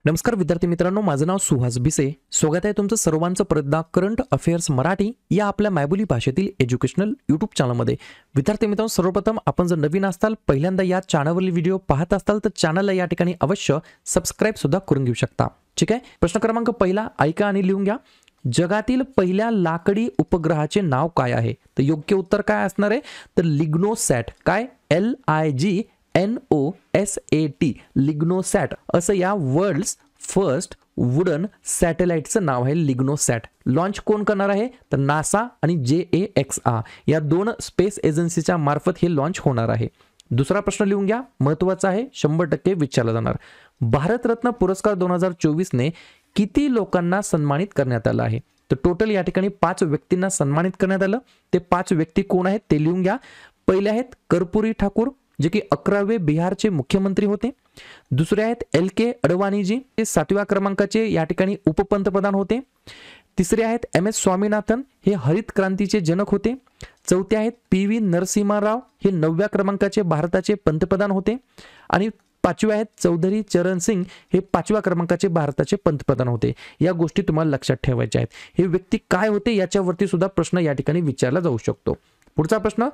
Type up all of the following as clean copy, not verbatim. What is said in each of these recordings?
नमस्कार विद्यार्थी मित्रांनो, माझं नाव सुहास भिसे. स्वागत आहे तुमचं सर्वांचं परतदा करंट अफेअर्स मराठी या आपल्या मायबोली भाषेतील एज्युकेशनल यूट्यूब चॅनलमध्ये. विद्यार्थी मित्रांनो, सर्वप्रथम आपण जर नवीन असाल, पहिल्यांदा या चॅनलवरील व्हिडिओ पाहत असाल तर चॅनलला या ठिकाणी अवश्य सबस्क्राईब सुद्धा करून घेऊ शकता. ठीक आहे. प्रश्न क्रमांक पहिला ऐका आणि लिहून घ्या. जगातील पहिल्या लाकडी उपग्रहाचे नाव काय आहे? तर योग्य उत्तर काय असणार आहे? तर लिग्नोसॅट. काय? LIGNOSAT, लिग्नोसॅट असं या वर्ल्ड्स फर्स्ट वुडन सॅटेलाइटचं नाव आहे. लिग्नोसॅट लॉन्च कोण करणार आहे? तर नासा आणि JAXA या दोन स्पेस एजन्सीच्या मार्फत हे लॉन्च होणार आहे. दुसरा प्रश्न लिहून घ्या, महत्त्वाचा आहे, 100% विचारला जाणार. भारतरत्न पुरस्कार 2024 ने किती लोकांना सन्मानित करण्यात आलं आहे? तर टोटल या ठिकाणी 5 व्यक्तींना सन्मानित करण्यात आलं. ते 5 व्यक्ती कोण आहेत ते लिहून घ्या. पहिले आहेत कर्पूरी ठाकूर, जे की 11वे बिहारचे मुख्यमंत्री होते. दुसरे आहेत LK अडवाणीजी, ते 7व्या क्रमांकाचे या ठिकाणी उपपंतप्रधान होते. तिसरे आहेत MS स्वामीनाथन, हे हरित क्रांतीचे जनक होते. चौथे आहेत PV नरसिम्हा राव, हे 9व्या क्रमांकाचे भारताचे पंतप्रधान होते. आणि 5वे आहेत चौधरी चरण सिंग, हे 5व्या क्रमांकाचे भारताचे पंतप्रधान होते. या गोष्टी तुम्हाला लक्षात ठेवायच्या आहेत. हे व्यक्ती काय होते याच्यावरती सुद्धा प्रश्न या ठिकाणी विचारला जाऊ शकतो. पुढचा प्रश्न,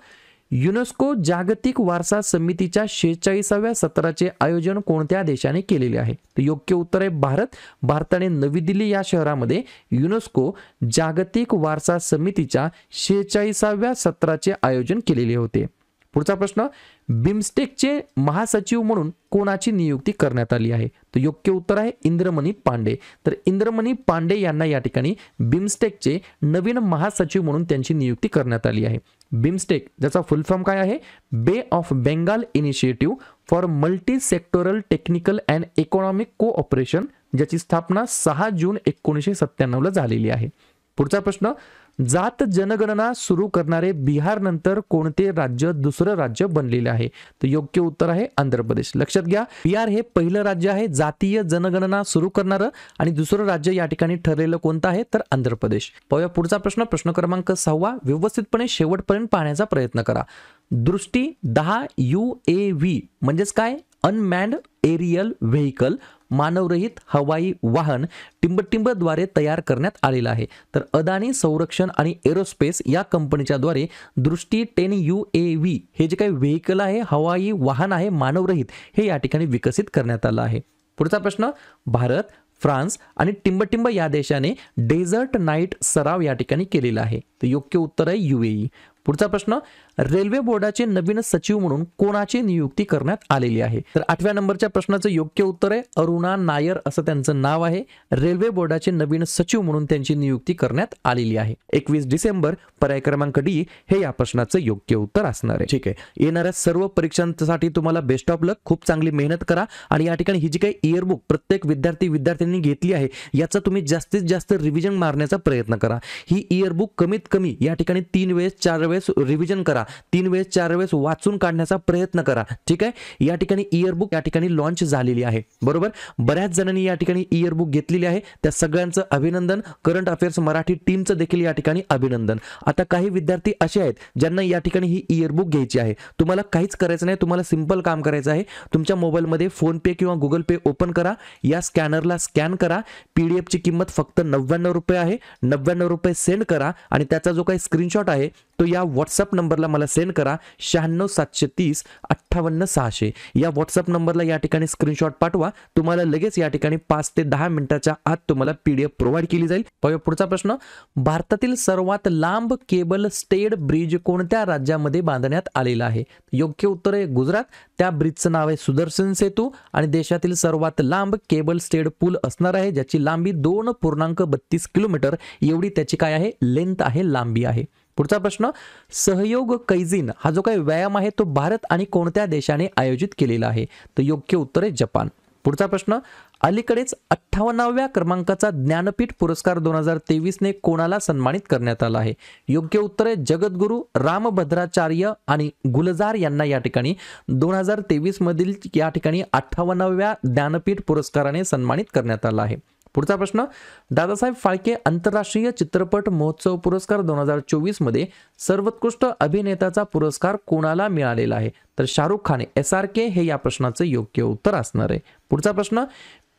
युनेस्को जागतिक वारसा समितीच्या 46व्या सत्राचे आयोजन कोणत्या देशाने केलेले आहे? तर योग्य उत्तर आहे भारत. भारताने नवी दिल्ली या शहरामध्ये युनेस्को जागतिक वारसा समितीच्या 46व्या सत्राचे आयोजन केलेले होते. पुढचा प्रश्न, बिमस्टेकचे महासचिव म्हणून कोणाची नियुक्ती करण्यात आली आहे? तर योग्य उत्तर आहे इंद्रमणी पांडे. तर इंद्रमणी पांडे यांना या ठिकाणी बिमस्टेकचे नवीन महासचिव म्हणून त्यांची नियुक्ती करण्यात आली आहे. बिमस्टेक ज्याचा फुल फॉर्म काय आहे? बे of Bengal initiative for multi sectoral technical and economic cooperation, ज्याची स्थापना 6 जून 1997 ला झालेली आहे. पुढचा प्रश्न, जात जनगणना सुरू करणारे बिहार नंतर कोणते राज्य दुसरं राज्य बनलेले आहे? तर योग्य उत्तर आहे आंध्र प्रदेश. लक्षात घ्या, बिहार हे पहिलं राज्य आहे जातीय जनगणना सुरू करणारं, आणि दुसरं राज्य या ठिकाणी ठरलेलं कोणतं आहे? तर आंध्र प्रदेश. पाहूया पुढचा प्रश्न, प्रश्न क्रमांक 6. व्यवस्थितपणे शेवटपर्यंत पाहण्याचा प्रयत्न करा. दृष्टी 10 UAV म्हणजेच काय? अनमॅन्ड एरियल व्हेकल, मानवरहित हवाई वाहन टिंबटिंबद्वारे तयार करण्यात आलेला आहे. तर अदानी संरक्षण आणि एरोस्पेस या कंपनीच्या द्वारे दृष्टी 10 UAV हे जे काही व्हेकल आहे, हवाई वाहन आहे मानवरहित, हे या ठिकाणी विकसित करण्यात आलं आहे. पुढचा प्रश्न, भारत, फ्रान्स आणि टिंबटिंब या देशाने डेझर्ट नाईट सराव या ठिकाणी केलेला आहे. तर योग्य उत्तर आहे UAE. पुढचा प्रश्न, रेल्वे बोर्डाचे नवीन सचिव म्हणून कोणाची नियुक्ती करण्यात आलेली आहे? तर 8व्या नंबरच्या प्रश्नाचं योग्य उत्तर आहे अरुणा नायर, असं त्यांचं नाव आहे. रेल्वे बोर्डाचे नवीन सचिव म्हणून त्यांची नियुक्ती करण्यात आलेली आहे. 21 डिसेंबर, पर्याय क्रमांक D हे या प्रश्नाचं योग्य उत्तर असणार आहे. ठीक आहे. येणाऱ्या सर्व परीक्षांसाठी तुम्हाला बेस्ट ऑफ लक. खूप चांगली मेहनत करा. आणि या ठिकाणी ही जी काही इयरबुक प्रत्येक विद्यार्थ्यांनी घेतली आहे, याचा तुम्ही जास्तीत जास्त रिव्हिजन मारण्याचा प्रयत्न करा. ही इयरबुक कमीत कमी या ठिकाणी 3 वेळेस 4 वेळेस रिव्हिजन करा. 3 वेळेस 4 वेळेस वाचून काढण्याचा प्रयत्न करा. ठीक आहे. या ठिकाणी इयरबुक या ठिकाणी लॉन्च झालेली आहे, बरोबर. बऱ्याच जणांनी या ठिकाणी इयरबुक घेतलेली आहे, त्या सगळ्यांचं अभिनंदन. करंट अफेअर्स मराठी टीमचं देखील या ठिकाणी अभिनंदन. आता काही विद्यार्थी असे आहेत ज्यांना या ठिकाणी ही इयरबुक घ्यायची आहे. तुम्हाला काहीच करायचं नाही, तुम्हाला सिंपल काम करायचं आहे. तुमच्या मोबाईलमध्ये फोनपे किंवा गुगल पे ओपन करा. या स्कॅनरला स्कॅन करा. PDF ची किंमत फक्त 99 रुपये आहे. 99 रुपये सेंड करा. आणि त्याचा जो काही स्क्रीनशॉट आहे तो या व्हॉट्सअप नंबरला मला सेंड करा. 96 730 58 600 या व्हॉट्सअप नंबरला या ठिकाणी स्क्रीनशॉट पाठवा. तुम्हाला लगेच या ठिकाणी 5 ते 10 मिनिटाच्या आत तुम्हाला PDF प्रोव्हाइड केली जाईल. पुढचा प्रश्न, भारतातील सर्वात लांब केबल स्टेड ब्रिज कोणत्या राज्यामध्ये बांधण्यात आलेला आहे? योग्य उत्तर आहे गुजरात. त्या ब्रिजचं नाव आहे सुदर्शन सेतू. आणि देशातील सर्वात लांब केबल स्टेड पूल असणार आहे, ज्याची लांबी 2.32 किलोमीटर एवढी त्याची काय आहे? लेंथ आहे, लांबी आहे. पुढचा प्रश्न, सहयोग कैझिन हा जो काही व्यायाम आहे तो भारत आणि कोणत्या देशाने आयोजित केलेला आहे? तर योग्य उत्तर आहे जपान. पुढचा प्रश्न, अलीकडेच 58व्या क्रमांकाचा ज्ञानपीठ पुरस्कार 2023 ने कोणाला सन्मानित करण्यात आला आहे? योग्य उत्तर आहे जगद्गुरू रामभद्राचार्य आणि गुलजार यांना या ठिकाणी 2023 मधील या ठिकाणी 58व्या ज्ञानपीठ पुरस्काराने सन्मानित करण्यात आला आहे. पुढचा प्रश्न, दादासाहेब फाळके आंतरराष्ट्रीय चित्रपट महोत्सव पुरस्कार 2024 मध्ये सर्वोत्कृष्ट अभिनेताचा पुरस्कार कोणाला मिळालेला आहे? तर शाहरुख खान, SRK हे या प्रश्नाचं योग्य उत्तर असणार आहे. पुढचा प्रश्न,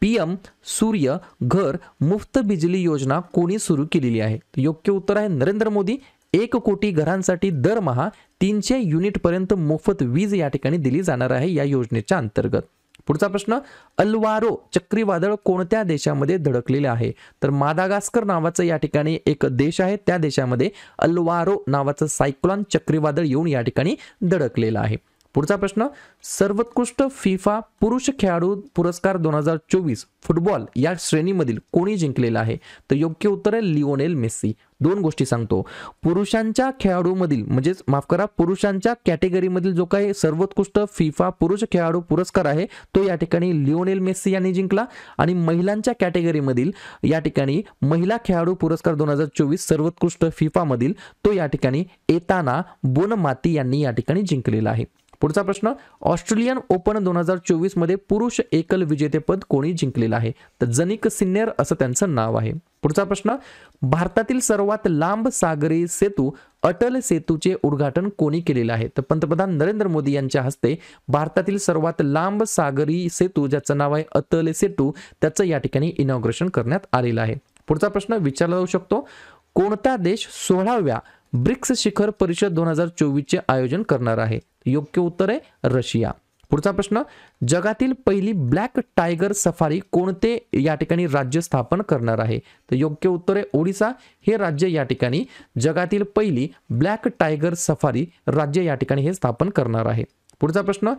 PM सूर्य घर मुफ्त बिजली योजना कोणी सुरू केलेली आहे? योग्य उत्तर आहे नरेंद्र मोदी. 1 कोटी घरांसाठी दरमहा 300 युनिट पर्यंत मोफत वीज या ठिकाणी दिली जाणार आहे या योजनेच्या अंतर्गत. पुढचा प्रश्न, अल्वारो चक्रीवादळ कोणत्या देशामध्ये धडकलेले आहे? तर मादागास्कर नावाचं या ठिकाणी एक देश आहे, त्या देशामध्ये अल्वारो नावाचं सायक्लोन चक्रीवादळ येऊन या ठिकाणी धडकलेलं आहे. पुढचा प्रश्न, सर्वोत्कृष्ट फिफा पुरुष खेळाडू पुरस्कार 2024 फुटबॉल या श्रेणीमधील कोणी जिंकलेला आहे? तर योग्य उत्तर आहे लिओनेल मेस्सी. दोन गोष्टी सांगतो, पुरुषांच्या खेळाडूमधील म्हणजेच माफ करा पुरुषांच्या कॅटेगरीमधील जो काही सर्वोत्कृष्ट फिफा पुरुष खेळाडू पुरस्कार आहे तो या ठिकाणी लिओनेल मेस्सी यांनी जिंकला. आणि महिलांच्या कॅटेगरीमधील या ठिकाणी महिला खेळाडू पुरस्कार 2024 सर्वोत्कृष्ट फिफा मधील तो या ठिकाणी एताना बोनमाती यांनी या ठिकाणी जिंकलेला आहे. पुढचा प्रश्न, ऑस्ट्रेलियन ओपन 2024 मध्ये पुरुष एकल विजेतेपद कोणी जिंकलेलं आहे? तर जनिक सिन्नर असं त्यांचं नाव आहे. पुढचा प्रश्न, भारतातील सर्वात लांब सागरी सेतू अटल सेतूचे उद्घाटन कोणी केलेलं आहे? तर पंतप्रधान नरेंद्र मोदी यांच्या हस्ते भारतातील सर्वात लांब सागरी सेतू ज्याचं नाव आहे अटल सेतू त्याचं या ठिकाणी इनॉग्रेशन करण्यात आलेलं आहे. पुढचा प्रश्न विचारला जाऊ शकतो, कोणता देश 16व्या ब्रिक्स शिखर परिषद 2024 चे आयोजन करणार आहे? योग्य उत्तर आहे रशिया. पुढचा प्रश्न, जगातील पहिली ब्लॅक टायगर सफारी कोणते या ठिकाणी राज्य स्थापन करणार आहे? तर योग्य उत्तर आहे ओडिसा. हे राज्य या ठिकाणी जगातील पहिली ब्लॅक टायगर सफारी राज्य या ठिकाणी हे स्थापन करणार आहे. पुढचा प्रश्न,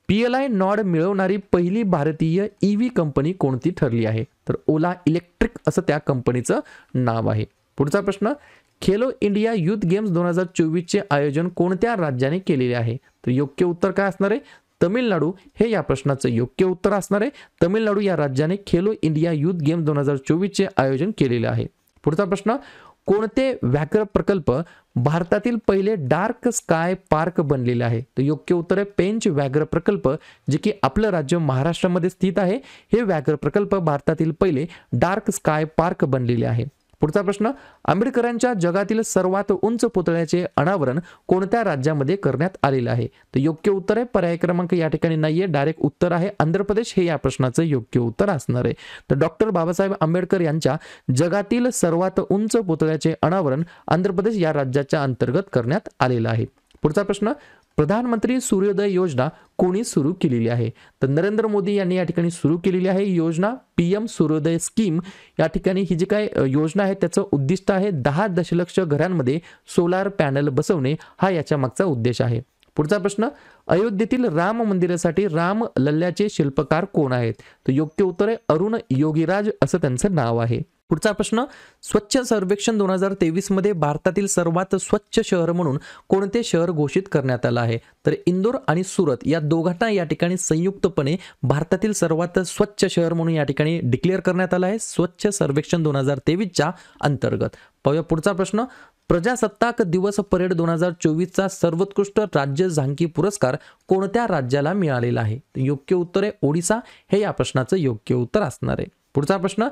PLI नॉड मिळवणारी पहिली भारतीय EV कंपनी कोणती ठरली आहे? तर ओला इलेक्ट्रिक असं त्या कंपनीचं नाव आहे. पुढचा प्रश्न, खेलो इंडिया युथ गेम्स 2024 चे आयोजन कोणत्या राज्याने केलेले आहे? तर योग्य उत्तर काय असणार आहे? तमिळनाडू हे या प्रश्नाचं योग्य उत्तर असणार आहे. तमिळनाडू या राज्याने खेलो इंडिया युथ गेम्स 2024 चे आयोजन केलेले आहे. पुढचा प्रश्न, कोणते व्याघ्र प्रकल्प भारतातील पहिले डार्क स्काय पार्क बनलेले आहे? तर योग्य उत्तर आहे पेंच व्याघ्र प्रकल्प, जे की आपलं राज्य महाराष्ट्रामध्ये स्थित आहे. हे व्याघ्र प्रकल्प भारतातील पहिले डार्क स्काय पार्क बनलेले आहे. पुढचा प्रश्न, आंबेडकरांच्या जगातील सर्वात उंच पुतळ्याचे अनावरण कोणत्या राज्यामध्ये करण्यात आलेले आहे? तर योग्य उत्तर आहे पर्याय क्रमांक या ठिकाणी नाहीये, डायरेक्ट उत्तर आहे आंध्र प्रदेश हे या प्रश्नाचं योग्य उत्तर असणार आहे. तर डॉक्टर बाबासाहेब आंबेडकर यांच्या जगातील सर्वात उंच पुतळ्याचे अनावरण आंध्र प्रदेश या राज्याच्या अंतर्गत करण्यात आलेलं आहे. पुढचा प्रश्न, प्रधानमंत्री सूर्योदय योजना कोणी सुरू केलेली आहे? तर नरेंद्र मोदी यांनी या ठिकाणी सुरू केलेली आहे योजना PM सूर्योदय स्कीम. या ठिकाणी ही जी काय योजना आहे त्याचं उद्दिष्ट आहे 10 दशलक्ष घरांमध्ये सोलार पॅनल बसवणे, हा याच्या मागचा उद्देश आहे. पुढचा प्रश्न, अयोध्येतील राम मंदिरासाठी राम लल्ल्याचे शिल्पकार कोण आहेत? तर योग्य उत्तर आहे अरुण योगीराज असं त्यांचं नाव आहे. पुढचा प्रश्न, स्वच्छ सर्वेक्षण 2023 मध्ये भारतातील सर्वात स्वच्छ शहर म्हणून कोणते शहर घोषित करण्यात आलं आहे? तर इंदोर आणि सुरत या दोघांना या ठिकाणी संयुक्तपणे भारतातील सर्वात स्वच्छ शहर म्हणून या ठिकाणी डिक्लेअर करण्यात आलं आहे स्वच्छ सर्वेक्षण 2023च्या अंतर्गत. पाहूया पुढचा प्रश्न, प्रजासत्ताक दिवस परेड 2024चा सर्वोत्कृष्ट राज्य झांकी पुरस्कार कोणत्या राज्याला मिळालेला आहे? योग्य उत्तर आहे ओडिसा हे या प्रश्नाचं योग्य उत्तर असणार आहे. पुढचा प्रश्न,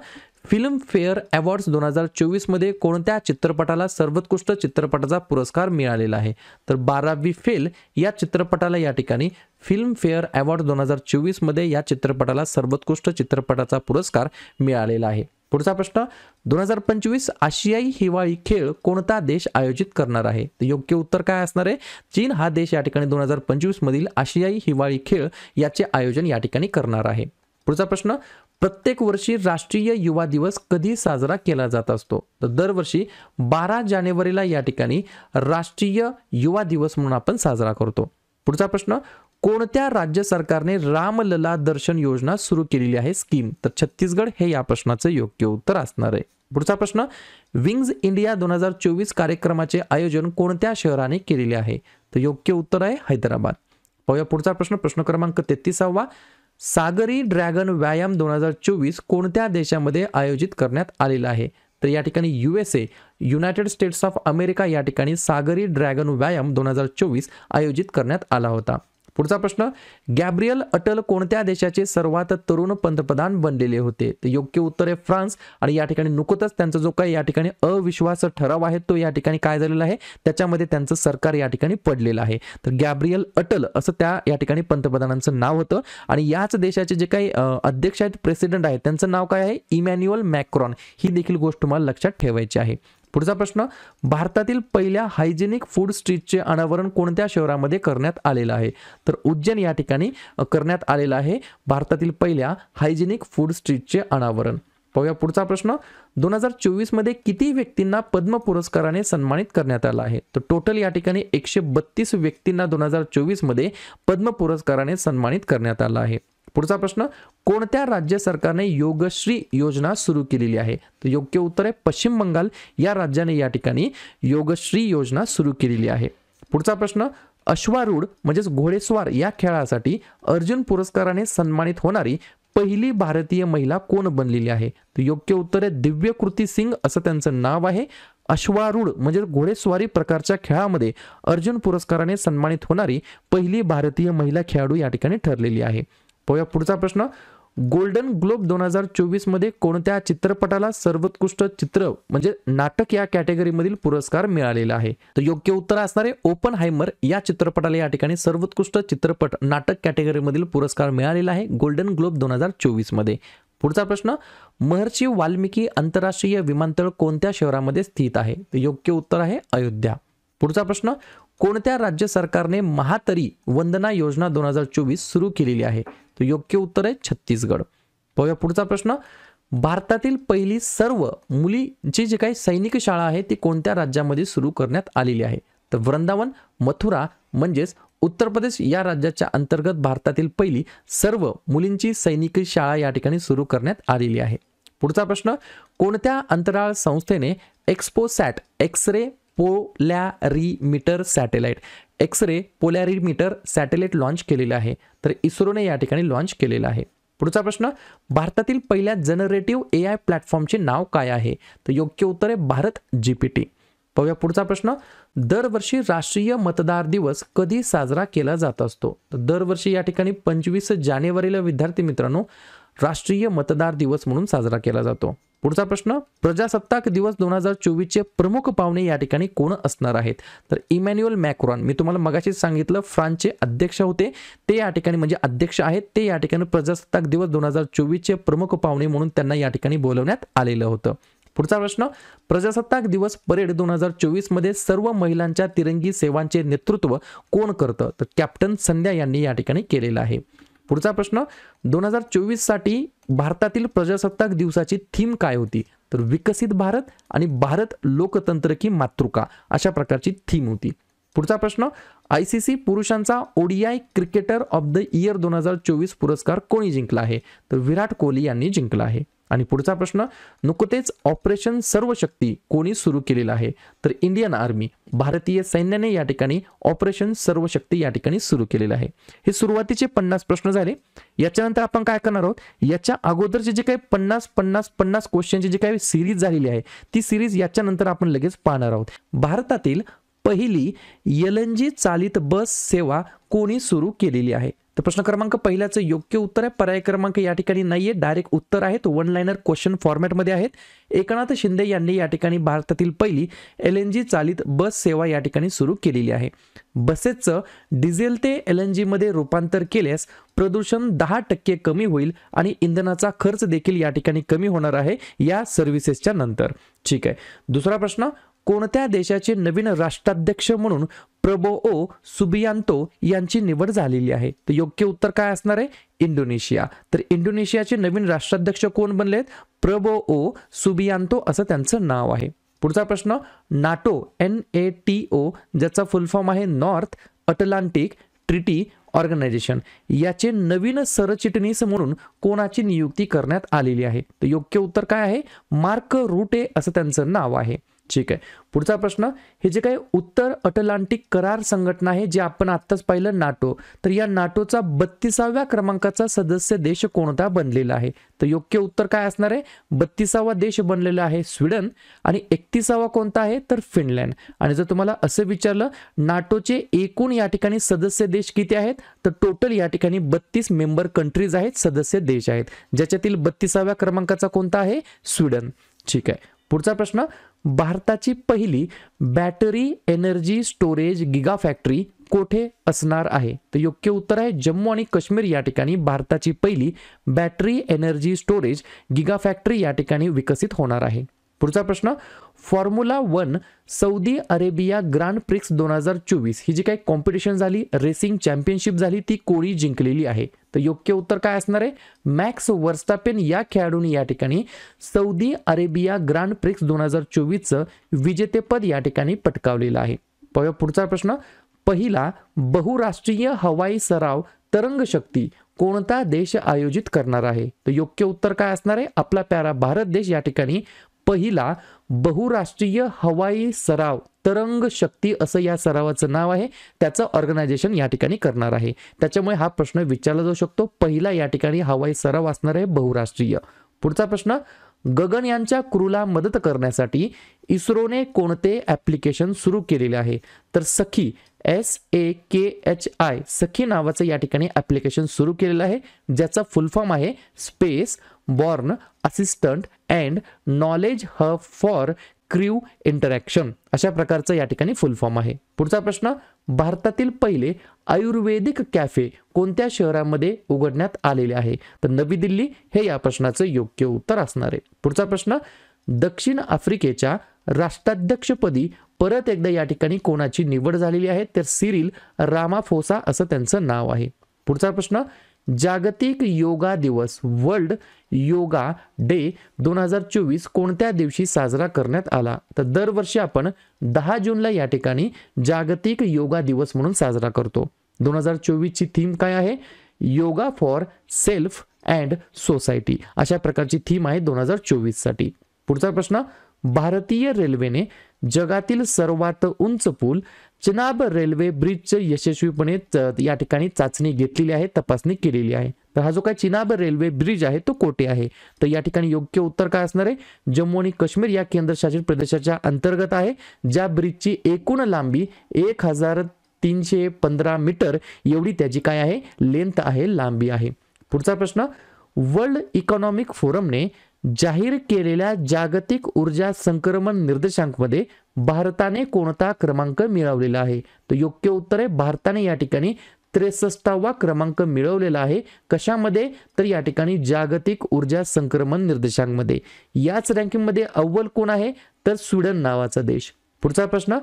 फिल्म फेअर अवॉर्ड्स 2024 मध्ये कोणत्या चित्रपटाला सर्वोत्कृष्ट चित्रपटाचा पुरस्कार मिळालेला आहे? तर 12वी फेल या चित्रपटाला या ठिकाणी फिल्म फेअर अवॉर्ड 2024 मध्ये या चित्रपटाला सर्वोत्कृष्ट चित्रपटाचा पुरस्कार मिळालेला आहे. पुढचा प्रश्न, 2025 आशियाई हिवाळी खेळ कोणता देश आयोजित करणार आहे? तर योग्य उत्तर काय असणार आहे? चीन हा देश या ठिकाणी 2025 मधील आशियाई हिवाळी खेळ याचे आयोजन या ठिकाणी करणार आहे. पुढचा प्रश्न, प्रत्येक वर्षी राष्ट्रीय युवा दिवस कधी साजरा केला जात असतो? तर दरवर्षी 12 जानेवारीला या ठिकाणी राष्ट्रीय युवा दिवस म्हणून आपण साजरा करतो. पुढचा प्रश्न, कोणत्या राज्य सरकारने रामलला दर्शन योजना सुरू केलेली आहे स्कीम? तर छत्तीसगड हे या प्रश्नाचं योग्य उत्तर असणार आहे. पुढचा प्रश्न, विंग्स इंडिया 2024 कार्यक्रमाचे आयोजन कोणत्या शहराने केलेले आहे? तर योग्य उत्तर आहे हैदराबाद. पाहूया पुढचा प्रश्न, प्रश्न क्रमांक 33वा, सागरी ड्रॅगन व्यायाम 2024 कोणत्या देशामध्ये आयोजित करण्यात आलेला आहे? तर या ठिकाणी USA United states of America या ठिकाणी सागरी ड्रॅगन व्यायाम 2024 आयोजित करण्यात आला होता. पुढचा प्रश्न, गॅब्रियल अटल कोणत्या देशाचे सर्वात तरुण पंतप्रधान बनलेले होते? तर योग्य उत्तर आहे फ्रान्स. आणि या ठिकाणी नुकतच त्यांचा जो काही या ठिकाणी अविश्वास ठराव आहे तो या ठिकाणी काय झालेला आहे, त्याच्यामध्ये त्यांचं सरकार या ठिकाणी पडलेलं आहे. तर गॅब्रियल अटल असं त्या या ठिकाणी पंतप्रधानांचं नाव होतं. आणि याच देशाचे जे काही अध्यक्ष आहेत, प्रेसिडेंट आहेत, त्यांचं नाव काय आहे, इमॅन्युअल मॅक्रॉन. ही देखील गोष्ट तुम्हाला लक्षात ठेवायची आहे. पुढचा प्रश्न, भारतातील पहिल्या हायजेनिक फूड स्ट्रीटचे अनावरण कोणत्या शहरामध्ये करण्यात आलेलं आहे? तर उज्जैन या ठिकाणी करण्यात आलेलं आहे भारतातील पहिल्या हायजेनिक फूड स्ट्रीटचे अनावरण. पाहूया पुढचा प्रश्न, 2024 मध्ये किती व्यक्तींना पद्म पुरस्काराने सन्मानित करण्यात आलं आहे? तर टोटल या ठिकाणी 132 व्यक्तींना 2024 मध्ये पद्म पुरस्काराने सन्मानित करण्यात आलं आहे. पुढचा प्रश्न, कोणत्या राज्य सरकारने योगश्री योजना सुरू केलेली आहे? तर योग्य उत्तर आहे पश्चिम बंगाल या राज्याने या ठिकाणी योगश्री योजना सुरू केलेली आहे. पुढचा प्रश्न, अश्वारूढ म्हणजेच घोडेस्वार या खेळासाठी अर्जुन पुरस्काराने सन्मानित होणारी पहिली भारतीय महिला कोण बनलेली आहे? तर योग्य उत्तर आहे दिव्यकृती सिंग असं त्यांचं नाव आहे. अश्वारूढ म्हणजे घोडेस्वारी प्रकारच्या खेळामध्ये अर्जुन पुरस्काराने सन्मानित होणारी पहिली भारतीय महिला खेळाडू या ठिकाणी ठरलेली आहे. पाहूया पुढचा प्रश्न, गोल्डन ग्लोब 2024 मध्ये कोणत्या चित्रपटाला सर्वोत्कृष्ट चित्र म्हणजे नाटक या कॅटेगरीमधील पुरस्कार मिळालेला आहे? तर योग्य उत्तर असणार आहे ओपनहायमर या चित्रपटाला या ठिकाणी सर्वोत्कृष्ट चित्रपट नाटक कॅटेगरीमधील पुरस्कार मिळालेला आहे गोल्डन ग्लोब 2024 मध्ये. पुढचा प्रश्न, महर्षी वाल्मिकी आंतरराष्ट्रीय विमानतळ कोणत्या शहरामध्ये स्थित आहे? तर योग्य उत्तर आहे अयोध्या. पुढचा प्रश्न, कोणत्या राज्य सरकारने महातरी वंदना योजना 2024 सुरू केलेली आहे? तर योग्य उत्तर आहे छत्तीसगड. पाहूया पुढचा प्रश्न, भारतातील पहिली सर्व मुलींची जी काही सैनिक शाळा आहे ती कोणत्या राज्यामध्ये सुरू करण्यात आलेली आहे? तर वृंदावन, मथुरा म्हणजेच उत्तर प्रदेश या राज्याच्या अंतर्गत भारतातील पहिली सर्व मुलींची सैनिकी शाळा या ठिकाणी सुरू करण्यात आलेली आहे. पुढचा प्रश्न, कोणत्या अंतराळ संस्थेने एक्सपोसॅट एक्स-रे पोलॅरिमीटर सॅटेलाइट लॉन्च केलेलं आहे? तर इस्रोने या ठिकाणी लॉन्च केलेलं आहे. पुढचा प्रश्न, भारतातील पहिल्या जनरेटिव्ह AI प्लॅटफॉर्मचे नाव काय आहे? तर योग्य उत्तर आहे भारत GPT. पाहूया पुढचा प्रश्न, दरवर्षी राष्ट्रीय मतदार दिवस कधी साजरा केला जात असतो? तर दरवर्षी या ठिकाणी 25 जानेवारीला विद्यार्थी मित्रांनो राष्ट्रीय मतदार दिवस म्हणून साजरा केला जातो. पुढचा प्रश्न, प्रजासत्ताक दिवस 2024 चे प्रमुख पाहुणे या ठिकाणी कोण असणार आहेत? तर इमॅन्युअल मॅक्रॉन, मी तुम्हाला मगाशीच सांगितलं फ्रान्सचे अध्यक्ष होते ते या ठिकाणी म्हणजे अध्यक्ष आहेत ते या ठिकाणी प्रजासत्ताक दिवस 2024 चे प्रमुख पाहुणे म्हणून त्यांना या ठिकाणी बोलवण्यात आलेलं होतं. पुढचा प्रश्न, प्रजासत्ताक दिवस परेड 2024 मध्ये सर्व महिलांच्या तिरंगी सेवांचे नेतृत्व कोण करतं? तर कॅप्टन संध्या यांनी या ठिकाणी केलेलं आहे. पुढचा प्रश्न, 2024 साठी भारतातील प्रजासत्ताक दिवसाची थीम काय होती? तर विकसित भारत आणि भारत लोकतंत्र की मातृका अशा प्रकारची थीम होती. पुढचा प्रश्न, ICC पुरुषांचा ODI cricketer of the year 2024 पुरस्कार कोणी जिंकला आहे? तर विराट कोहली यांनी जिंकला आहे. आणि पुढचा प्रश्न, नुकतेच ऑपरेशन सर्वशक्ती कोणी सुरू केलेलं आहे? तर इंडियन आर्मी भारतीय सैन्याने या ठिकाणी ऑपरेशन सर्वशक्ती या ठिकाणी सुरू केलेलं आहे. हे सुरुवातीचे 50 प्रश्न झाले. याच्यानंतर आपण काय करणार आहोत, याच्या अगोदरचे जे काही 50 क्वेश्चनची जी काही सिरीज झालेली आहे ती सिरीज याच्यानंतर आपण लगेच पाहणार आहोत. भारतातील पहिली LNG चालित बस सेवा कोणी सुरू केलेली आहे? तर प्रश्न क्रमांक पहिल्याचं योग्य उत्तर आहे पर्याय क्रमांक या ठिकाणी नाहीये, डायरेक्ट उत्तर आहे तो 1 लाइनर क्वेश्चन फॉर्मॅटमध्ये आहेत. एकनाथ शिंदे यांनी या ठिकाणी भारतातील पहिली LNG चालित बस सेवा या ठिकाणी सुरू केलेली आहे. बसेसचं डिझेल ते LNG मध्ये रूपांतर केल्यास प्रदूषण 10% कमी होईल आणि इंधनाचा खर्च देखील या ठिकाणी कमी होणार आहे या सर्व्हिसेसच्या नंतर. ठीक आहे. दुसरा प्रश्न, कोणत्या देशाचे नवीन राष्ट्राध्यक्ष म्हणून प्रबोओ सुबियांतो यांची निवड झालेली आहे? तर योग्य उत्तर काय असणार आहे? इंडोनेशिया. तर इंडोनेशियाचे नवीन राष्ट्राध्यक्ष कोण बनलेत? प्रबोओ सुबियांतो असं त्यांचं नाव आहे. पुढचा प्रश्न, NATO NATO ज्याचा फुल फॉर्म आहे नॉर्थ अटलांटिक ट्रिटी ऑर्गनायझेशन याचे नवीन सरचिटणीस म्हणून कोणाची नियुक्ती करण्यात आलेली आहे? तर योग्य उत्तर काय आहे? मार्क रुटे असं त्यांचं नाव आहे. ठीक आहे. पुढचा प्रश्न, हे जे काही उत्तर अटलांटिक करार संघटना आहे जे आपण आत्ताच पाहिलं नाटो, तर या नाटोचा 32व्या क्रमांकाचा सदस्य देश कोणता बनलेला आहे? तर योग्य उत्तर काय असणार आहे? 32वा देश बनलेला आहे स्वीडन आणि 31वा कोणता आहे? तर फिनलँड. आणि जर तुम्हाला असं विचारलं नाटोचे एकूण या ठिकाणी सदस्य देश किती आहेत, तर टोटल या ठिकाणी 32 मेंबर कंट्रीज आहेत, सदस्य देश आहेत, ज्याच्यातील 32व्या क्रमांकाचा कोणता आहे? स्वीडन. ठीक आहे. पुढचा प्रश्न, भारताची पहिली battery energy storage giga factory कोठे असणार आहे? तर योग्य उत्तर आहे जम्मू आणि काश्मीर या ठिकाणी भारताची पहिली battery energy storage giga factory या ठिकाणी विकसित होणार आहे. पुढचा प्रश्न, formula 1 Saudi Arabia grand prix 2024 ही जी काही कॉम्पिटिशन झाली, रेसिंग चॅम्पियनशिप झाली, ती कोणी जिंकलेली आहे? तर योग्य उत्तर काय असणार आहे? मॅक्स वर्स्टापेन या खेळाडूने या ठिकाणी सौदी अरेबिया ग्रँड प्रिक्स 2024चं विजेतेपद या ठिकाणी पटकावलेलं आहे. पुढचा प्रश्न, पहिला बहुराष्ट्रीय हवाई सराव तरंग शक्ती कोणता देश आयोजित करणार आहे? तर योग्य उत्तर काय असणार आहे? आपला प्यारा भारत देश या ठिकाणी पहिला बहुराष्ट्रीय हवाई सराव तरंग शक्ती असं या सरावाचं नाव आहे, त्याचं ऑर्गनायझेशन या ठिकाणी करणार आहे. त्याच्यामुळे हा प्रश्न विचारला जाऊ शकतो. पहिला या ठिकाणी हवाई सराव असणार आहे बहुराष्ट्रीय. पुढचा प्रश्न, गगनयानच्या क्रूला मदत करण्यासाठी इस्रोने कोणते ॲप्लिकेशन सुरू केलेले आहे? तर सखी SAKHI सखी नावाचं या ठिकाणी ॲप्लिकेशन सुरू केलेलं आहे, ज्याचा फुल फॉर्म आहे space born assistant and knowledge hub for crew interaction, अशा प्रकारचं या ठिकाणी फुल फॉर्म आहे. पुढचा प्रश्न, भारतातील पहिले आयुर्वेदिक कॅफे कोणत्या शहरामध्ये उघडण्यात आलेले आहे? तर नवी दिल्ली हे या प्रश्नाचं योग्य उत्तर असणार आहे. पुढचा प्रश्न, दक्षिण आफ्रिकेच्या राष्ट्राध्यक्षपदी परत एकदा या ठिकाणी कोणाची निवड झालेली आहे? तर सिरिल रामाफोसा असं त्यांचं नाव आहे. पुढचा प्रश्न, जागतिक योगा दिवस वर्ल्ड योगा डे 2024 कोणत्या दिवशी साजरा करण्यात आला? तर दरवर्षी आपण 10 जूनला या ठिकाणी जागतिक योगा दिवस म्हणून साजरा करतो. 2024 ची थीम काय आहे? Yoga for self and society, अशा प्रकारची थीम आहे 2024 साठी. पुढचा प्रश्न, भारतीय रेल्वेने जगातील सर्वात उंच पूल चिनाब रेल्वे ब्रिजचे यशस्वीपणे या ठिकाणी चाचणी घेतलेली आहे, तपासणी केलेली आहे. तर हा जो काय चिनाब रेल्वे ब्रिज आहे तो कोठे आहे? तर या ठिकाणी योग्य उत्तर काय असणार आहे? जम्मू आणि काश्मीर या केंद्रशासित प्रदेशाच्या अंतर्गत आहे, ज्या ब्रिजची एकूण लांबी 1315 मीटर एवढी त्याची काय आहे? लेंथ आहे, लांबी आहे. पुढचा प्रश्न, वर्ल्ड इकॉनॉमिक फोरमने जाहीर केलेल्या जागतिक ऊर्जा संक्रमण निर्देशांकामध्ये भारताने कोणता क्रमांक मिळवलेला आहे? तर योग्य उत्तर आहे भारताने या ठिकाणी 63वा क्रमांक मिळवलेला आहे. कशामध्ये? तर या ठिकाणी जागतिक ऊर्जा संक्रमण निर्देशांकामध्ये. याच रँकिंगमध्ये अव्वल कोण आहे? तर स्वीडन नावाचा देश. पुढचा प्रश्न,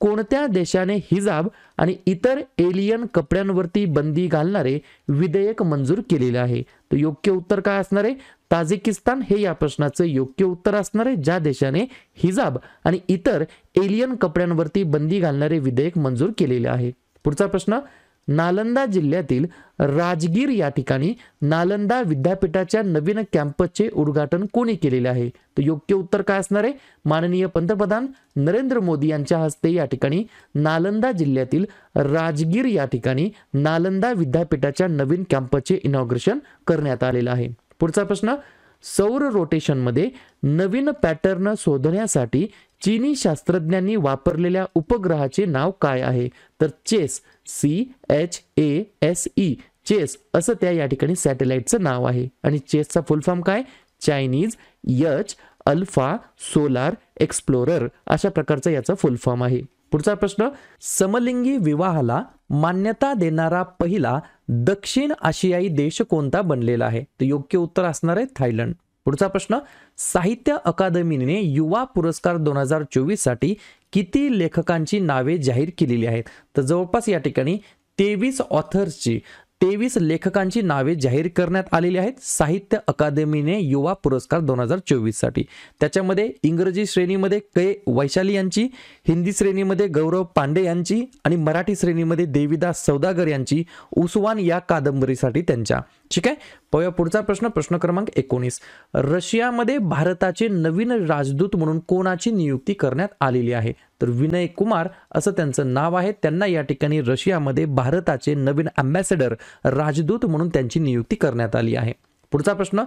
कोणत्या देशाने हिजाब आणि इतर एलियन कपड्यांवरती बंदी घालणारे विधेयक मंजूर केलेले आहे? तर योग्य उत्तर काय असणार आहे? ताजिकिस्तान हे या प्रश्नाचं योग्य उत्तर असणार आहे, ज्या देशाने हिजाब आणि इतर एलियन कपड्यांवरती बंदी घालणारे विधेयक मंजूर केलेले आहे. पुढचा प्रश्न, नालंदा जिल्ह्यातील राजगीर या ठिकाणी नालंदा विद्यापीठाच्या नवीन कॅम्पसचे उद्घाटन कोणी केलेले आहे? तर योग्य उत्तर काय असणार आहे? माननीय पंतप्रधान नरेंद्र मोदी यांच्या हस्ते या ठिकाणी नालंदा जिल्ह्यातील राजगीर या ठिकाणी नालंदा विद्यापीठाच्या नवीन कॅम्पसचे इनॉग्रेशन करण्यात आलेलं आहे. पुढचा प्रश्न, सौर रोटेशनमध्ये नवीन पॅटर्न शोधण्यासाठी चीनी शास्त्रज्ञांनी वापरलेल्या उपग्रहाचे नाव काय आहे? तर चेस, CHASE चेस असं त्या या ठिकाणी सॅटेलाइटचं नाव आहे. आणि चेसचा फुल फॉर्म काय? Chinese H alpha solar explorer, अशा प्रकारचा याचा फुल फॉर्म आहे. पुढचा प्रश्न, समलिंगी विवाहाला मान्यता देणारा पहिला दक्षिण आशियाई देश कोणता बनलेला आहे? तर योग्य उत्तर असणार आहे थायलंड. पुढचा प्रश्न, साहित्य अकादमीने युवा पुरस्कार 2024 साठी किती लेखकांची नावे जाहीर केलेली आहेत? तर जवळपास या ठिकाणी 23 ऑथर्सची 23 लेखकांची नावे जाहीर करण्यात आलेली आहेत साहित्य अकादमीने युवा पुरस्कार 2024 साठी. त्याच्यामध्ये इंग्रजी श्रेणीमध्ये के वैशाली यांची, हिंदी श्रेणीमध्ये गौरव पांडे यांची आणि मराठी श्रेणीमध्ये देविदास सौदागर यांची उस्वान या कादंबरीसाठी त्यांच्या. ठीक आहे. पाहूया पुढचा प्रश्न, प्रश्न क्रमांक 19. रशियामध्ये भारताचे नवीन राजदूत म्हणून कोणाची नियुक्ती करण्यात आलेली आहे? तर विनय कुमार असं त्यांचं नाव आहे. त्यांना या ठिकाणी रशियामध्ये भारताचे नवीन अँबॅसेडर, राजदूत म्हणून त्यांची नियुक्ती करण्यात आली आहे. पुढचा प्रश्न,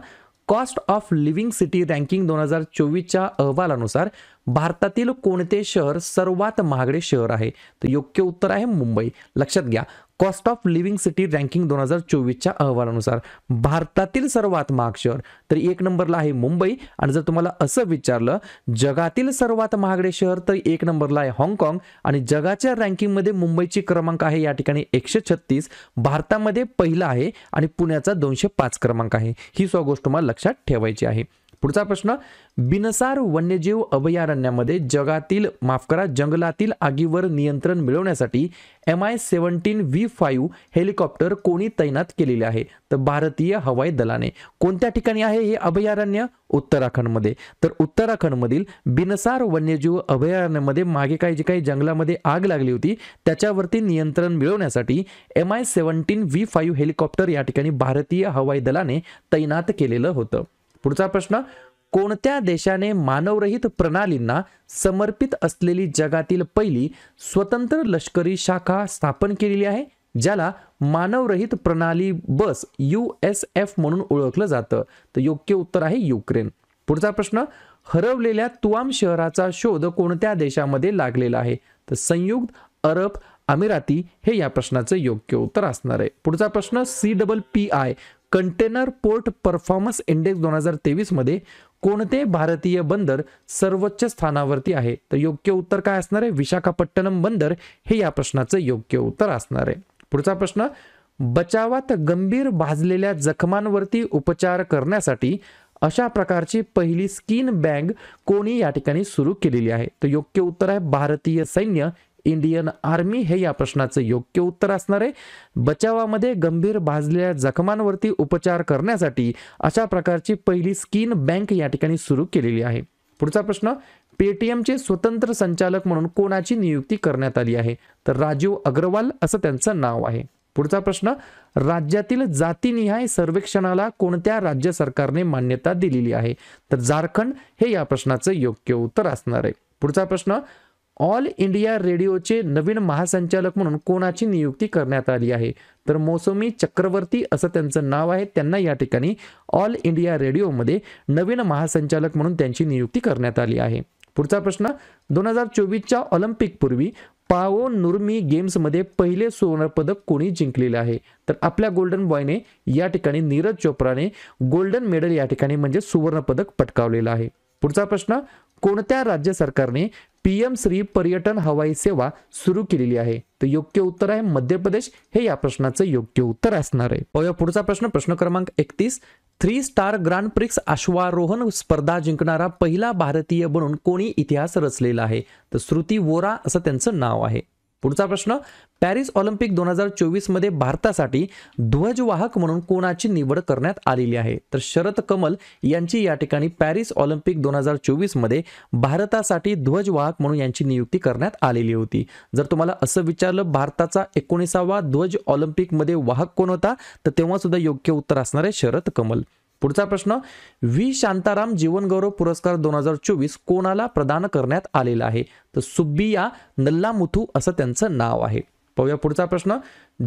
cost of living city ranking 2024च्या अहवालानुसार भारतातील कोणते शहर सर्वात महागडे शहर आहे? तर योग्य उत्तर आहे मुंबई. लक्षात घ्या, cost of living city ranking 2024च्या अहवालानुसार भारतातील सर्वात महाग शहर तर 1 नंबरला आहे मुंबई. आणि जर तुम्हाला असं विचारलं जगातील सर्वात महागडे शहर तर 1 नंबरला आहे हाँगकाँग. आणि जगाच्या रँकिंगमध्ये मुंबईची क्रमांक आहे या ठिकाणी 136, भारतामध्ये पहिला आहे आणि पुण्याचा 205 क्रमांक आहे. ही गोष्ट तुम्हाला लक्षात ठेवायची आहे. पुढचा प्रश्न, बिनसार वन्यजीव अभयारण्यामध्ये जंगलातील आगीवर नियंत्रण मिळवण्यासाठी MI-17V5 हेलिकॉप्टर कोणी तैनात केलेले आहे? तर भारतीय हवाई दलाने. कोणत्या ठिकाणी आहे हे अभयारण्य? उत्तराखंडमध्ये. तर उत्तराखंडमधील बिनसार वन्यजीव अभयारण्यामध्ये मागे काही जंगलामध्ये आग लागली होती त्याच्यावरती नियंत्रण मिळवण्यासाठी MI-17V5 हेलिकॉप्टर या ठिकाणी भारतीय हवाई दलाने तैनात केलेलं होतं. पुढचा प्रश्न, कोणत्या देशाने मानवरहित प्रणालींना समर्पित असलेली जगातील पहिली स्वतंत्र लष्करी शाखा स्थापन केलेली आहे ज्याला मानवरहित प्रणाली बस USF म्हणून ओळखलं जातं? तर योग्य उत्तर आहे युक्रेन. पुढचा प्रश्न, हरवलेल्या तुआम शहराचा शोध कोणत्या देशामध्ये लागलेला आहे? तर संयुक्त अरब अमिराती हे या प्रश्नाचं योग्य उत्तर असणार आहे. पुढचा प्रश्न, CPPI container port performance index 2023 मध्ये कोणते भारतीय बंदर सर्वोच्च स्थानावरती आहे? तर योग्य उत्तर काय असणार आहे? विशाखापट्टणम बंदर हे या प्रश्नाचं योग्य उत्तर असणार आहे. पुढचा प्रश्न, बचावात गंभीर भाजलेल्या जखमांवरती उपचार करण्यासाठी अशा प्रकारची पहिली स्किन बँक कोणी या ठिकाणी सुरू केलेली आहे? तर योग्य उत्तर आहे भारतीय सैन्य, इंडियन आर्मी हे या प्रश्नाचं योग्य उत्तर असणार आहे. बचावामध्ये गंभीर भाजलेल्या जखमांवरती उपचार करण्यासाठी अशा प्रकारची पहिली स्किन बँक या ठिकाणी सुरू केलेली आहे. पुढचा प्रश्न, पेटीएमचे स्वतंत्र संचालक म्हणून कोणाची नियुक्ती करण्यात आली आहे? तर राजीव अग्रवाल असं त्यांचं नाव आहे. पुढचा प्रश्न, राज्यातील जातीनिहाय सर्वेक्षणाला कोणत्या राज्य सरकारने मान्यता दिलेली आहे? तर झारखंड हे या प्रश्नाचं योग्य उत्तर असणार आहे. पुढचा प्रश्न, ऑल इंडिया रेडिओचे नवीन महासंचालक म्हणून कोणाची नियुक्ती करण्यात आली आहे? तर मौसमी चक्रवर्ती असं त्यांचं नाव आहे. त्यांना या ठिकाणी ऑल इंडिया रेडिओमध्ये नवीन महासंचालक म्हणून त्यांची नियुक्ती करण्यात आली आहे. पुढचा प्रश्न, 2024च्या ऑलिम्पिक पूर्वी पाओ नुर्मी गेम्समध्ये पहिले सुवर्ण पदक कोणी जिंकलेले आहे? तर आपल्या गोल्डन बॉयने या ठिकाणी नीरज चोप्राने गोल्डन मेडल या ठिकाणी म्हणजे सुवर्ण पदक पटकावलेलं आहे. पुढचा प्रश्न, कोणत्या राज्य सरकारने PM श्री पर्यटन हवाई सेवा सुरू केलेली आहे? तर योग्य उत्तर आहे मध्य प्रदेश हे या प्रश्नाचं योग्य उत्तर असणार आहे. पाहूया पुढचा प्रश्न, प्रश्न क्रमांक 31. 3 स्टार ग्रँड प्रिक्स अश्वारोहण स्पर्धा जिंकणारा पहिला भारतीय बनून कोणी इतिहास रचलेला आहे? तर श्रुती वोरा असं त्यांचं नाव आहे. पुढचा प्रश्न, पॅरिस ऑलिम्पिक 2024 मध्ये भारतासाठी ध्वजवाहक म्हणून कोणाची निवड करण्यात आलेली आहे? तर शरद कमल यांची या ठिकाणी पॅरिस ऑलिम्पिक 2024 मध्ये भारतासाठी ध्वजवाहक म्हणून यांची नियुक्ती करण्यात आलेली होती. जर तुम्हाला असं विचारलं भारताचा 19वा ध्वज ऑलिम्पिक मध्ये वाहक कोण होता? तर तेव्हा सुद्धा योग्य उत्तर असणार आहे शरद कमल. पुढचा प्रश्न, व्ही शांताराम जीवनगौरव पुरस्कार 2024 कोणाला प्रदान करण्यात आलेला आहे? तर सुब्बिया नल्लामुथू असं त्यांचं नाव आहे. पाहूया पुढचा प्रश्न,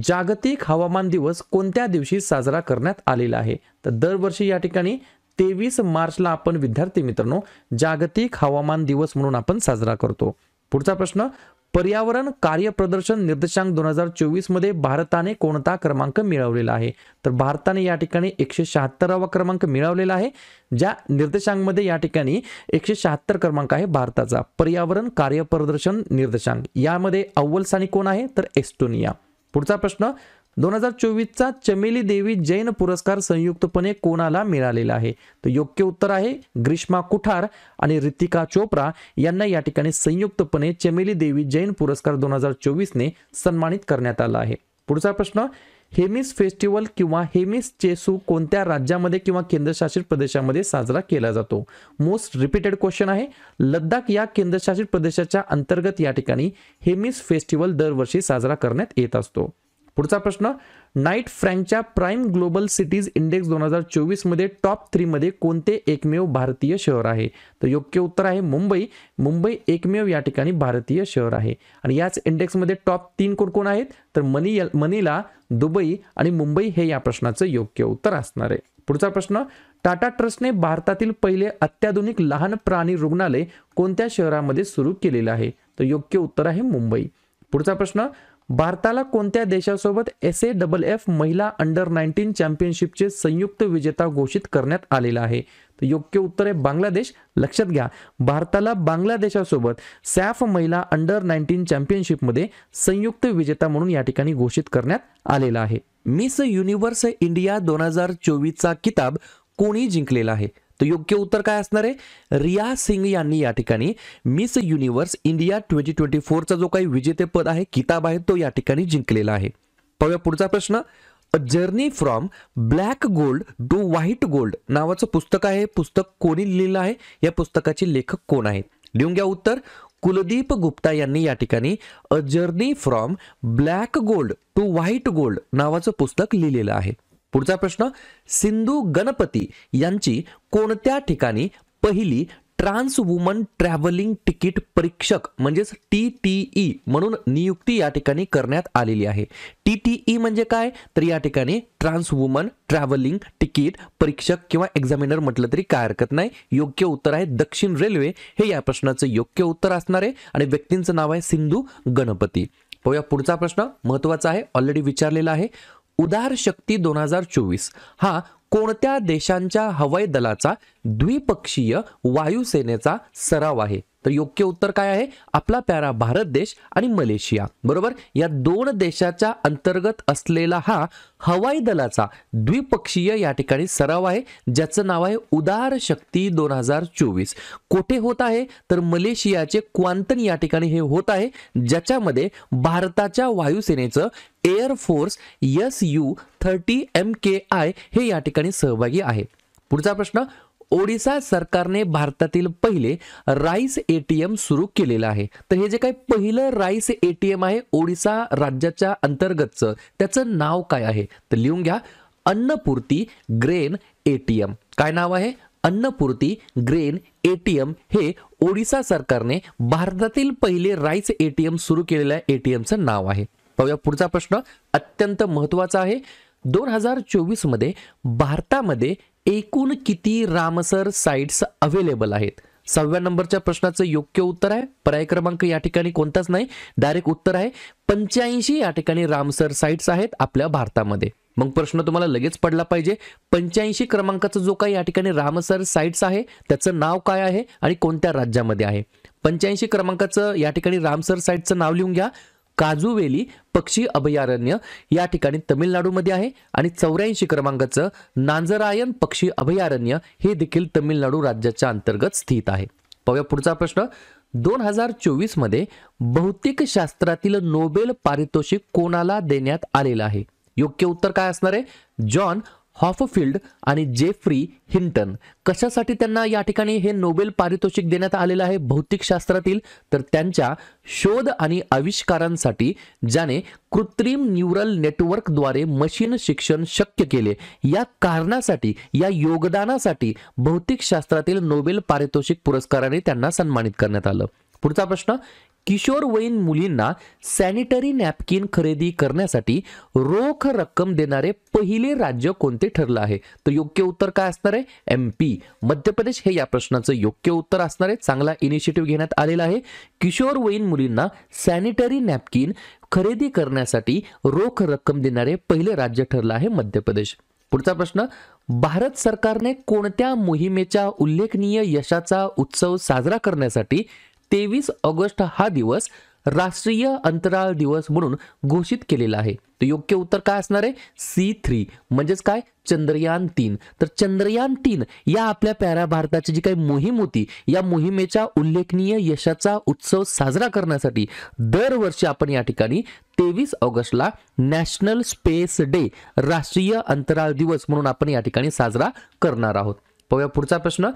जागतिक हवामान दिवस कोणत्या दिवशी साजरा करण्यात आलेला आहे? तर दरवर्षी या ठिकाणी 23 मार्चला आपण विद्यार्थी मित्रांनो जागतिक हवामान दिवस म्हणून आपण साजरा करतो. पुढचा प्रश्न, पर्यावरण कार्यप्रदर्शन निर्देशांक 2024 मध्ये भारताने कोणता क्रमांक मिळवलेला आहे? तर भारताने या ठिकाणी 176वा क्रमांक मिळवलेला आहे. ज्या निर्देशांकमध्ये या ठिकाणी 176 क्रमांक आहे भारताचा पर्यावरण कार्यप्रदर्शन निर्देशांक. यामध्ये अव्वल स्थानी कोण आहे? तर एस्टोनिया. पुढचा प्रश्न, 2024चा चमेली देवी जैन पुरस्कार संयुक्तपणे कोणाला मिळालेला आहे? तर योग्य उत्तर आहे ग्रीष्मा कुठार आणि रितिका चोप्रा यांना या ठिकाणी संयुक्तपणे चमेली देवी जैन पुरस्कार 2024 ने सन्मानित करण्यात आला आहे. पुढचा प्रश्न, हेमिस फेस्टिवल किंवा हेमिस चेसू कोणत्या राज्यामध्ये किंवा केंद्रशासित प्रदेशामध्ये साजरा केला जातो? मोस्ट रिपीटेड क्वेश्चन आहे. लडाख या केंद्रशासित प्रदेशाच्या अंतर्गत या ठिकाणी हेमिस फेस्टिवल दरवर्षी साजरा करण्यात येत असतो. पुढचा प्रश्न, नाईट फ्रँकच्या प्राईम ग्लोबल सिटीज इंडेक्स 2024 मध्ये टॉप 3 मध्ये कोणते एकमेव भारतीय शहर आहे? तर योग्य उत्तर आहे मुंबई. मुंबई एकमेव या ठिकाणी भारतीय शहर आहे. आणि याच इंडेक्समध्ये टॉप 3 कोण कोण आहेत? तर मनिला, दुबई आणि मुंबई हे या प्रश्नाचं योग्य उत्तर असणार आहे. पुढचा प्रश्न, टाटा ट्रस्टने भारतातील पहिले अत्याधुनिक लहान प्राणी रुग्णालय कोणत्या शहरामध्ये सुरू केलेलं आहे? तर योग्य उत्तर आहे मुंबई. पुढचा प्रश्न, भारताला कोणत्या देशासोबत SAFF महिला अंडर-19 चॅम्पियनशिपचे संयुक्त विजेता घोषित करण्यात आलेला आहे? तर योग्य उत्तर आहे बांगलादेश. लक्षात घ्या, भारताला बांगलादेशासोबत सॅफ महिला अंडर-19 चॅम्पियनशिपमध्ये संयुक्त विजेता म्हणून या ठिकाणी घोषित करण्यात आलेला आहे. मिस युनिव्हर्स इंडिया 2024चा किताब कोणी जिंकलेला आहे? तर योग्य उत्तर काय असणार आहे? रिया सिंग यांनी या ठिकाणी मिस युनिव्हर्स इंडिया 2024चा जो काही विजेतेपद आहे, किताब आहे, तो या ठिकाणी जिंकलेला आहे. पाहूया पुढचा प्रश्न, a journey from black gold to white gold नावाचं पुस्तक आहे. पुस्तक कोणी लिहिलं आहे? या पुस्तकाचे लेखक कोण आहेत? लिहून घ्या उत्तर. कुलदीप गुप्ता यांनी या ठिकाणी a journey from black gold to white gold नावाचं पुस्तक लिहिलेलं आहे. पुढचा प्रश्न, सिंधू गणपती यांची कोणत्या ठिकाणी पहिली ट्रान्स वुमन ट्रॅव्हलिंग तिकीट परीक्षक म्हणजेच TTE म्हणून नियुक्ती या ठिकाणी करण्यात आलेली आहे? TTE म्हणजे काय? तर या ठिकाणी ट्रान्स वुमन ट्रॅव्हलिंग तिकीट परीक्षक किंवा एक्झामिनर म्हटलं तरी काय हरकत नाही. योग्य उत्तर आहे दक्षिण रेल्वे हे या प्रश्नाचं योग्य उत्तर असणार आहे. आणि व्यक्तींचं नाव आहे सिंधू गणपती. पाहूया पुढचा प्रश्न, महत्वाचा आहे, ऑलरेडी विचारलेला आहे. उदार शक्ती 2024 हा कोणत्या देशांच्या हवाई दलाचा द्विपक्षीय वायुसेनेचा सराव आहे? तर योग्य उत्तर काय आहे? आपला प्यारा भारत देश आणि मलेशिया. बरोबर, या दोन देशाच्या अंतर्गत असलेला हा हवाई दलाचा द्विपक्षीय या ठिकाणी सराव आहे, ज्याचं नाव आहे उदार शक्ती 2024. कुठे होत आहे? तर मलेशियाचे क्वांतन या ठिकाणी हे होत आहे, ज्याच्यामध्ये भारताच्या वायुसेनेचं एअर फोर्स SU-30 MKI हे या ठिकाणी सहभागी आहे. पुढचा प्रश्न, ओडिशा सरकारने भारतातील पहिले राईस ATM सुरू केलेलं आहे. तर हे जे काही पहिलं राईस ATM आहे ओडिशा राज्याच्या अंतर्गतचं, त्याचं नाव काय आहे? तर लिहून घ्या, अन्नपूर्ती ग्रेन ATM. काय नाव आहे? अन्नपूर्ती ग्रेन ATM हे ओडिशा सरकारने भारतातील पहिले राईस ATM सुरू केलेल्या ATMचं नाव आहे. पाहूया पुढचा प्रश्न, अत्यंत महत्वाचा आहे. 2024 मध्ये भारतामध्ये एकूण किती रामसर साइट्स अवेलेबल आहेत? 6व्या नंबरच्या प्रश्नाचं योग्य उत्तर आहे, पर्याय क्रमांक या ठिकाणी कोणताच नाही, डायरेक्ट उत्तर आहे 85 या ठिकाणी रामसर साइट्स आहेत आपल्या भारतामध्ये. मग प्रश्न तुम्हाला लगेच पडला पाहिजे, 85 क्रमांकाचा जो काही या ठिकाणी रामसर साइट्स आहे त्याचं नाव काय आहे आणि कोणत्या राज्यामध्ये आहे? 85 क्रमांकाचं या ठिकाणी रामसर साइटचं नाव लिहून घ्या. काजूवेली पक्षी अभयारण्य या ठिकाणी तमिळनाडूमध्ये आहे. आणि 84 क्रमांकाचं नांजरायन पक्षी अभयारण्य हे देखील तमिळनाडू राज्याच्या अंतर्गत स्थित आहे. पाहूया पुढचा प्रश्न, 2024 मध्ये भौतिक शास्त्रातील नोबेल पारितोषिक कोणाला देण्यात आलेलं आहे? योग्य उत्तर काय असणार आहे? जॉन हॉफफिल्ड आणि जेफ्री हिंटन. कशासाठी त्यांना या ठिकाणी हे नोबेल पारितोषिक देण्यात आलेलं आहे भौतिक शास्त्रातील? तर त्यांच्या शोध आणि आविष्कारांसाठी, ज्याने कृत्रिम न्यूरल नेटवर्कद्वारे मशीन शिक्षण शक्य केले, या कारणासाठी, या योगदानासाठी भौतिक शास्त्रातील नोबेल पारितोषिक पुरस्काराने त्यांना सन्मानित करण्यात आलं. पुढचा प्रश्न, किशोरवयीन मुलींना सॅनिटरी नॅपकिन खरेदी करण्यासाठी रोख रक्कम देणारे पहिले राज्य कोणते ठरलं आहे? तर योग्य उत्तर काय असणार आहे? MP मध्य प्रदेश हे या प्रश्नाचं योग्य उत्तर असणार आहे. चांगला इनिशिएटिव्ह घेण्यात आलेला आहे. किशोरवयीन मुलींना सॅनिटरी नॅपकिन खरेदी करण्यासाठी रोख रक्कम देणारे पहिले राज्य ठरलं आहे मध्य प्रदेश. पुढचा प्रश्न, भारत सरकारने कोणत्या मोहिमेच्या उल्लेखनीय यशाचा उत्सव साजरा करण्यासाठी 23 ऑगस्ट हा दिवस राष्ट्रीय अंतराळ दिवस म्हणून घोषित केलेला आहे? तर योग्य उत्तर काय असणार आहे? C3 म्हणजेच काय? चंद्रयान-3. तर चंद्रयान-3 या आपल्या प्याऱ्या भारताची जी काही मोहीम होती, या मोहिमेच्या उल्लेखनीय यशाचा उत्सव साजरा करण्यासाठी दरवर्षी आपण या ठिकाणी 23 ऑगस्टला नॅशनल स्पेस डे, राष्ट्रीय अंतराळ दिवस म्हणून आपण या ठिकाणी साजरा करणार आहोत. पाहूया पुढचा प्रश्न.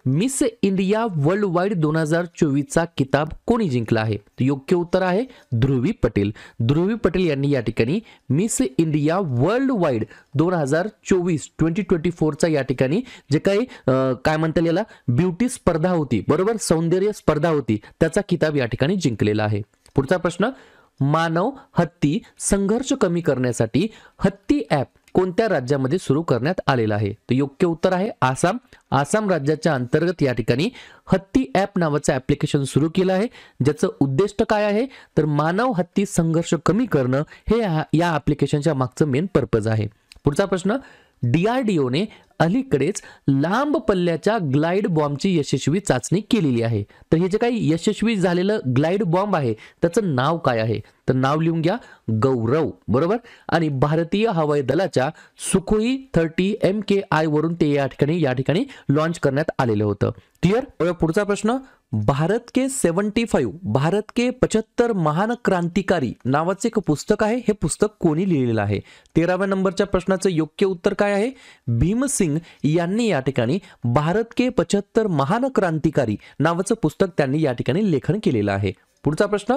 मिस इंडिया वर्ल्ड वाईड 2024चा किताब कोणी जिंकला आहे? तर योग्य उत्तर आहे ध्रुवी पटेल. ध्रुवी पटेल यांनी या ठिकाणी मिस इंडिया वर्ल्ड वाईड 2024 या ठिकाणी जे काही काय म्हणता याला ब्युटी स्पर्धा होती, बरोबर, सौंदर्य स्पर्धा होती, त्याचा किताब या ठिकाणी जिंकलेला आहे. पुढचा प्रश्न. मानव हत्ती संघर्ष कमी करण्यासाठी हत्ती ॲप कोणत्या राज्यामध्ये सुरू करण्यात आलेला आहे? तर योग्य उत्तर आहे आसाम. आसाम राज्याच्या अंतर्गत या ठिकाणी हत्ती ॲप नावाचं ॲप्लिकेशन सुरू केलं आहे, ज्याचं उद्दिष्ट काय आहे तर मानव हत्ती संघर्ष कमी करणं हे या ॲप्लिकेशनच्या मागचं मेन पर्पज आहे. पुढचा प्रश्न. DRDOने अलीकडेच लांब पल्ल्याच्या ग्लाइड बॉम्बची यशस्वी चाचणी केलेली आहे. तर हे जे काही यशस्वी झालेलं ग्लाइड बॉम्ब आहे त्याचं नाव काय आहे? तर नाव लिहून घ्या, गौरव, बरोबर. आणि भारतीय हवाई दलाच्या सुखोई 30 MKI वरून ते या ठिकाणी लॉन्च करण्यात आलेलं होतं. क्लिअर. पुढचा प्रश्न. भारत के 75 महान क्रांतिकारी नावाचे एक पुस्तक आहे. हे पुस्तक कोणी लिहिलेलं आहे? 13व्या नंबरच्या प्रश्नाचं योग्य उत्तर काय आहे? भीमसिंग यांनी या ठिकाणी भारत के 75 महान क्रांतिकारी नावाचं पुस्तक त्यांनी या ठिकाणी लेखन केलेलं आहे. पुढचा प्रश्न.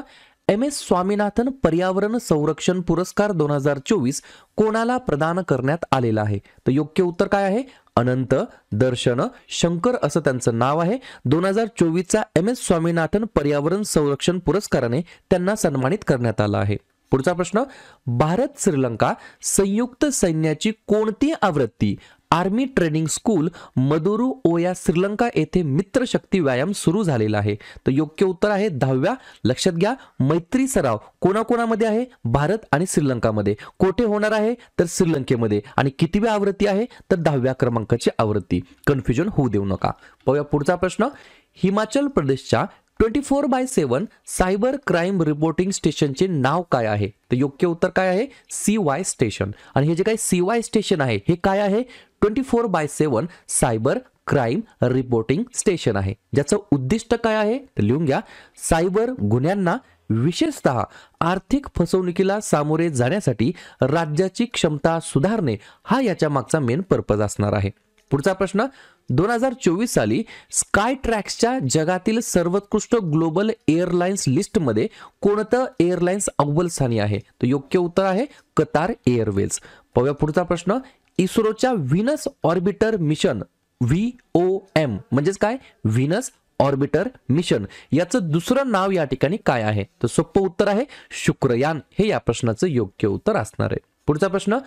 MS स्वामीनाथन पर्यावरण संरक्षण पुरस्कार 2024 कोणाला प्रदान करण्यात आलेला आहे? तर योग्य उत्तर काय आहे? अनंत दर्शन शंकर असं त्यांचं नाव आहे. 2024चा MS स्वामीनाथन पर्यावरण संरक्षण पुरस्काराने त्यांना सन्मानित करण्यात आलं आहे. पुढचा प्रश्न. भारत श्रीलंका संयुक्त सैन्याची कोणती आवृत्ती आर्मी ट्रेनिंग स्कूल मदुरू ओया श्रीलंका येथे मित्रशक्ती व्यायाम सुरू झालेला आहे? तर योग्य उत्तर आहे 10व्या. लक्षात घ्या, मैत्री सराव कोणाकोणामध्ये आहे? भारत आणि श्रीलंकामध्ये. कोठे होणार आहे? तर श्रीलंकेमध्ये. आणि कितीव्या आवृत्ती आहे? तर 10व्या क्रमांकाची आवृत्ती. कन्फ्युजन होऊ देऊ नका. पाहूया पुढचा प्रश्न. हिमाचल प्रदेशच्या 24/7 सायबर क्राईम रिपोर्टिंग स्टेशनचे नाव काय आहे? तर योग्य उत्तर काय आहे? CY station. आणि हे जे काही CY स्टेशन आहे हे काय आहे? 24/7 सायबर क्राईम रिपोर्टिंग स्टेशन आहे. ज्याचं उद्दिष्ट काय आहे? तर लिहून घ्या, सायबर गुन्ह्यांना विशेषतः आर्थिक फसवणुकीला सामोरे जाण्यासाठी राज्याची क्षमता सुधारणे हा याच्या मागचा मेन पर्पज असणार आहे. पुढचा प्रश्न. 2024 साली स्काय ट्रॅक्सच्या जगातील सर्वोत्कृष्ट ग्लोबल एअरलाइन्स लिस्टमध्ये कोणतं एअरलाइन्स अव्वल स्थानी आहे? तर योग्य उत्तर आहे कतार एअरवेज. पाहूया पुढचा प्रश्न. इस्रोच्या व्हीनस ऑर्बिटर मिशन VOM म्हणजेच काय? व्हीनस ऑर्बिटर मिशन याचं दुसरं नाव या ठिकाणी काय आहे? तर सोपं उत्तर आहे शुक्रयान. हे या प्रश्नाचं योग्य उत्तर असणार आहे. पुढचा प्रश्न.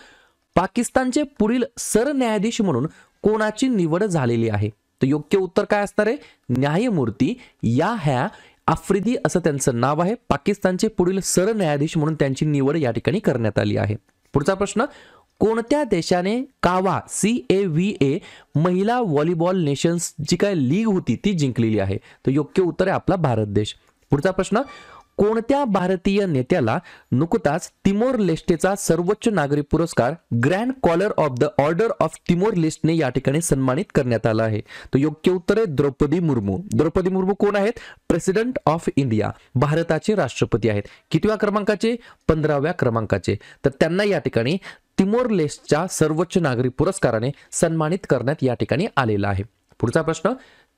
पाकिस्तानचे पुढील सरन्यायाधीश म्हणून कोणाची निवड झालेली आहे? तर योग्य उत्तर काय असणार आहे? न्यायमूर्ती याह्या आफ्रिदी असं त्यांचं नाव आहे. पाकिस्तानचे पुढील सरन्यायाधीश म्हणून त्यांची निवड या ठिकाणी करण्यात आली आहे. पुढचा प्रश्न. कोणत्या देशाने CAVA महिला व्हॉलीबॉल नेशन्स जी काय लीग होती ती जिंकलेली आहे? तर योग्य उत्तर आहे आपला भारत देश. पुढचा प्रश्न. कोणत्या भारतीय नेत्याला नुकताच तिमोर लेस्टेचा सर्वोच्च नागरी पुरस्कार grand collar of the order of Timor लेस्टने या ठिकाणी सन्मानित करण्यात आला आहे? तर योग्य उत्तर आहे द्रौपदी मुर्मू. द्रौपदी मुर्मू कोण आहेत? प्रेसिडेंट ऑफ इंडिया, भारताचे राष्ट्रपती आहेत. कितव्या क्रमांकाचे? 15व्या क्रमांकाचे. तर त्यांना या ठिकाणी तिमोर लेस्टच्या सर्वोच्च नागरी पुरस्काराने सन्मानित करण्यात या ठिकाणी आलेला आहे. पुढचा प्रश्न.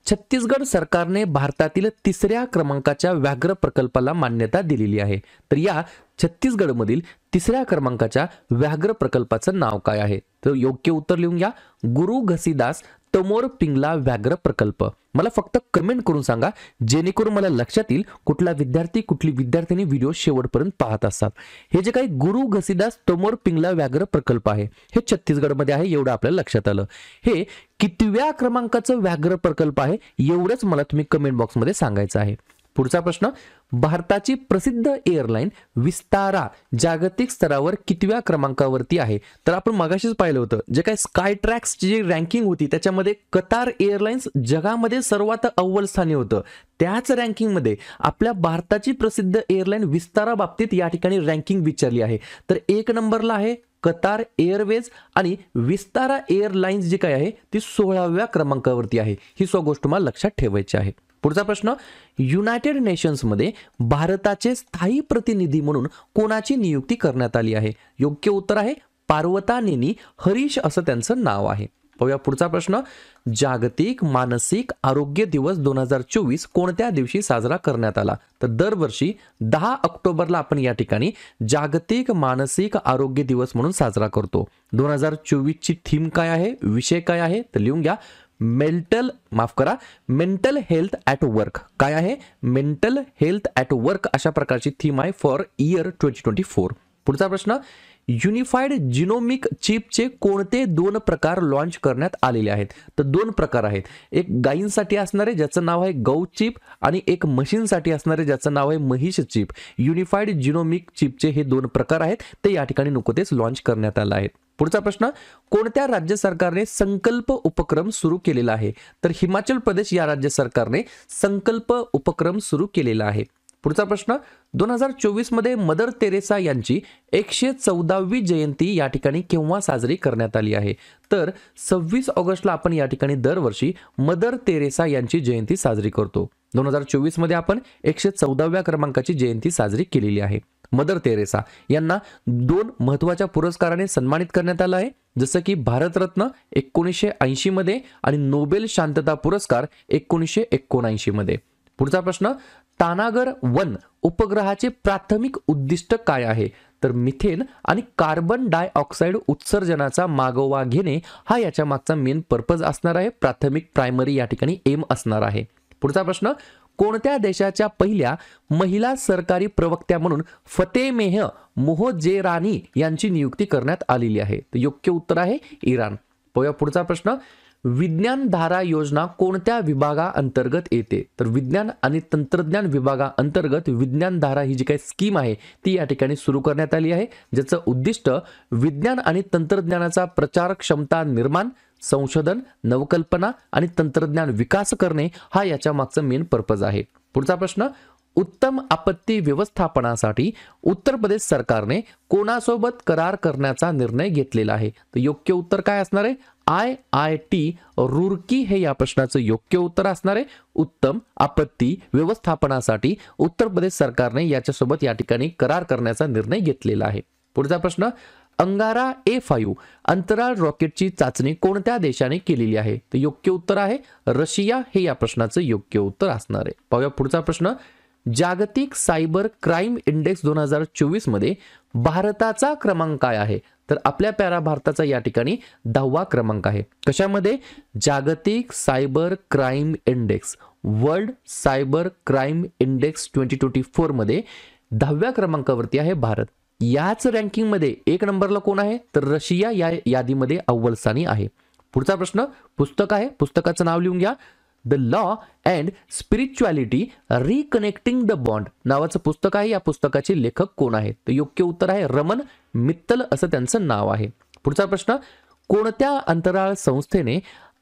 छत्तीसगड सरकारने भारतातील 3ऱ्या क्रमांकाच्या व्याघ्र प्रकल्पाला मान्यता दिलेली आहे. तर या छत्तीसगडमधील 3ऱ्या क्रमांकाच्या व्याघ्र प्रकल्पाचं नाव काय आहे? तर योग्य उत्तर लिहून घ्या, गुरु घसीदास तमोर पिंगला व्याघ्र प्रकल्प. मला फक्त कमेंट करून सांगा जेणेकरून मला लक्षात येईल कुठला विद्यार्थी कुठली विद्यार्थिनी व्हिडिओ शेवटपर्यंत पाहत असतात. हे जे काही गुरु घसीदास तमोर पिंगला व्याघ्र प्रकल्प आहे हे छत्तीसगडमध्ये आहे एवढं आपल्याला लक्षात आलं. हे कितव्या क्रमांकाचं व्याघ्र प्रकल्प आहे एवढंच मला तुम्ही कमेंट बॉक्समध्ये सांगायचं आहे. पुढचा प्रश्न. भारताची प्रसिद्ध एअरलाइन विस्तारा जागतिक स्तरावर कितव्या क्रमांकावरती आहे? तर आपण मगाशीच पाहिलं होतं जे काही स्काय ट्रॅक्सची जी रँकिंग होती त्याच्यामध्ये कतार एअरलाइन्स जगामध्ये सर्वात अव्वल स्थानी होतं. त्याच रँकिंगमध्ये आपल्या भारताची प्रसिद्ध एअरलाइन विस्तारा बाबतीत या ठिकाणी रँकिंग विचारली आहे. तर 1 नंबरला आहे कतार एअरवेज आणि विस्तारा एअरलाइन्स जी काय आहे ती 16व्या क्रमांकावरती आहे. ही गोष्ट तुम्हाला लक्षात ठेवायची आहे. पुढचा प्रश्न, युनायटेड नेशन्समध्ये भारताचे स्थायी प्रतिनिधी म्हणून कोणाची नियुक्ती करण्यात आली आहे? योग्य उत्तर आहे पार्वता नेनी हरीश असं त्यांचं नाव आहे. पाहूया पुढचा प्रश्न, जागतिक मानसिक आरोग्य दिवस 2024 कोणत्या दिवशी साजरा करण्यात आला? तर दरवर्षी 10 ऑक्टोबरला आपण या ठिकाणी जागतिक मानसिक आरोग्य दिवस म्हणून साजरा करतो. 2024 ची थीम काय आहे, विषय काय आहे? तर लिहून घ्या, मेंटल हेल्थ ॲट वर्क. काय आहे? मेंटल हेल्थ ॲट वर्क अशा प्रकारची थीम आहे फॉर इयर 2024. पुढचा प्रश्न, युनिफाईड जिनोमिक चिपचे कोणते 2 प्रकार लॉन्च करण्यात आलेले आहेत? तर 2 प्रकार आहेत. एक गायींसाठी असणारे ज्याचं नाव आहे गौ चिप आणि एक म्हशींसाठी असणारे ज्याचं नाव आहे महिष चिप. युनिफाईड जिनोमिक चिपचे हे 2 प्रकार आहेत, ते या ठिकाणी नुकतेच लॉन्च करण्यात आले आहेत. पुढचा प्रश्न, कोणत्या राज्य सरकारने संकल्प उपक्रम सुरू केलेला आहे? तर हिमाचल प्रदेश या राज्य सरकारने संकल्प उपक्रम सुरू केलेला आहे. पुढचा प्रश्न, 2024 मध्ये मदर तेरेसा यांची 114वी जयंती या ठिकाणी केव्हा साजरी करण्यात आली आहे? तर 26 ऑगस्टला आपण या ठिकाणी दरवर्षी मदर तेरेसा यांची जयंती साजरी करतो. 2024 मध्ये आपण 114व्या क्रमांकाची जयंती साजरी केलेली आहे. मदर तेरेसा यांना 2 महत्त्वाच्या पुरस्काराने सन्मानित करण्यात आलं आहे, जसं की भारतरत्न 1980 मध्ये आणि नोबेल शांतता पुरस्कार 1979 मध्ये. पुढचा प्रश्न, तानागर 1 उपग्रहाचे प्राथमिक उद्दिष्ट काय आहे? तर मिथेन आणि कार्बन डायऑक्साईड उत्सर्जनाचा मागोवा घेणे हा याच्या मागचा मेन पर्पज असणार आहे. प्रायमरी या ठिकाणी एम असणार आहे. पुढचा प्रश्न, कोणत्या देशाच्या पहिल्या महिला सरकारी प्रवक्त्या म्हणून फतेमेह मोहजेरानी यांची नियुक्ती करण्यात आलेली आहे? तर योग्य उत्तर आहे इराण. पाहूया पुढचा प्रश्न, विज्ञान धारा योजना कोणत्या विभागाअंतर्गत येते? तर विज्ञान आणि तंत्रज्ञान विभागाअंतर्गत विज्ञान धारा ही जी काही स्कीम आहे ती या ठिकाणी सुरू करण्यात आली आहे, ज्याचं उद्दिष्ट विज्ञान आणि तंत्रज्ञानाचा प्रचार क्षमता निर्माण, संशोधन, नवकल्पना आणि तंत्रज्ञान विकास करणे हा याच्या मागचा मेन पर्पज आहे. पुढचा प्रश्न, उत्तम आपत्ती व्यवस्थापनासाठी उत्तर प्रदेश सरकारने कोणासोबत करार करण्याचा निर्णय घेतलेला आहे? तर योग्य उत्तर काय असणार आहे? IIT रुरकी हे या प्रश्नाचं योग्य उत्तर असणार आहे. उत्तम आपत्ती व्यवस्थापनासाठी उत्तर प्रदेश सरकारने याच्यासोबत या ठिकाणी करार करण्याचा निर्णय घेतलेला आहे. पुढचा प्रश्न, अंगारा A5 अंतराळ रॉकेटची चाचणी कोणत्या देशाने केलेली आहे? तर योग्य उत्तर आहे रशिया हे या प्रश्नाचं योग्य उत्तर असणार आहे. पाहूया पुढचा प्रश्न, जागतिक सायबर क्राईम इंडेक्स 2024 मध्ये भारताचा क्रमांक काय आहे? तर आपल्या प्यारा भारताचा या ठिकाणी 10वा क्रमांक आहे. कशामध्ये? जागतिक cyber crime index, world cyber crime index 2024 मध्ये 10व्या क्रमांकावरती आहे भारत. याच रँकिंग मध्ये 1 नंबरला कोण आहे? तर रशिया या यादीमध्ये अव्वल स्थानी आहे. पुढचा प्रश्न, पुस्तक आहे, पुस्तकाचं नाव लिहून घ्या, the law and spirituality reconnecting the bond नावाचं पुस्तक आहे. या पुस्तकाचे लेखक कोण आहेत? तर योग्य उत्तर आहे रमन मित्तल असं त्यांचं नाव आहे. पुढचा प्रश्न, कोणत्या अंतराळ संस्थेने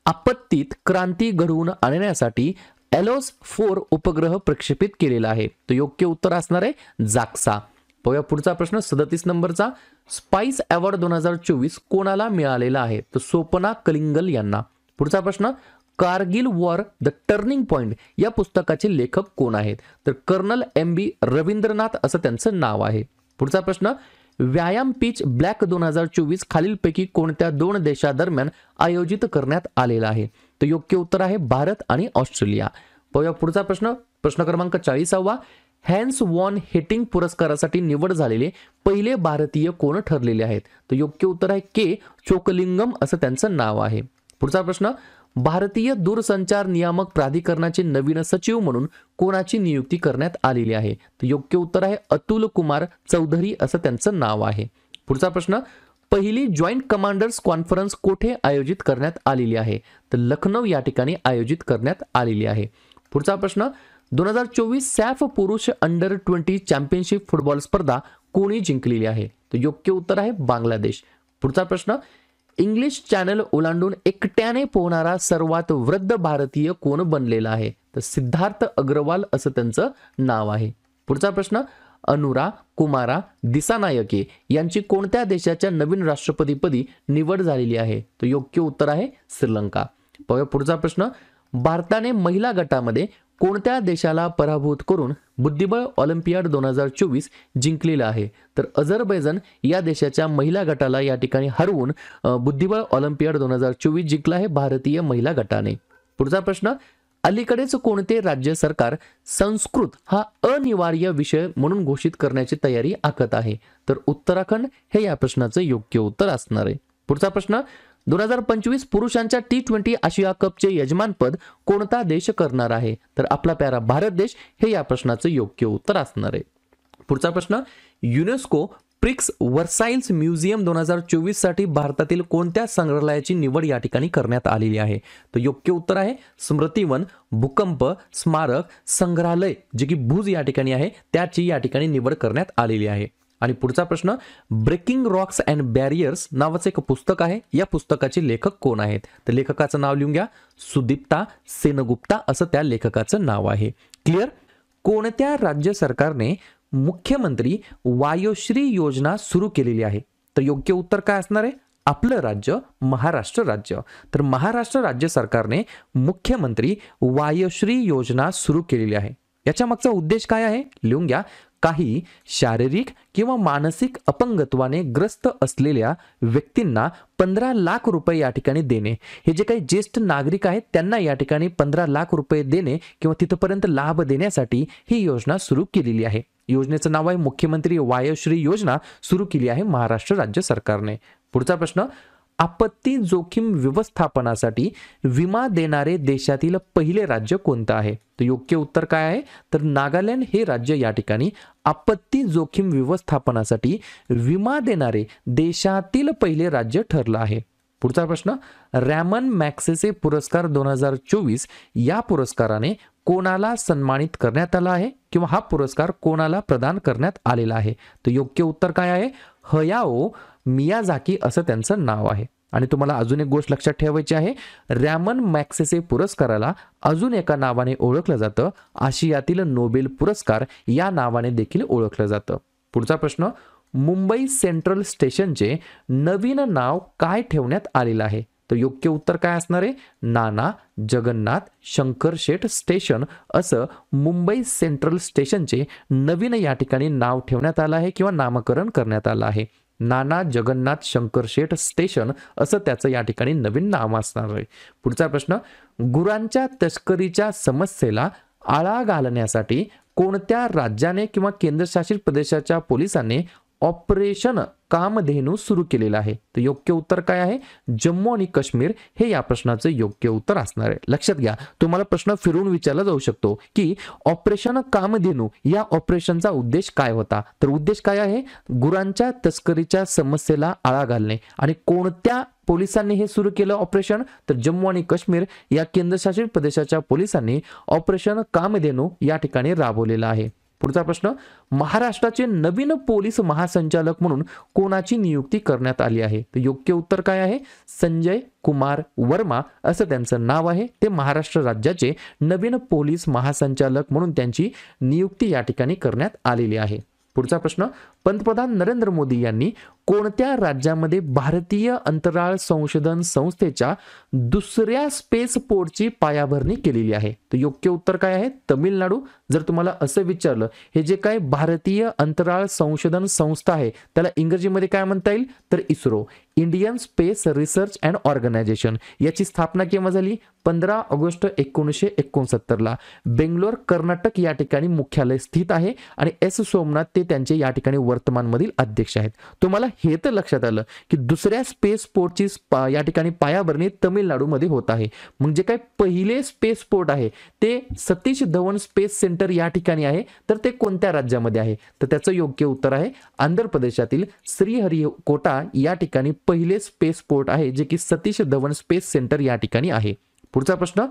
आपत्तीत क्रांती घडवून आणण्यासाठी एलोस 4 उपग्रह प्रक्षेपित केलेला आहे? तर योग्य उत्तर असणार आहे जाक्सा. पाहूया पुढचा प्रश्न 37 नंबरचा, स्पाइस अवॉर्ड 2024 कोणाला मिळालेला आहे? तर सोपना कलिंगल यांना. पुढचा प्रश्न, Kargil war the turning point या पुस्तकाचे लेखक कोण आहेत? तर कर्नल MB रवींद्रनाथ असं त्यांचं नाव आहे. पुढचा प्रश्न, व्यायाम पिच ब्लॅक 2024 खालीलपैकी कोणत्या 2 देशादरम्यान आयोजित करण्यात आलेला आहे? तर योग्य उत्तर आहे भारत आणि ऑस्ट्रेलिया. पाहूया पुढचा प्रश्न, प्रश्न क्रमांक 40वा, हॅन्स वॉन हेटिंग पुरस्कारासाठी निवड झालेले पहिले भारतीय कोण ठरलेले आहेत? तर योग्य उत्तर आहे के चोकलिंगम असं त्यांचं नाव आहे. पुढचा प्रश्न, भारतीय दूरसंचार नियामक प्राधिकरणाचे नवीन सचिव म्हणून कोणाची नियुक्ती करण्यात आलेली आहे? तर योग्य उत्तर आहे अतुल कुमार चौधरी असं त्यांचं नाव आहे. पुढचा प्रश्न, पहिली जॉईंट कमांडर्स कॉन्फरन्स कोठे आयोजित करण्यात आलेली आहे? तर लखनौ या ठिकाणी आयोजित करण्यात आलेली आहे. पुढचा प्रश्न, 2024 सॅफ पुरुष अंडर 20 चॅम्पियनशिप फुटबॉल स्पर्धा कोणी जिंकलेली आहे? तर योग्य उत्तर आहे बांगलादेश. पुढचा प्रश्न, इंग्लिश चॅनल ओलांडून एकट्याने पोहणारा सर्वात वृद्ध भारतीय कोण बनलेला आहे? तर सिद्धार्थ अग्रवाल असं त्यांचं नाव आहे. पुढचा प्रश्न, अनुरा कुमारा दिसानायके यांची कोणत्या देशाच्या नवीन राष्ट्रपतीपदी निवड झालेली आहे? तर योग्य उत्तर आहे श्रीलंका. पाहूया पुढचा प्रश्न. भारताने महिला गटामध्ये कोणत्या देशाला पराभूत करून बुद्धिबळ ऑलिम्पियाड 2024 जिंकलेला आहे? तर अझरबैजान या देशाच्या महिला गटाला या ठिकाणी हरवून बुद्धिबळ ऑलिम्पियाड 2024 जिंकला आहे भारतीय महिला गटाने. पुढचा प्रश्न. अलीकडेच कोणते राज्य सरकार संस्कृत हा अनिवार्य विषय म्हणून घोषित करण्याची तयारी आखत आहे? तर उत्तराखंड हे या प्रश्नाचं योग्य उत्तर असणार आहे. पुढचा प्रश्न. 2025 पुरुषांच्या T20 आशिया कपचे यजमानपद कोणता देश करणार आहे? तर आपला प्यारा भारत देश हे या प्रश्नाचं योग्य उत्तर असणार आहे. पुढचा प्रश्न. युनेस्को प्रिक्स वर्साइल्स म्युझियम 2024 साठी भारतातील कोणत्या संग्रहालयाची निवड या ठिकाणी करण्यात आलेली आहे? तर योग्य उत्तर आहे स्मृतिवन भूकंप स्मारक संग्रहालय जे की भुज या ठिकाणी आहे त्याची या ठिकाणी निवड करण्यात आलेली आहे. आणि पुढचा प्रश्न. ब्रेकिंग रॉक्स अँड बॅरियर्स नावाचं एक पुस्तक आहे. या पुस्तकाचे लेखक कोण आहेत? तर लेखकाचं नाव लिहून घ्या. सुदीप्ता सेनगुप्ता असं त्या लेखकाचं नाव आहे. क्लिअर. कोणत्या राज्य सरकारने मुख्यमंत्री वायोश्री योजना सुरू केलेली आहे? तर योग्य उत्तर काय असणार आहे? आपलं राज्य महाराष्ट्र राज्य. तर महाराष्ट्र राज्य सरकारने मुख्यमंत्री वायोश्री योजना सुरू केलेली आहे. याच्या मागचा उद्देश काय आहे? लिहून घ्या. काही शारीरिक किंवा मानसिक अपंगत्वाने ग्रस्त असलेल्या व्यक्तींना 15 लाख रुपये या ठिकाणी देणे. हे जे काही ज्येष्ठ नागरिक आहेत त्यांना या ठिकाणी 15 लाख रुपये देणे किंवा तिथपर्यंत लाभ देण्यासाठी ही योजना सुरू केलेली आहे. योजनेचं नाव आहे मुख्यमंत्री वायोश्री योजना सुरू केली आहे महाराष्ट्र राज्य सरकारने. पुढचा प्रश्न. आपत्ती जोखीम व्यवस्थापनासाठी विमा देणारे देशातील पहिले राज्य कोणतं आहे? तर योग्य उत्तर काय आहे? तर नागालँड हे राज्य या ठिकाणी आपत्ती जोखीम व्यवस्थापनासाठी विमा देणारे देशातील पहिले राज्य ठरलं आहे. पुढचा प्रश्न. रॅमन मॅक्सेसे पुरस्कार 2024 या पुरस्काराने कोणाला सन्मानित करण्यात आला आहे किंवा हा पुरस्कार कोणाला प्रदान करण्यात आलेला आहे? तर योग्य उत्तर काय आहे? हयाओ मियाझाकी असं त्यांचं नाव आहे. आणि तुम्हाला अजून एक गोष्ट लक्षात ठेवायची आहे. रॅमन मॅक्सेसे पुरस्काराला अजून एका नावाने ओळखलं जातं. आशियातील नोबेल पुरस्कार या नावाने देखील ओळखलं जातं. पुढचा प्रश्न. मुंबई सेंट्रल स्टेशनचे नवीन नाव काय ठेवण्यात आलेलं आहे? तर योग्य उत्तर काय असणार आहे? नाना जगन्नाथ शंकर शेठ स्टेशन असं मुंबई सेंट्रल स्टेशनचे नवीन या ठिकाणी नाव ठेवण्यात आलं आहे किंवा नामकरण करण्यात आलं आहे. नाना जगन्नाथ शंकर शेठ स्टेशन असं त्याचं या ठिकाणी नवीन नाव असणार आहे. पुढचा प्रश्न. गुरांच्या तस्करीच्या समस्येला आळा घालण्यासाठी कोणत्या राज्याने किंवा केंद्रशासित प्रदेशाच्या पोलिसांनी ऑपरेशन कामधेनू सुरू केलेलं आहे? तर योग्य उत्तर काय आहे? जम्मू आणि काश्मीर हे या प्रश्नाचं योग्य उत्तर असणार आहे. लक्षात घ्या. तुम्हाला प्रश्न फिरून विचारला जाऊ शकतो की ऑपरेशन कामधेनू या ऑपरेशनचा उद्देश काय होता? तर उद्देश काय आहे? गुरांच्या तस्करीच्या समस्येला आळा घालणे. आणि कोणत्या पोलिसांनी हे सुरू केलं ऑपरेशन? तर जम्मू आणि काश्मीर या केंद्रशासित प्रदेशाच्या पोलिसांनी ऑपरेशन कामधेनू या ठिकाणी राबवलेलं आहे. पुढचा प्रश्न. महाराष्ट्राचे नवीन पोलीस महासंचालक म्हणून कोणाची नियुक्ती करण्यात आली आहे? तर योग्य उत्तर काय आहे? संजय कुमार वर्मा असं त्यांचं नाव आहे. ते महाराष्ट्र राज्याचे नवीन पोलीस महासंचालक म्हणून त्यांची नियुक्ती या ठिकाणी करण्यात आलेली आहे. पुढचा प्रश्न. पंतप्रधान नरेंद्र मोदी यांनी कोणत्या राज्यामध्ये भारतीय अंतराळ संशोधन संस्थेच्या दुसऱ्या स्पेस पोर्टची पायाभरणी केलेली आहे? तर योग्य उत्तर काय आहे? तमिळनाडू. जर तुम्हाला असं विचारलं हे जे काय भारतीय अंतराळ संशोधन संस्था आहे त्याला इंग्रजीमध्ये काय म्हणता येईल? तर ISRO Indian space research and organisation. याची स्थापना केव्हा झाली? 15 ऑगस्ट 1969 ला. बेंगलोर कर्नाटक या ठिकाणी मुख्यालय स्थित आहे आणि एस सोमनाथ ते त्यांचे या ठिकाणी वर्तमानमधील अध्यक्ष आहेत. तुम्हाला हे तर लक्षात आलं की दुसऱ्या स्पेस पोर्टची या ठिकाणी पायाभरणी तामिळनाडूमध्ये होत आहे. म्हणजे काय पहिले स्पेस पोर्ट आहे ते सतीश धवन स्पेस सेंटर या ठिकाणी आहे. तर ते कोणत्या राज्यामध्ये आहे? तर त्याचं योग्य उत्तर आहे आंध्र प्रदेशातील श्रीहरिकोटा या ठिकाणी पहिले स्पेस पोर्ट आहे जे की सतीश धवन स्पेस सेंटर या ठिकाणी आहे. पुढचा प्रश्न.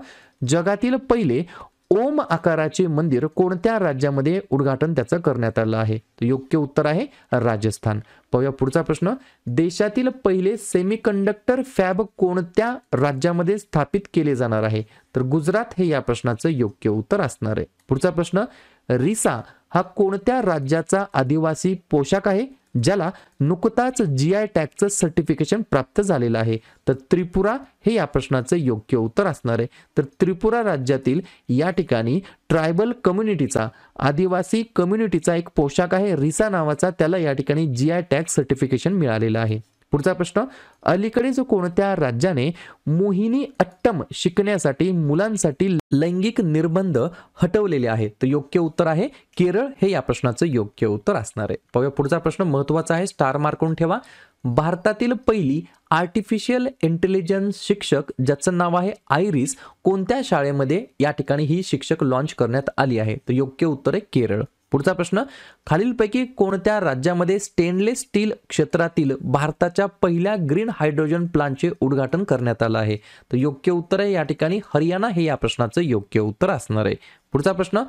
जगातील पहिले ओम आकाराचे मंदिर कोणत्या राज्यामध्ये उद्घाटन त्याचं करण्यात आलं आहे? तर योग्य उत्तर आहे राजस्थान. पाहूया पुढचा प्रश्न. देशातील पहिले सेमीकंडक्टर फॅब कोणत्या राज्यामध्ये स्थापित केले जाणार आहे? तर गुजरात हे या प्रश्नाचं योग्य उत्तर असणार आहे. पुढचा प्रश्न. रिसा हा कोणत्या राज्याचा आदिवासी पोशाख आहे ज्याला नुकताच जीआय टॅगचं सर्टिफिकेशन प्राप्त झालेलं आहे? तर त्रिपुरा हे या प्रश्नाचं योग्य उत्तर असणार आहे. तर त्रिपुरा राज्यातील या ठिकाणी ट्रायबल कम्युनिटीचा, आदिवासी कम्युनिटीचा एक पोशाख आहे रिसा नावाचा, त्याला या ठिकाणी जीआय टॅग सर्टिफिकेशन मिळालेलं आहे. पुढचा प्रश्न, अलीकडेच कोणत्या राज्याने मोहिनी अट्टम शिकण्यासाठी मुलांसाठी लैंगिक निर्बंध हटवलेले आहेत? तर योग्य उत्तर आहे केरळ हे या प्रश्नाचं योग्य उत्तर असणार आहे. पाहूया पुढचा प्रश्न, महत्त्वाचा आहे, स्टार मार्क करून ठेवा. भारतातील पहिली आर्टिफिशियल इंटेलिजन्स शिक्षक ज्याचं नाव आहे आयरिस, कोणत्या शाळेमध्ये या ठिकाणी ही शिक्षक लॉन्च करण्यात आली आहे? तर योग्य उत्तर आहे केरळ. पुढचा प्रश्न, खालीलपैकी कोणत्या राज्यामध्ये स्टेनलेस स्टील क्षेत्रातील भारताच्या पहिल्या ग्रीन हायड्रोजन प्लांटचे उद्घाटन करण्यात आलं आहे? तर योग्य उत्तर आहे या ठिकाणी हरियाणा हे या प्रश्नाचं योग्य उत्तर असणार आहे. पुढचा प्रश्न,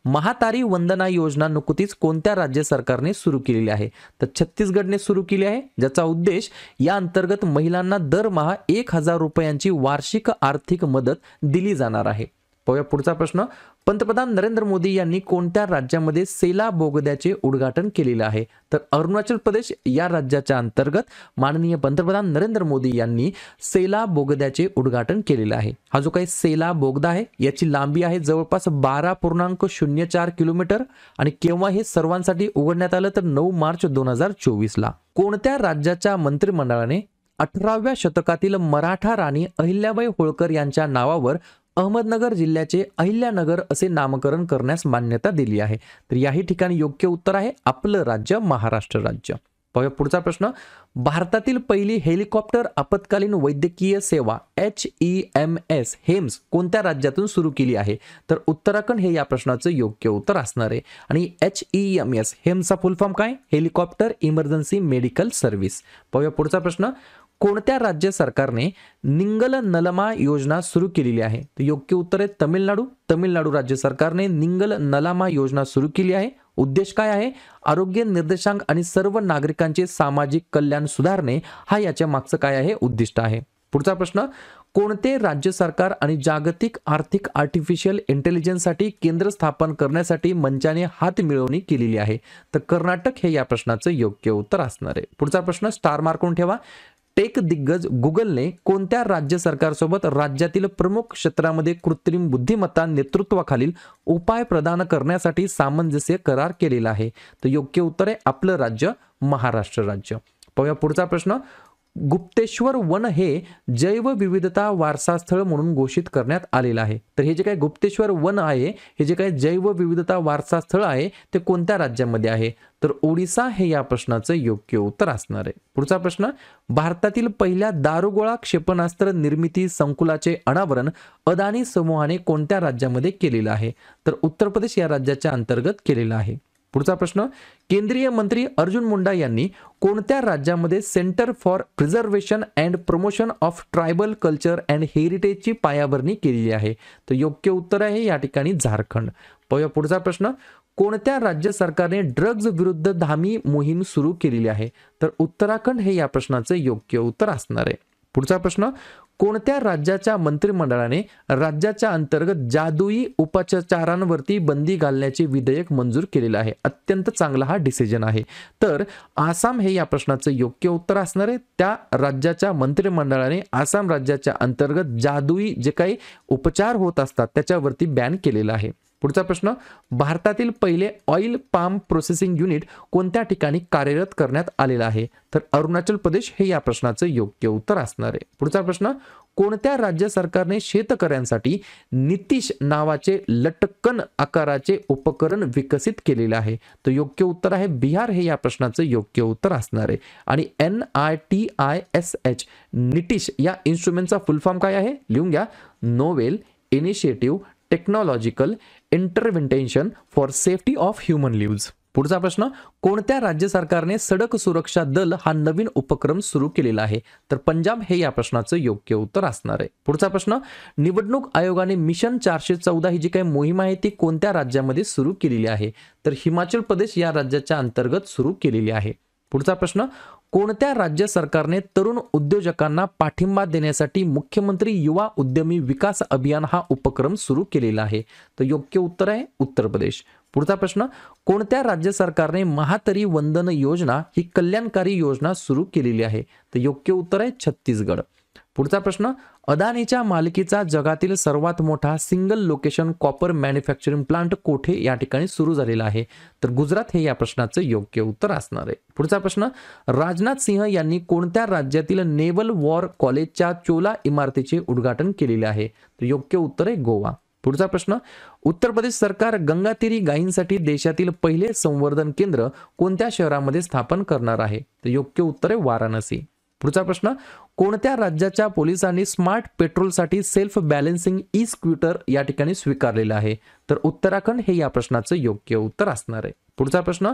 महातारी वंदना योजना नुकतीच कोणत्या राज्य सरकारने सुरू केलेली आहे? तर छत्तीसगडने सुरू केली आहे, ज्याचा उद्देश या अंतर्गत महिलांना दरमहा 1,000 रुपयांची वार्षिक आर्थिक मदत दिली जाणार आहे. पाहूया पुढचा प्रश्न, पंतप्रधान नरेंद्र मोदी यांनी कोणत्या राज्यामध्ये सेला बोगद्याचे उद्घाटन केलेले आहे? तर अरुणाचल प्रदेश या राज्याच्या अंतर्गत माननीय पंतप्रधान नरेंद्र मोदी यांनी सेला बोगद्याचे उद्घाटन केलेले आहे. हा जो काही सेला बोगदा आहे याची लांबी आहे जवळपास 12.04 किलोमीटर आणि केव्हा हे सर्वांसाठी उघडण्यात आलं? तर 9 मार्च 2024 ला. कोणत्या राज्याच्या मंत्रिमंडळाने 18व्या शतकातील मराठा राणी अहिल्याबाई होळकर यांच्या नावावर अहमदनगर जिल्ह्याचे अहिल्यानगर असे नामकरण करण्यास मान्यता दिली आहे? तर याही ठिकाणी योग्य उत्तर आहे आपलं राज्य महाराष्ट्र राज्य. पाहूया पुढचा प्रश्न, भारतातील पहिली हेलिकॉप्टर आपत्कालीन वैद्यकीय सेवा HEMS हेम्स कोणत्या राज्यातून सुरू केली आहे? तर उत्तराखंड हे या प्रश्नाचं योग्य उत्तर असणार आहे. आणि HEMS हेम्सचा फुल फॉर्म काय? Helicopter emergency medical service. पाहूया पुढचा प्रश्न, कोणत्या राज्य सरकारने निंगल नलमा योजना सुरू केलेली आहे? तर योग्य उत्तर आहे तमिळनाडू. तमिळनाडू राज्य सरकारने निंगल नलामा योजना सुरू केली आहे. उद्देश काय आहे? आरोग्य निर्देशांक आणि सर्व नागरिकांचे सामाजिक कल्याण सुधारणे हा याच्या मागचं काय आहे? उद्दिष्ट आहे. पुढचा प्रश्न, कोणते राज्य सरकार आणि जागतिक आर्थिक आर्टिफिशियल इंटेलिजन्ससाठी केंद्र स्थापन करण्यासाठी मंचाने हात मिळवणी केलेली आहे? तर कर्नाटक हे या प्रश्नाचं योग्य उत्तर असणार आहे. पुढचा प्रश्न, स्टार मार्क करून ठेवा. टेक दिग्गज गुगलने कोणत्या राज्य सरकारसोबत राज्यातील प्रमुख क्षेत्रामध्ये कृत्रिम बुद्धिमत्ता नेतृत्वाखालील उपाय प्रदान करण्यासाठी सामंजस्य करार केलेला आहे? तर योग्य उत्तर आहे आपलं राज्य महाराष्ट्र राज्य. पाहूया पुढचा प्रश्न, गुप्तेश्वर वन हे जैवविविधता वारसास्थळ म्हणून घोषित करण्यात आलेलं आहे. तर हे जे काही गुप्तेश्वर वन आहे, हे जे काही जैवविविधता वारसास्थळ आहे, ते कोणत्या राज्यामध्ये आहे? तर ओडिसा हे या प्रश्नाचं योग्य उत्तर असणार आहे. पुढचा प्रश्न, भारतातील पहिल्या दारुगोळा क्षेपणास्त्र निर्मिती संकुलाचे अनावरण अदानी समूहाने कोणत्या राज्यामध्ये केलेलं आहे? तर उत्तर प्रदेश या राज्याच्या अंतर्गत केलेलं आहे. पुढचा प्रश्न, केंद्रीय मंत्री अर्जुन मुंडा यांनी कोणत्या राज्यामध्ये centre for preservation and promotion of tribal culture and हेरिटेजची पायाभरणी केलेली आहे? तर योग्य उत्तर आहे या ठिकाणी झारखंड. पाहूया पुढचा प्रश्न, कोणत्या राज्य सरकारने ड्रग्ज विरुद्ध धामी मोहीम सुरू केलेली आहे? तर उत्तराखंड हे या प्रश्नाचं योग्य उत्तर असणार आहे. पुढचा प्रश्न, कोणत्या राज्याच्या मंत्रिमंडळाने राज्याच्या अंतर्गत जादुई उपचारांवरती बंदी घालण्याचे विधेयक मंजूर केलेलं आहे? अत्यंत चांगला हा डिसिजन आहे. तर आसाम हे या प्रश्नाचं योग्य उत्तर असणार आहे. त्या राज्याच्या मंत्रिमंडळाने आसाम राज्याच्या अंतर्गत जादुई जे काही उपचार होत असतात त्याच्यावरती बॅन केलेला आहे. पुढचा प्रश्न, भारतातील पहिले ऑइल पाम प्रोसेसिंग युनिट कोणत्या ठिकाणी कार्यरत करण्यात आलेलं आहे? तर अरुणाचल प्रदेश हे या प्रश्नाचं योग्य उत्तर असणार आहे. पुढचा प्रश्न, कोणत्या राज्य सरकारने शेतकऱ्यांसाठी नितीश नावाचे लटकन आकाराचे उपकरण विकसित केलेले आहे? तर योग्य उत्तर आहे बिहार हे या प्रश्नाचं योग्य उत्तर असणार आहे. आणि NITISH नितीश या इन्स्ट्रुमेंटचा फुल फॉर्म काय आहे? लिहून घ्या, novel initiative technological intervention for safety of human lives. पुढचा प्रश्न, कोणत्या राज्य सरकारने सडक सुरक्षा दल हा नवीन उपक्रम सुरू केलेला आहे? तर पंजाब हे या प्रश्नाचं योग्य उत्तर असणार आहे. पुढचा प्रश्न, निवडणूक आयोगाने मिशन 414 ही जी काही मोहीम आहे ती कोणत्या राज्यामध्ये सुरू केलेली आहे? तर हिमाचल प्रदेश या राज्याच्या अंतर्गत सुरू केलेली आहे. पुढचा प्रश्न, कोणत्या राज्य सरकारने तरुण उद्योजकांना पाठिंबा देण्यासाठी मुख्यमंत्री युवा उद्यमी विकास अभियान हा उपक्रम सुरू केलेला आहे? तर योग्य उत्तर आहे उत्तर प्रदेश. पुढचा प्रश्न, कोणत्या राज्य सरकारने महातरी वंदन योजना ही कल्याणकारी योजना सुरू केलेली आहे? तर योग्य उत्तर आहे छत्तीसगड. पुढचा प्रश्न, अदानीच्या मालकीचा जगातील सर्वात मोठा single location copper manufacturing plant कोठे या ठिकाणी सुरू झालेला आहे? तर गुजरात हे या प्रश्नाचं योग्य उत्तर असणार आहे. पुढचा प्रश्न, राजनाथ सिंह यांनी कोणत्या राज्यातील नेव्हल वॉर कॉलेजच्या चोला इमारतीचे उद्घाटन केलेले आहे? तर योग्य उत्तर आहे गोवा. पुढचा प्रश्न, उत्तर प्रदेश सरकार गंगातीरी गायींसाठी देशातील पहिले संवर्धन केंद्र कोणत्या शहरामध्ये स्थापन करणार आहे? तर योग्य उत्तर आहे वाराणसी. पुढचा प्रश्न, कोणत्या राज्याच्या पोलिसांनी स्मार्ट पेट्रोलसाठी सेल्फ बॅलन्सिंग ई स्कूटर या ठिकाणी स्वीकारलेलं आहे? तर उत्तराखंड हे या प्रश्नाचं योग्य उत्तर असणार आहे. पुढचा प्रश्न,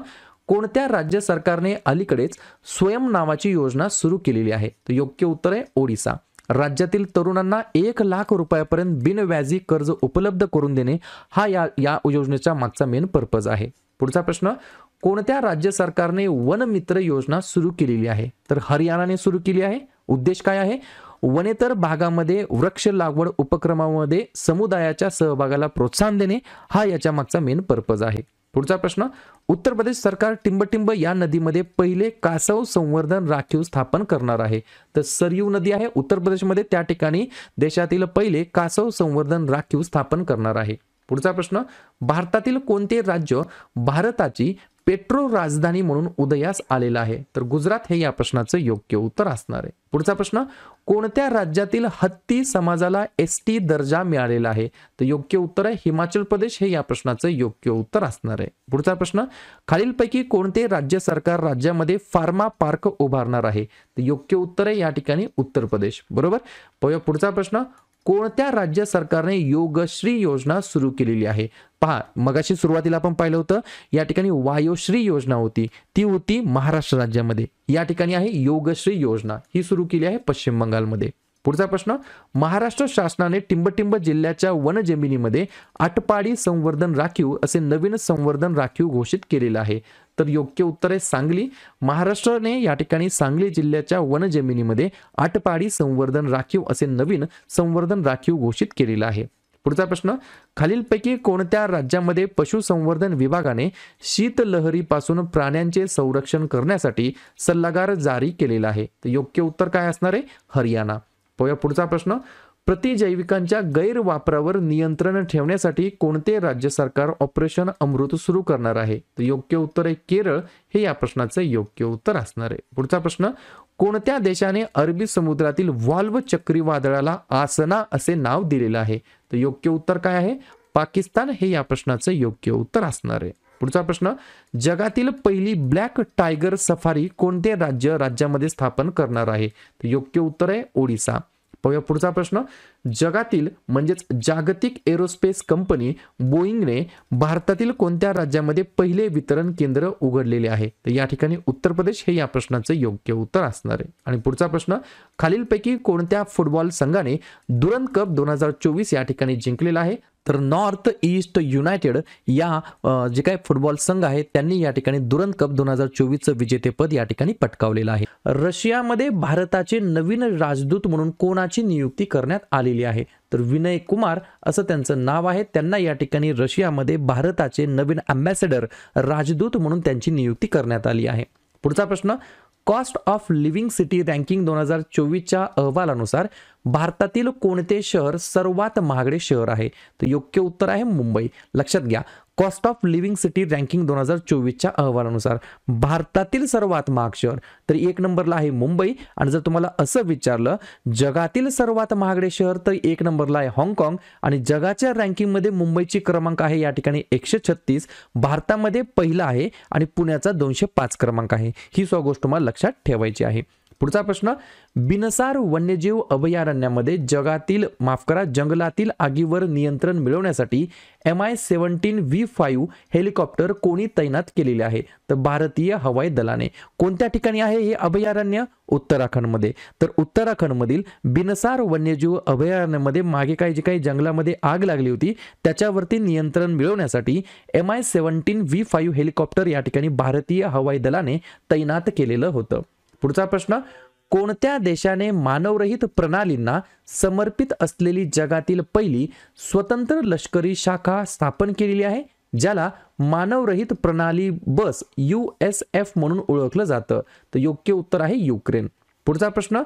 कोणत्या राज्य सरकारने अलीकडेच स्वयं नावाची योजना सुरू केलेली आहे? तर योग्य उत्तर आहे ओडिसा. राज्यातील तरुणांना 1,00,000 रुपयापर्यंत बिनव्याजी कर्ज उपलब्ध करून देणे हा या योजनेचा मागचा मेन पर्पज आहे. पुढचा प्रश्न, कोणत्या राज्य सरकारने वन मित्र योजना सुरू केलेली आहे? तर हरियाणाने सुरू केली आहे. उद्देश काय आहे? वनेतर भागामध्ये वृक्ष लागवड उपक्रमामध्ये समुदायाच्या सहभागाला प्रोत्साहन देणे हा याच्या मागचा मेन पर्पज आहे. पुढचा प्रश्न, उत्तर प्रदेश सरकार टिंबटिंब या नदीमध्ये पहिले कासव संवर्धन राखीव स्थापन करणार आहे. तर सरयू नदी आहे उत्तर प्रदेशमध्ये, त्या ठिकाणी देशातील पहिले कासव संवर्धन राखीव स्थापन करणार आहे. पुढचा प्रश्न, भारतातील कोणते राज्य भारताची पेट्रो राजधानी म्हणून उदयास आलेला आहे? तर गुजरात हे या प्रश्नाचं योग्य उत्तर असणार आहे. पुढचा प्रश्न, कोणत्या राज्यातील हत्ती समाजाला एसटी दर्जा मिळालेला आहे? तर योग्य उत्तर आहे हिमाचल प्रदेश हे या प्रश्नाचं योग्य उत्तर असणार आहे. पुढचा प्रश्न, खालीलपैकी कोणते राज्य सरकार राज्यामध्ये फार्मा पार्क उभारणार आहे? तर योग्य उत्तर आहे या ठिकाणी उत्तर प्रदेश. बरोबर. पुढचा प्रश्न, कोणत्या राज्य सरकारने योगश्री योजना सुरू केलेली आहे? पहा, मगाशी सुरुवातीला आपण पाहिलं होतं या ठिकाणी वायोश्री योजना होती, ती होती महाराष्ट्र राज्यामध्ये. या ठिकाणी आहे योगश्री योजना, ही सुरू केली आहे पश्चिम बंगालमध्ये. पुढचा प्रश्न, महाराष्ट्र शासनाने टिंबटिंब जिल्ह्याच्या वनजमिनीमध्ये आटपाडी संवर्धन राखीव असे नवीन संवर्धन राखीव घोषित केलेलं आहे. तर योग्य उत्तर आहे सांगली. महाराष्ट्राने या ठिकाणी सांगली जिल्ह्याच्या वनजमिनीमध्ये आटपाडी संवर्धन राखीव असे नवीन संवर्धन राखीव घोषित केलेलं आहे. पुढचा प्रश्न, खालीलपैकी कोणत्या राज्यामध्ये पशुसंवर्धन विभागाने शीतलहरीपासून प्राण्यांचे संरक्षण करण्यासाठी सल्लागार जारी केलेला आहे? तर योग्य उत्तर काय असणार आहे? हरियाणा. पुढचा प्रश्न, प्रतिजैविकांच्या गैरवापरावर नियंत्रण ठेवण्यासाठी कोणते राज्य सरकार ऑपरेशन अमृत सुरू करणार आहे? तर योग्य उत्तर आहे केरळ हे या प्रश्नाचं योग्य उत्तर असणार आहे. पुढचा प्रश्न, कोणत्या देशाने अरबी समुद्रातील व्हॉल्व चक्रीवादळाला आसना असे नाव दिलेलं आहे? तर योग्य उत्तर काय आहे? पाकिस्तान हे या प्रश्नाचं योग्य उत्तर असणार आहे. पुढचा प्रश्न, जगातील पहिली ब्लॅक टायगर सफारी कोणते राज्यामध्ये स्थापन करणार आहे? तर योग्य उत्तर आहे ओडिसा. पुढचा प्रश्न, जगातील म्हणजेच जागतिक एरोस्पेस कंपनी बोईंगने भारतातील कोणत्या राज्यामध्ये पहिले वितरण केंद्र उघडलेले आहे? तर या ठिकाणी उत्तर प्रदेश हे या प्रश्नाचं योग्य उत्तर असणार आहे. आणि पुढचा प्रश्न, खालीलपैकी कोणत्या फुटबॉल संघाने दुरंत कप 2024 या ठिकाणी जिंकलेला आहे? तर नॉर्थ ईस्ट युनायटेड या जे काही फुटबॉल संघ आहे त्यांनी या ठिकाणी दुरंत कप 2024चं विजेतेपद या ठिकाणी पटकावलेलं आहे. रशियामध्ये भारताचे नवीन राजदूत म्हणून कोणाची नियुक्ती करण्यात आलेली आहे? तर विनय कुमार असं त्यांचं नाव आहे. त्यांना या ठिकाणी रशियामध्ये भारताचे नवीन अँबॅसेडर राजदूत म्हणून त्यांची नियुक्ती करण्यात आली आहे. पुढचा प्रश्न, cost of living city ranking 2024च्या अहवालानुसार भारतातील कोणते शहर सर्वात महागडे शहर आहे? तर योग्य उत्तर आहे मुंबई. लक्षात घ्या, cost of living city ranking 2024च्या अहवालानुसार भारतातील सर्वात महाग शहर तर 1 नंबरला आहे मुंबई. आणि जर तुम्हाला असं विचारलं जगातील सर्वात महागडे शहर तर 1 नंबरला आहे हाँगकाँग. आणि जगाच्या रँकिंगमध्ये मुंबईची क्रमांक आहे या ठिकाणी 136, भारतामध्ये पहिला आहे आणि पुण्याचा 205 क्रमांक आहे. ही गोष्ट तुम्हाला लक्षात ठेवायची आहे. पुढचा प्रश्न, बिनसार वन्यजीव अभयारण्यामध्ये जंगलातील आगीवर नियंत्रण मिळवण्यासाठी MI-17V5 हेलिकॉप्टर कोणी तैनात केलेले आहे? तर भारतीय हवाई दलाने. कोणत्या ठिकाणी आहे हे अभयारण्य? उत्तराखंडमध्ये. तर उत्तराखंडमधील बिनसार वन्यजीव अभयारण्यामध्ये मागे जी काही जंगलामध्ये आग लागली होती त्याच्यावरती नियंत्रण मिळवण्यासाठी MI-17V5 हेलिकॉप्टर या ठिकाणी भारतीय हवाई दलाने तैनात केलेलं होतं. पुढचा प्रश्न, कोणत्या देशाने मानवरहित प्रणालींना समर्पित असलेली जगातील पहिली स्वतंत्र लष्करी शाखा स्थापन केलेली आहे? ज्याला मानवरहित प्रणाली बस USF म्हणून ओळखलं जातं? तर योग्य उत्तर आहे युक्रेन. पुढचा प्रश्न,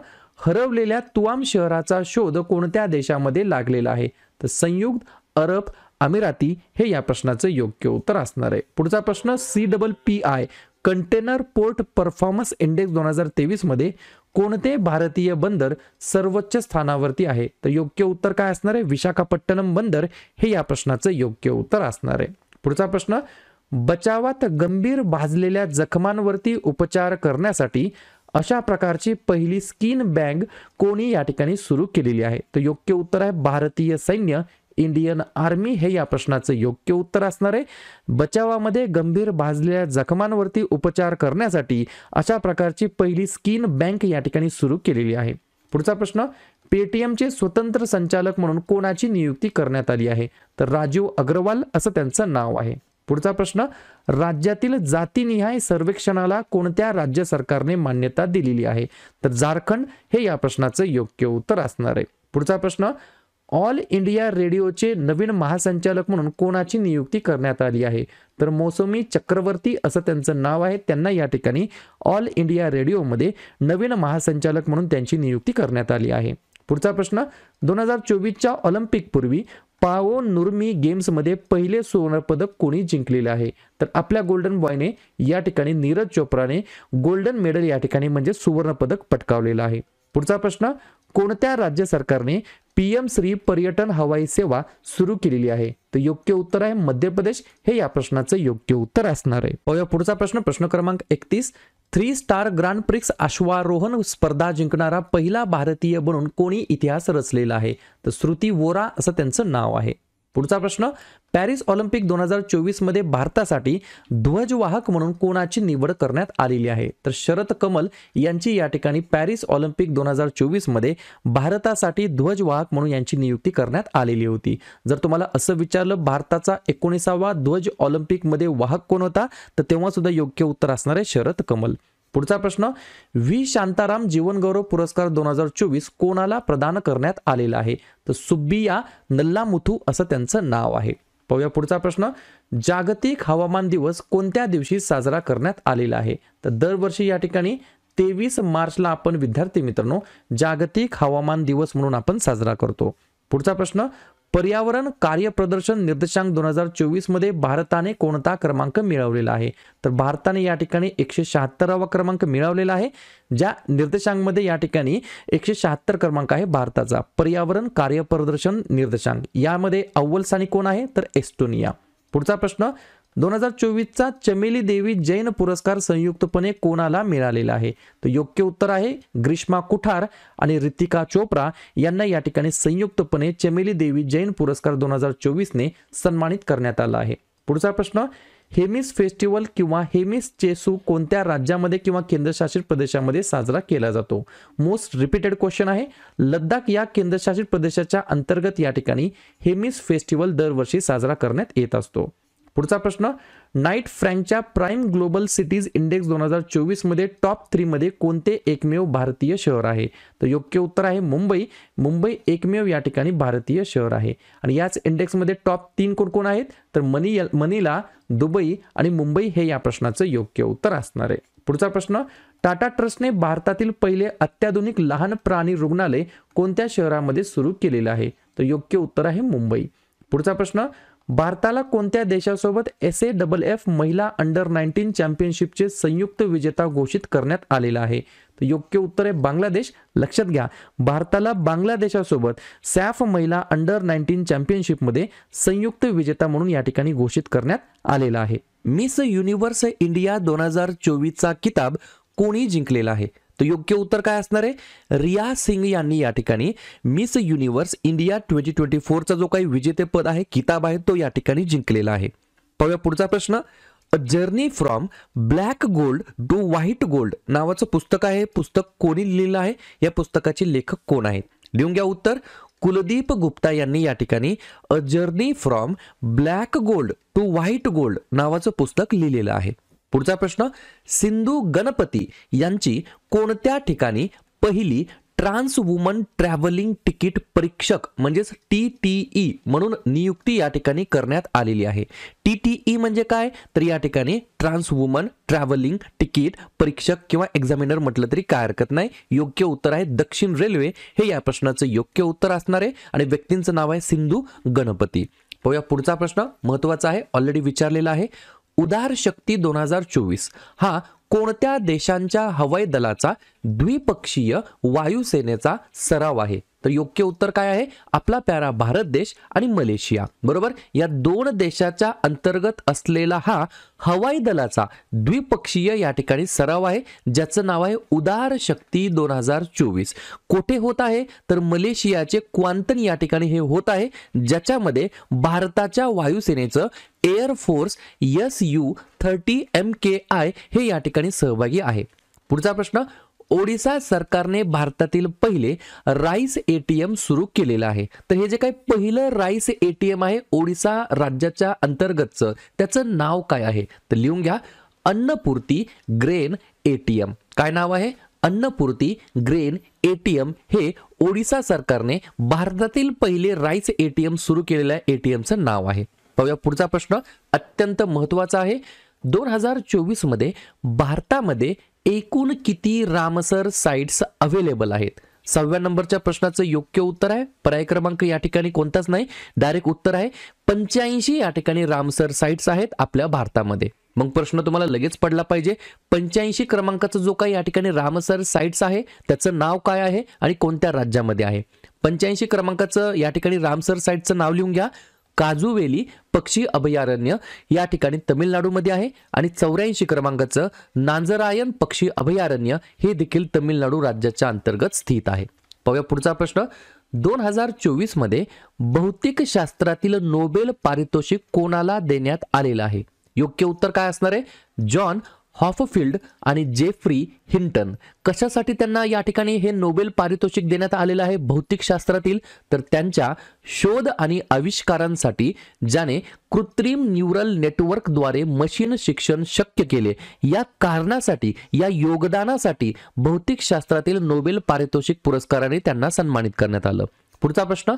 हरवलेल्या तुआम शहराचा शोध कोणत्या देशामध्ये लागलेला आहे? तर संयुक्त अरब अमिराती हे या प्रश्नाचं योग्य उत्तर असणार आहे. पुढचा प्रश्न, CPPI container port performance index 2023 मध्ये कोणते भारतीय बंदर सर्वोच्च स्थानावरती आहे? तर योग्य उत्तर काय असणार आहे? विशाखापट्टणम बंदर हे या प्रश्नाचं योग्य उत्तर असणार आहे. पुढचा प्रश्न, बचावात गंभीर भाजलेल्या जखमांवरती उपचार करण्यासाठी अशा प्रकारची पहिली स्किन बँक कोणी या ठिकाणी सुरू केलेली आहे? तर योग्य उत्तर आहे भारतीय सैन्य, इंडियन आर्मी हे या प्रश्नाचं योग्य उत्तर असणार आहे. बचावामध्ये गंभीर भाजलेल्या जखमांवरती उपचार करण्यासाठी अशा प्रकारची पहिली स्किन बँक या ठिकाणी सुरू केलेली आहे. पुढचा प्रश्न, पेटीएमचे स्वतंत्र संचालक म्हणून कोणाची नियुक्ती करण्यात आली आहे? तर राजीव अग्रवाल असं त्यांचं नाव आहे. पुढचा प्रश्न, राज्यातील जातीनिहाय सर्वेक्षणाला कोणत्या राज्य सरकारने मान्यता दिलेली आहे? तर झारखंड हे या प्रश्नाचं योग्य उत्तर असणार आहे. पुढचा प्रश्न, ऑल इंडिया रेडिओचे नवीन महासंचालक म्हणून कोणाची नियुक्ती करण्यात आली आहे? तर मौसमी चक्रवर्ती असं त्यांचं नाव आहे. त्यांना या ठिकाणी ऑल इंडिया रेडिओमध्ये नवीन महासंचालक म्हणून त्यांची नियुक्ती करण्यात आली आहे. पुढचा प्रश्न, 2024च्या ऑलिम्पिक पूर्वी पाओ नुर्मी गेम्समध्ये पहिले सुवर्ण पदक कोणी जिंकलेले आहे? तर आपल्या गोल्डन बॉयने या ठिकाणी नीरज चोप्राने गोल्डन मेडल या ठिकाणी म्हणजे सुवर्ण पदक पटकावलेलं आहे. पुढचा प्रश्न, कोणत्या राज्य सरकारने PM श्री पर्यटन हवाई सेवा सुरू केलेली आहे? तर योग्य उत्तर आहे मध्य प्रदेश हे या प्रश्नाचं योग्य उत्तर असणार आहे. पाहूया पुढचा प्रश्न, प्रश्न क्रमांक 31, 3 स्टार ग्रँड प्रिक्स अश्वारोहण स्पर्धा जिंकणारा पहिला भारतीय बनून कोणी इतिहास रचलेला आहे? तर श्रुती वोरा असं त्यांचं नाव आहे. पुढचा प्रश्न, पॅरिस ऑलिम्पिक 2024 मध्ये भारतासाठी ध्वजवाहक म्हणून कोणाची निवड करण्यात आलेली आहे? तर शरद कमल यांची या ठिकाणी पॅरिस ऑलिम्पिक 2024 मध्ये भारतासाठी ध्वजवाहक म्हणून यांची नियुक्ती करण्यात आलेली होती. जर तुम्हाला असं विचारलं भारताचा 19वा ध्वज ऑलिम्पिक मध्ये वाहक कोण होता? तर तेव्हा सुद्धा योग्य उत्तर असणार आहे शरद कमल. पुढचा प्रश्न, व्ही शांताराम जीवनगौरव पुरस्कार 2024 कोणाला प्रदान करण्यात आलेला आहे? तर सुब्बिया नल्लामुथू असं त्यांचं नाव आहे. पाहूया पुढचा प्रश्न, जागतिक हवामान दिवस कोणत्या दिवशी साजरा करण्यात आलेला आहे? तर दरवर्षी या ठिकाणी 23 मार्चला आपण विद्यार्थी मित्रांनो जागतिक हवामान दिवस म्हणून आपण साजरा करतो. पुढचा प्रश्न, पर्यावरण कार्यप्रदर्शन निर्देशांक 2024 मध्ये भारताने कोणता क्रमांक मिळवलेला आहे? तर भारताने या ठिकाणी 176वा क्रमांक मिळवलेला आहे. ज्या निर्देशांकमध्ये या ठिकाणी 176 क्रमांक आहे भारताचा पर्यावरण कार्यप्रदर्शन निर्देशांक. यामध्ये अव्वल स्थानी कोण आहे? तर एस्टोनिया. पुढचा प्रश्न, 2024चा चमेली देवी जैन पुरस्कार संयुक्तपणे कोणाला मिळालेला आहे? तर योग्य उत्तर आहे ग्रीष्मा कुठार आणि रितिका चोप्रा यांना या ठिकाणी संयुक्तपणे चमेली देवी जैन पुरस्कार 2024 ने सन्मानित करण्यात आला आहे. पुढचा प्रश्न, हेमिस फेस्टिवल किंवा हेमिस चेसू कोणत्या राज्यामध्ये किंवा केंद्रशासित प्रदेशामध्ये साजरा केला जातो? मोस्ट रिपीटेड क्वेश्चन आहे. लडाख या केंद्रशासित प्रदेशाच्या अंतर्गत या ठिकाणी हेमिस फेस्टिवल दरवर्षी साजरा करण्यात येत असतो. पुढचा प्रश्न, नाईट फ्रँकच्या प्राईम ग्लोबल सिटीज इंडेक्स 2024 मध्ये टॉप 3 मध्ये कोणते एकमेव भारतीय शहर आहे? तर योग्य उत्तर आहे मुंबई. मुंबई एकमेव या ठिकाणी भारतीय शहर आहे. आणि याच इंडेक्स मध्ये टॉप 3 कोण कोण आहेत? तर मनिला, दुबई आणि मुंबई हे या प्रश्नाचं योग्य उत्तर असणार आहे. पुढचा प्रश्न, टाटा ट्रस्टने भारतातील पहिले अत्याधुनिक लहान प्राणी रुग्णालय कोणत्या शहरामध्ये सुरू केलेले आहे? तर योग्य उत्तर आहे मुंबई. पुढचा प्रश्न, भारताला कोणत्या देशासोबत SAFF महिला अंडर 19 चॅम्पियनशिपचे संयुक्त विजेता घोषित करण्यात आलेला आहे? तर योग्य उत्तर आहे बांगलादेश. लक्षात घ्या, भारताला बांगलादेशासोबत सॅफ महिला अंडर 19 चॅम्पियनशिपमध्ये संयुक्त विजेता म्हणून या ठिकाणी घोषित करण्यात आलेला आहे. मिस युनिव्हर्स इंडिया 2024चा किताब कोणी जिंकलेला आहे? तर योग्य उत्तर काय असणार आहे? रिया सिंग यांनी या ठिकाणी मिस युनिव्हर्स इंडिया 2024चा जो काही विजेतेपद आहे, किताब आहे, तो या ठिकाणी जिंकलेला आहे. पाहूया पुढचा प्रश्न, a journey from black gold to white gold नावाचं पुस्तक आहे. पुस्तक कोणी लिहिलं आहे? या पुस्तकाचे लेखक कोण आहेत? लिहून घ्या उत्तर. कुलदीप गुप्ता यांनी या ठिकाणी a journey from black gold to white gold नावाचं पुस्तक लिहिलेलं आहे. पुढचा प्रश्न, सिंधू गणपती यांची कोणत्या ठिकाणी पहिली ट्रान्स वुमन ट्रॅव्हलिंग तिकीट परीक्षक म्हणजेच TTE म्हणून नियुक्ती या ठिकाणी करण्यात आलेली आहे. TTE म्हणजे काय, तर या ठिकाणी ट्रान्स वुमन ट्रॅव्हलिंग तिकीट परीक्षक किंवा एक्झामिनर म्हटलं तरी काय हरकत नाही. योग्य उत्तर आहे दक्षिण रेल्वे, हे या प्रश्नाचं योग्य उत्तर असणार आहे. आणि व्यक्तींचं नाव आहे सिंधू गणपती. पाहूया पुढचा प्रश्न, महत्वाचा आहे, ऑलरेडी विचारलेला आहे. उदार शक्ती 2024 हा कोणत्या देशांच्या हवाई दलाचा द्विपक्षीय वायुसेनेचा सराव आहे? तर योग्य उत्तर काय आहे, आपला प्यारा भारत देश आणि मलेशिया. बरोबर, या दोन देशाच्या अंतर्गत असलेला हा हवाई दलाचा द्विपक्षीय या ठिकाणी सराव आहे, ज्याचं नाव आहे उदार शक्ती 2024. कोठे होत आहे, तर मलेशियाचे क्वांतन या ठिकाणी हे होत आहे, ज्याच्यामध्ये भारताच्या वायुसेनेचं एअरफोर्स SU-30 MKI हे या ठिकाणी सहभागी आहे. पुढचा प्रश्न, ओडिशा सरकारने भारतातील पहिले राईस ATM सुरू केलेलं आहे. तर हे जे काही पहिलं राईस ATM आहे ओडिशा राज्याच्या अंतर्गतचं, त्याचं नाव काय आहे? तर लिहून घ्या, अन्नपूर्ती ग्रेन ATM. काय नाव आहे? अन्नपूर्ती ग्रेन ATM हे ओडिशा सरकारने भारतातील पहिले राईस ATM सुरू केलेल्या ATMचं नाव आहे. पाहूया पुढचा प्रश्न, अत्यंत महत्वाचा आहे. 2024 मध्ये भारतामध्ये एकूण किती रामसर साइट्स अवेलेबल आहेत? 6व्या नंबरच्या प्रश्नाचं योग्य उत्तर आहे, पर्याय क्रमांक या ठिकाणी कोणताच नाही, डायरेक्ट उत्तर आहे 85 या ठिकाणी रामसर साइट्स आहेत आपल्या भारतामध्ये. मग प्रश्न तुम्हाला लगेच पडला पाहिजे, 85 क्रमांकाचा जो काही या ठिकाणी रामसर साइट्स आहे त्याचं नाव काय आहे आणि कोणत्या राज्यामध्ये आहे? 85 क्रमांकाचं या ठिकाणी रामसर साइटचं नाव लिहून घ्या, काजूवेली पक्षी अभयारण्य या ठिकाणी तामिळनाडूमध्ये आहे. आणि 84 क्रमांकाचं नांजरायन पक्षी अभयारण्य हे देखील तामिळनाडू राज्याच्या अंतर्गत स्थित आहे. पाहूया पुढचा प्रश्न, 2024 मध्ये भौतिक शास्त्रातील नोबेल पारितोषिक कोणाला देण्यात आलेलं आहे? योग्य उत्तर काय असणार आहे? जॉन हॉफफिल्ड आणि जेफ्री हिंटन. कशासाठी त्यांना या ठिकाणी हे नोबेल पारितोषिक देण्यात आलेलं आहे भौतिक शास्त्रातील? तर त्यांच्या शोध आणि आविष्कारांसाठी ज्याने कृत्रिम न्यूरल नेटवर्कद्वारे मशीन शिक्षण शक्य केले, या कारणासाठी, या योगदानासाठी भौतिक शास्त्रातील नोबेल पारितोषिक पुरस्काराने त्यांना सन्मानित करण्यात आलं. पुढचा प्रश्न,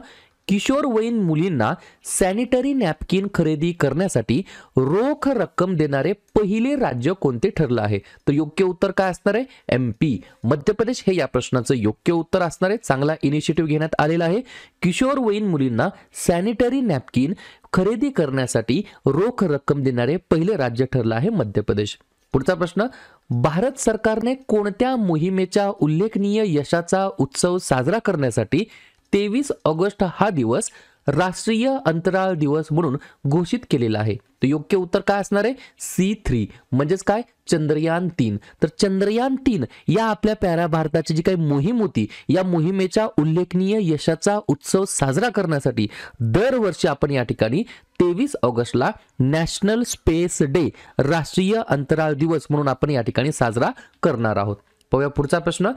किशोरवयीन मुलींना सॅनिटरी नॅपकिन खरेदी करण्यासाठी रोख रक्कम देणारे पहिले राज्य कोणते ठरलं आहे? तर योग्य उत्तर काय असणार आहे? MP मध्य प्रदेश हे या प्रश्नाचं योग्य उत्तर असणार आहे. चांगला इनिशिएटिव्ह घेण्यात आलेला आहे. किशोरवयीन मुलींना सॅनिटरी नॅपकिन खरेदी करण्यासाठी रोख रक्कम देणारे पहिले राज्य ठरलं आहे मध्य प्रदेश. पुढचा प्रश्न, भारत सरकारने कोणत्या मोहिमेच्या उल्लेखनीय यशाचा उत्सव साजरा करण्यासाठी 23 ऑगस्ट हा दिवस राष्ट्रीय अंतराळ दिवस म्हणून घोषित केलेला आहे? तर योग्य उत्तर काय असणार आहे? C3 म्हणजेच काय? चंद्रयान 3. तर चंद्रयान 3 या आपल्या प्याऱ्या भारताची जी काही मोहीम होती, या मोहिमेच्या उल्लेखनीय यशाचा उत्सव साजरा करण्यासाठी दरवर्षी आपण या ठिकाणी 23 ऑगस्टला नॅशनल स्पेस डे, राष्ट्रीय अंतराळ दिवस म्हणून आपण या ठिकाणी साजरा करणार आहोत. पाहूया पुढचा प्रश्न,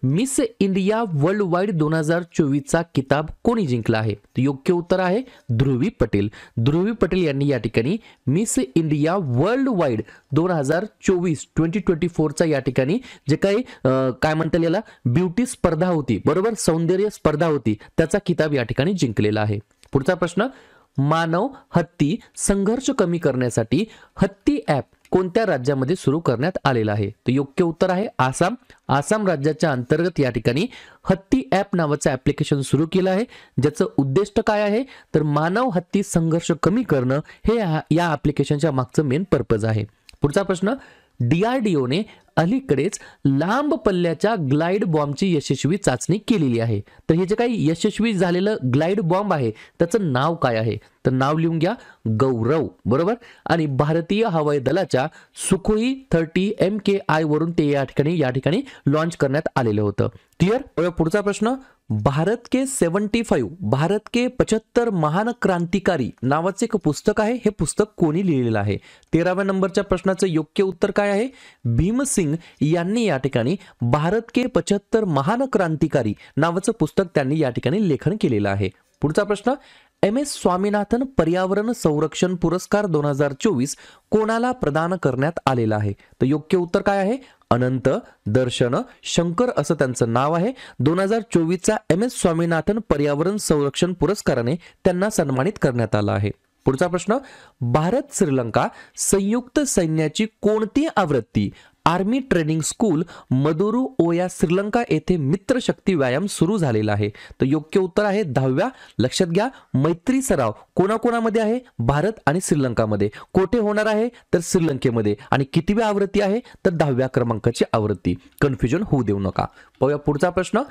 मिस इंडिया वर्ल्ड वाईड 2024चा किताब कोणी जिंकला आहे? तर योग्य उत्तर आहे ध्रुवी पटेल. ध्रुवी पटेल यांनी या ठिकाणी मिस इंडिया वर्ल्ड वाईड 2024 या ठिकाणी जे काही काय म्हणता याला ब्युटी स्पर्धा होती, बरोबर, सौंदर्य स्पर्धा होती, त्याचा किताब या ठिकाणी जिंकलेला आहे. पुढचा प्रश्न, मानव हत्ती संघर्ष कमी करण्यासाठी हत्ती ॲप कोणत्या राज्यामध्ये सुरू करण्यात आलेला आहे? तर योग्य उत्तर आहे आसाम. आसाम राज्याच्या अंतर्गत या ठिकाणी हत्ती ॲप नावाचं ॲप्लिकेशन सुरू केलं आहे, ज्याचं उद्दिष्ट काय आहे? तर मानव हत्ती संघर्ष कमी करणं हे या ॲप्लिकेशनच्या मागचं मेन पर्पज आहे. पुढचा प्रश्न, DRDOने अलीकडेच लांब पल्ल्याच्या ग्लाइड बॉम्बची यशस्वी चाचणी केलेली आहे. तर हे जे काही यशस्वी झालेलं ग्लाइड बॉम्ब आहे त्याचं नाव काय आहे? तर नाव लिहून घ्या, गौरव, बरोबर. आणि भारतीय हवाई दलाच्या सुखोई 30 MKI वरून ते या ठिकाणी लॉन्च करण्यात आलेलं होतं. क्लिअर? पुढचा प्रश्न, भारत के 75 महान क्रांतिकारी नावाचे एक पुस्तक आहे, हे पुस्तक कोणी लिहिलेलं आहे? 13व्या नंबरच्या प्रश्नाचं योग्य उत्तर काय आहे? भीमसिंग यांनी या ठिकाणी भारत के 75 महान क्रांतिकारी नावाचं पुस्तक त्यांनी या ठिकाणी लेखन केलेलं आहे. पुढचा प्रश्न, MS स्वामीनाथन पर्यावरण संरक्षण पुरस्कार 2024 कोणाला प्रदान करण्यात आलेला आहे? तर योग्य उत्तर काय आहे? अनंत दर्शन शंकर असं त्यांचं नाव आहे. 2024चा MS स्वामीनाथन पर्यावरण संरक्षण पुरस्काराने त्यांना सन्मानित करण्यात आलं आहे. पुढचा प्रश्न, भारत श्रीलंका संयुक्त सैन्याची कोणती आवृत्ती आर्मी ट्रेनिंग स्कूल मदुरू ओया श्रीलंका येथे मित्र शक्ती व्यायाम सुरू झालेला आहे? तर योग्य उत्तर आहे 10व्या. लक्षात घ्या, मैत्री सराव कोणाकोणामध्ये आहे? भारत आणि श्रीलंकामध्ये. कोठे होणार आहे? तर श्रीलंकेमध्ये. आणि कितीव्या आवृत्ती आहे? तर 10व्या क्रमांकाची आवृत्ती. कन्फ्युजन होऊ देऊ नका. पाहूया पुढचा प्रश्न,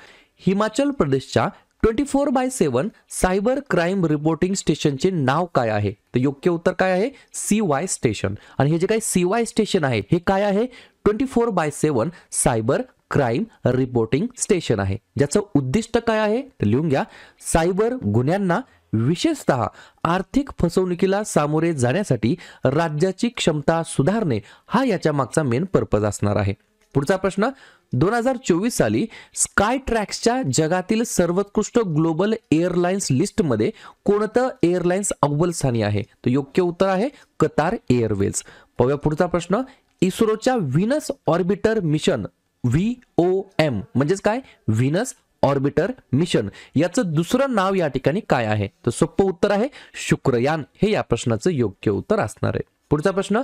हिमाचल प्रदेशच्या 24/7 सायबर क्राईम रिपोर्टिंग स्टेशनचे नाव काय आहे? तर योग्य उत्तर काय आहे? CY station. आणि हे जे काही CY स्टेशन आहे हे काय आहे? 24/7 सायबर क्राईम रिपोर्टिंग स्टेशन आहे. ज्याचं उद्दिष्ट काय आहे? तर लिहून घ्या, सायबर गुन्ह्यांना विशेषतः आर्थिक फसवणुकीला सामोरे जाण्यासाठी राज्याची क्षमता सुधारणे हा याच्या मागचा मेन पर्पज असणार आहे. पुढचा प्रश्न, 2024 साली स्काय ट्रॅक्सच्या जगातील सर्वोत्कृष्ट ग्लोबल एअरलाइन्स लिस्टमध्ये कोणतं एअरलाइन्स अव्वल स्थानी आहे? तर योग्य उत्तर आहे कतार एअरवेज. पाहूया पुढचा प्रश्न, इस्रोच्या व्हीनस ऑर्बिटर मिशन VOM म्हणजेच काय? व्हीनस ऑर्बिटर मिशन याचं दुसरं नाव या ठिकाणी काय आहे? तर सोपं उत्तर आहे शुक्रयान. हे या प्रश्नाचं योग्य उत्तर असणार आहे. पुढचा प्रश्न,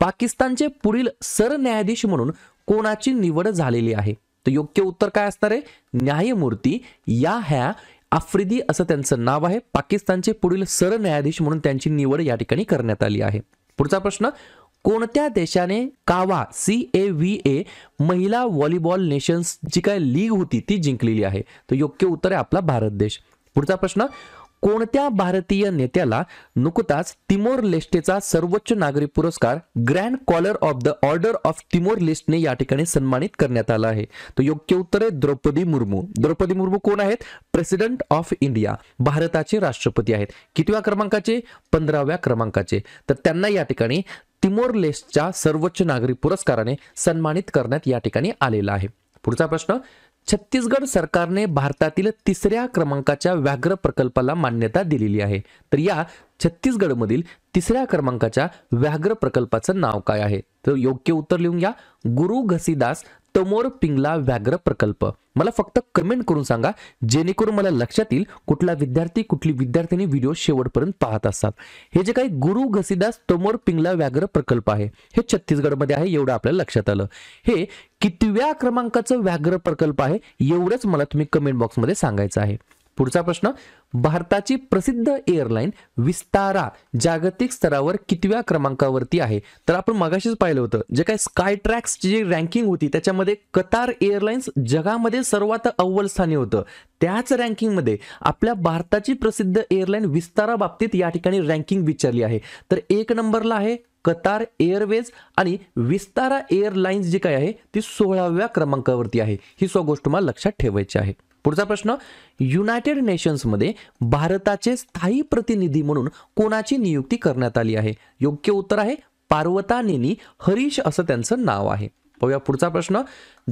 पाकिस्तानचे पुढील सरन्यायाधीश म्हणून कोणाची निवड झालेली आहे? तर योग्य उत्तर काय असणार आहे? न्यायमूर्ती याह्या आफ्रिदी असं त्यांचं नाव आहे. पाकिस्तानचे पुढील सरन्यायाधीश म्हणून त्यांची निवड या ठिकाणी करण्यात आली आहे. पुढचा प्रश्न, कोणत्या देशाने कावा CAVA महिला व्हॉलीबॉल नेशन्स जी काय लीग होती ती जिंकलेली आहे? तर योग्य उत्तर आहे आपला भारत देश. पुढचा प्रश्न, कोणत्या भारतीय नेत्याला नुकताच तिमोर लेस्टेचा सर्वोच्च नागरी पुरस्कार grand collar of the order of Timor लेस्टने या ठिकाणी सन्मानित करण्यात आला आहे? तर योग्य उत्तर आहे द्रौपदी मुर्मू. द्रौपदी मुर्मू कोण आहेत? प्रेसिडेंट ऑफ इंडिया, भारताचे राष्ट्रपती आहेत. कितव्या क्रमांकाचे? 15व्या क्रमांकाचे. तर त्यांना या ठिकाणी तिमोर लेस्टच्या सर्वोच्च नागरी पुरस्काराने सन्मानित करण्यात या ठिकाणी आलेला आहे. पुढचा प्रश्न, छत्तीसगड सरकारने भारतातील 3ऱ्या क्रमांकाच्या व्याघ्र प्रकल्पाला मान्यता दिलेली आहे. तर या छत्तीसगडमधील 3ऱ्या क्रमांकाच्या व्याघ्र प्रकल्पाचं नाव काय आहे? तर योग्य उत्तर लिहून घ्या, गुरु घसीदास तमोर पिंगला व्याघ्र प्रकल्प. मला फक्त कमेंट करून सांगा जेणेकरून मला लक्षात येईल कुठला विद्यार्थी कुठली विद्यार्थिनी व्हिडिओ शेवटपर्यंत पाहत असतात. हे जे काही गुरु घसीदास तमोर पिंगला व्याघ्र प्रकल्प आहे हे छत्तीसगडमध्ये आहे, एवढं आपल्याला लक्षात आलं. हे कितव्या क्रमांकाचं व्याघ्र प्रकल्प आहे एवढंच मला तुम्ही कमेंट बॉक्समध्ये सांगायचं आहे. पुढचा प्रश्न, भारताची प्रसिद्ध एअरलाइन विस्तारा जागतिक स्तरावर कितव्या क्रमांकावरती आहे? तर आपण मगाशीच पाहिलं होतं जे काही स्काय ट्रॅक्सची जी रँकिंग होती त्याच्यामध्ये कतार एअरलाइन्स जगामध्ये सर्वात अव्वल स्थानी होतं. त्याच रँकिंगमध्ये आपल्या भारताची प्रसिद्ध एअरलाइन विस्तारा बाबतीत या ठिकाणी रँकिंग विचारली आहे. तर 1 नंबरला आहे कतार एअरवेज आणि विस्तारा एअरलाइन्स जी काय आहे ती 16व्या क्रमांकावरती आहे. ही गोष्ट मला लक्षात ठेवायची आहे. पुढचा प्रश्न, युनायटेड नेशन्समध्ये भारताचे स्थायी प्रतिनिधी म्हणून कोणाची नियुक्ती करण्यात आली आहे? योग्य उत्तर आहे पार्वता नेनी हरीश असं त्यांचं नाव आहे. पाहूया पुढचा प्रश्न,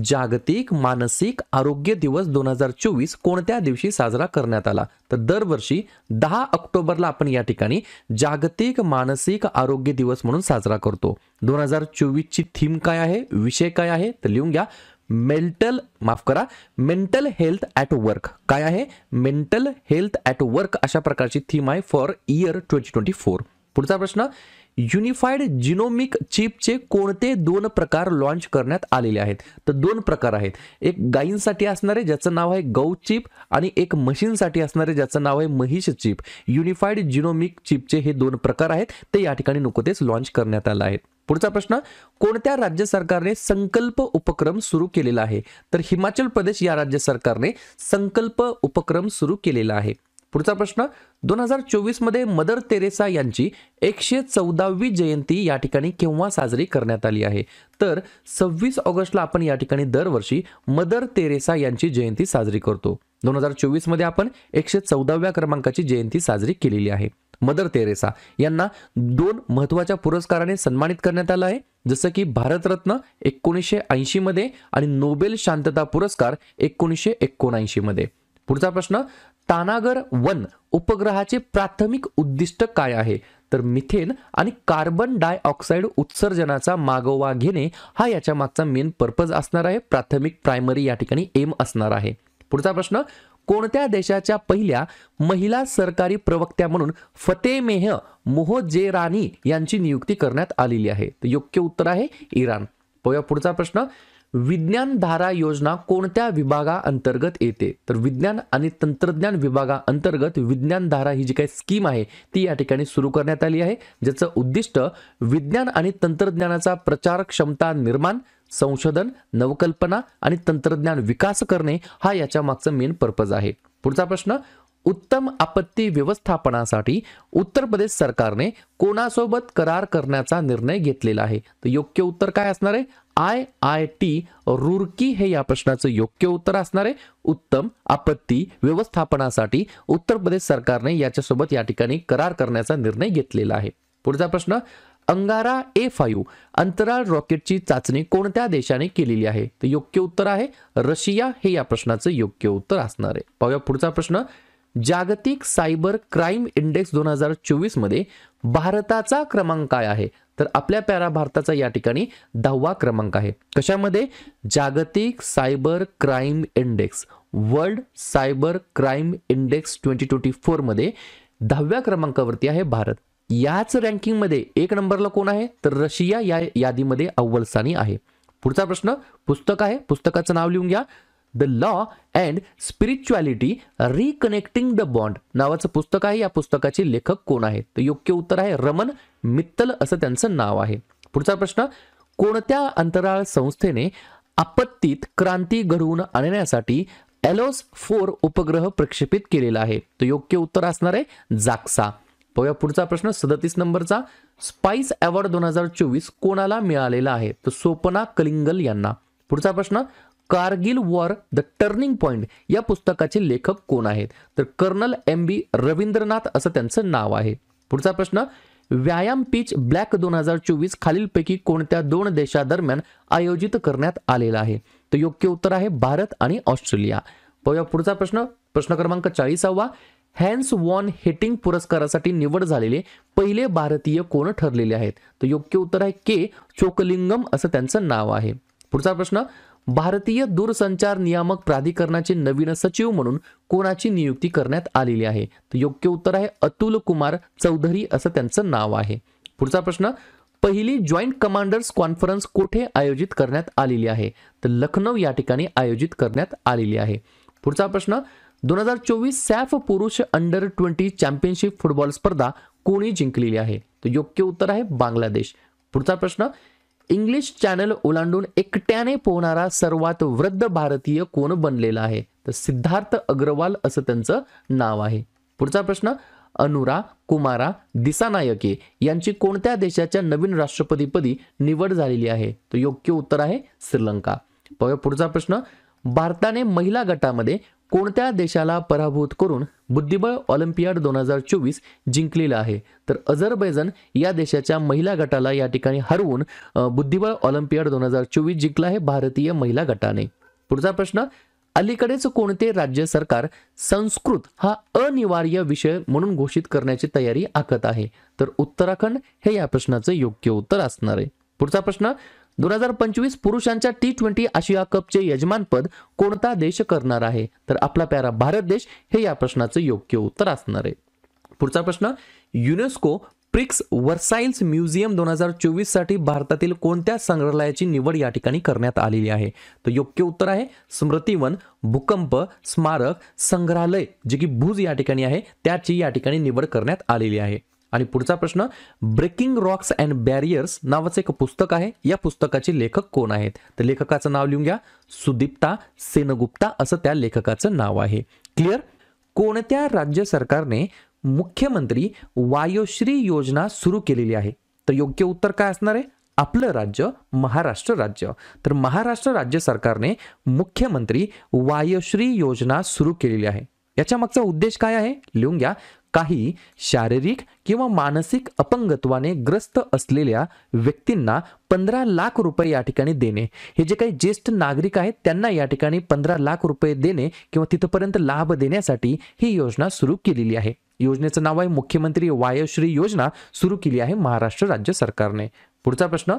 जागतिक मानसिक आरोग्य दिवस 2024 कोणत्या दिवशी साजरा करण्यात आला? तर दरवर्षी 10 ऑक्टोबरला आपण या ठिकाणी जागतिक मानसिक आरोग्य दिवस म्हणून साजरा करतो. 2024 ची थीम काय आहे? विषय काय आहे? तर लिहून घ्या, मेंटल हेल्थ ॲट वर्क. काय आहे? मेंटल हेल्थ ॲट वर्क अशा प्रकारची थीम आहे फॉर इयर 2024. पुढचा प्रश्न, युनिफाईड जिनोमिक चिपचे कोणते 2 प्रकार लॉन्च करण्यात आलेले आहेत? तर 2 प्रकार आहेत. एक गायींसाठी असणारे ज्याचं नाव आहे गौ चिप आणि एक म्हशींसाठी असणारे ज्याचं नाव आहे महिष चिप. युनिफाईड जिनोमिक चिपचे हे 2 प्रकार आहेत, ते या ठिकाणी नुकतेच लॉन्च करण्यात आले आहेत. पुढचा प्रश्न, कोणत्या राज्य सरकारने संकल्प उपक्रम सुरू केलेला आहे? तर हिमाचल प्रदेश या राज्य सरकारने संकल्प उपक्रम सुरू केलेला आहे. पुढचा प्रश्न, 2024 मध्ये मदर तेरेसा यांची 114वी जयंती या ठिकाणी केव्हा साजरी करण्यात आली आहे? तर 26 ऑगस्टला आपण या ठिकाणी दरवर्षी मदर तेरेसा यांची जयंती साजरी करतो. 2024 मध्ये आपण 114व्या क्रमांकाची जयंती साजरी केलेली आहे. मदर तेरेसा यांना 2 महत्त्वाच्या पुरस्काराने सन्मानित करण्यात आलं आहे, जसं की भारतरत्न 1980 मध्ये आणि नोबेल शांतता पुरस्कार 1979 मध्ये. पुढचा प्रश्न, तानागर 1 उपग्रहाचे प्राथमिक उद्दिष्ट काय आहे? तर मिथेन आणि कार्बन डायऑक्साईड उत्सर्जनाचा मागोवा घेणे हा याच्या मागचा मेन पर्पज असणार आहे. प्रायमरी या ठिकाणी एम असणार आहे. पुढचा प्रश्न, कोणत्या देशाच्या पहिल्या महिला सरकारी प्रवक्त्या म्हणून फतेमेह मोहजेरानी यांची नियुक्ती करण्यात आलेली आहे? तर योग्य उत्तर आहे इराण. पुढचा प्रश्न, विज्ञान धारा योजना कोणत्या विभागाअंतर्गत येते? तर विज्ञान आणि तंत्रज्ञान विभागाअंतर्गत विज्ञान धारा ही जी काही स्कीम आहे ती या ठिकाणी सुरू करण्यात आली आहे, ज्याचं उद्दिष्ट विज्ञान आणि तंत्रज्ञानाचा प्रचार क्षमता निर्माण, संशोधन, नवकल्पना आणि तंत्रज्ञान विकास करणे हा याच्या मागचा मेन पर्पज आहे. पुढचा प्रश्न, उत्तम आपत्ती व्यवस्थापनासाठी उत्तर प्रदेश सरकारने कोणासोबत करार करण्याचा निर्णय घेतलेला आहे? तर योग्य उत्तर काय असणार आहे? IIT रुर्की हे या प्रश्नाचं योग्य उत्तर असणार आहे. उत्तम आपत्ती व्यवस्थापनासाठी उत्तर प्रदेश सरकारने याच्यासोबत या ठिकाणी करार करण्याचा निर्णय घेतलेला आहे. पुढचा प्रश्न, अंगारा A5 अंतराळ रॉकेटची चाचणी कोणत्या देशाने केलेली आहे? तर योग्य उत्तर आहे रशिया हे या प्रश्नाचं योग्य उत्तर असणार आहे. पाहूया पुढचा प्रश्न, जागतिक सायबर क्राईम इंडेक्स 2024 मध्ये भारताचा क्रमांक काय आहे? तर आपल्या प्यारा भारताचा या ठिकाणी 10वा क्रमांक आहे. कशामध्ये? जागतिक cyber crime index, world cyber crime index 2024 मध्ये 10व्या क्रमांकावरती आहे भारत. याच रँकिंग मध्ये 1 नंबरला कोण आहे? तर रशिया या यादीमध्ये अव्वल स्थानी आहे. पुढचा प्रश्न, पुस्तक आहे, पुस्तकाचं नाव लिहून घ्या. The law and spirituality reconnecting the bond नावाचं पुस्तक आहे. या पुस्तकाचे लेखक कोण आहेत? तर योग्य उत्तर आहे रमन मित्तल असं त्यांचं नाव आहे. पुढचा प्रश्न, कोणत्या अंतराळ संस्थेने आपत्तीत क्रांती घडवून आणण्यासाठी एलोस 4 उपग्रह प्रक्षेपित केलेला आहे? तर योग्य उत्तर असणार आहे जाक्सा. पुढचा प्रश्न 37 नंबरचा, स्पाइस अवॉर्ड 2024 कोणाला मिळालेला आहे? तर सोपना कलिंगल यांना. पुढचा प्रश्न, Kargil war the turning point या पुस्तकाचे लेखक कोण आहेत? तर कर्नल MB रवींद्रनाथ असं त्यांचं नाव आहे. पुढचा प्रश्न, व्यायाम पिच ब्लॅक 2024 खालीलपैकी कोणत्या 2 देशादरम्यान आयोजित करण्यात आलेला आहे? तर योग्य उत्तर आहे भारत आणि ऑस्ट्रेलिया. पुढचा प्रश्न, प्रश्न क्रमांक 40वा, हॅन्स वॉन हेटिंग पुरस्कारासाठी निवड झालेले पहिले भारतीय कोण ठरलेले आहेत? तर योग्य उत्तर आहे के चोकलिंगम असं त्यांचं नाव आहे. पुढचा प्रश्न, भारतीय दूरसंचार नियामक प्राधिकरणाचे नवीन सचिव म्हणून कोणाची नियुक्ती करण्यात आलेली आहे? तर योग्य उत्तर आहे अतुल कुमार चौधरी असं त्यांचं नाव आहे. पुढचा प्रश्न, पहिली जॉईंट कमांडर्स कॉन्फरन्स कुठे आयोजित करण्यात आलेली आहे? तर लखनौ या ठिकाणी आयोजित करण्यात आलेली आहे. पुढचा प्रश्न, 2024 सॅफ पुरुष अंडर 20 चॅम्पियनशिप फुटबॉल स्पर्धा कोणी जिंकलेली आहे? तर योग्य उत्तर आहे बांगलादेश. पुढचा प्रश्न, इंग्लिश चॅनल ओलांडून एकट्याने पोहणारा सर्वात वृद्ध भारतीय कोण बनलेला आहे? तर सिद्धार्थ अग्रवाल असं त्यांचं नाव आहे. पुढचा प्रश्न, अनुरा कुमारा दिसानायके यांची कोणत्या देशाच्या नवीन राष्ट्रपतीपदी निवड झालेली आहे? तर योग्य उत्तर आहे श्रीलंका. पुढचा प्रश्न, भारताने महिला गटामध्ये कोणत्या देशाला पराभूत करून बुद्धिबळ ऑलिम्पियाड 2024 जिंकलेला आहे? तर अझरबैजान या देशाच्या महिला गटाला या ठिकाणी हरवून बुद्धिबळ ऑलिम्पियाड 2024 जिंकला आहे भारतीय महिला गटाने. पुढचा प्रश्न, अलीकडेच कोणते राज्य सरकार संस्कृत हा अनिवार्य विषय म्हणून घोषित करण्याची तयारी आखत आहे? तर उत्तराखंड हे या प्रश्नाचं योग्य उत्तर असणार आहे. पुढचा प्रश्न, 2025 पुरुषांच्या T20 आशिया कपचे यजमानपद कोणता देश करणार आहे? तर आपला प्यारा भारत देश हे या प्रश्नाचं योग्य उत्तर असणार आहे. पुढचा प्रश्न, युनेस्को प्रिक्स वर्साइल्स म्युझियम 2024 साठी भारतातील कोणत्या संग्रहालयाची निवड या ठिकाणी करण्यात आलेली आहे? तर योग्य उत्तर आहे स्मृतिवन भूकंप स्मारक संग्रहालय जे की भुज या ठिकाणी आहे त्याची या ठिकाणी निवड करण्यात आलेली आहे. आणि पुढचा प्रश्न, ब्रेकिंग रॉक्स अँड बॅरियर्स नावाचं एक पुस्तक आहे. या पुस्तकाचे लेखक कोण आहेत? तर लेखकाचं नाव लिहून घ्या सुदीप्ता सेनगुप्ता असं त्या लेखकाचं नाव आहे. क्लिअर? कोणत्या राज्य सरकारने मुख्यमंत्री वायोश्री योजना सुरू केलेली आहे? तर योग्य उत्तर काय असणार आहे? आपलं राज्य महाराष्ट्र राज्य. तर महाराष्ट्र राज्य सरकारने मुख्यमंत्री वायोश्री योजना सुरू केलेली आहे. याच्या मागचा उद्देश काय आहे? लिहून घ्या. काही शारीरिक किंवा मानसिक अपंगत्वाने ग्रस्त असलेल्या व्यक्तींना 15 लाख रुपये या ठिकाणी देणे. हे जे काही ज्येष्ठ नागरिक आहेत त्यांना या ठिकाणी 15 लाख रुपये देणे किंवा तिथपर्यंत लाभ देण्यासाठी ही योजना सुरू केलेली आहे. योजनेचं नाव आहे मुख्यमंत्री वायश्री योजना, सुरू केली आहे महाराष्ट्र राज्य सरकारने. पुढचा प्रश्न,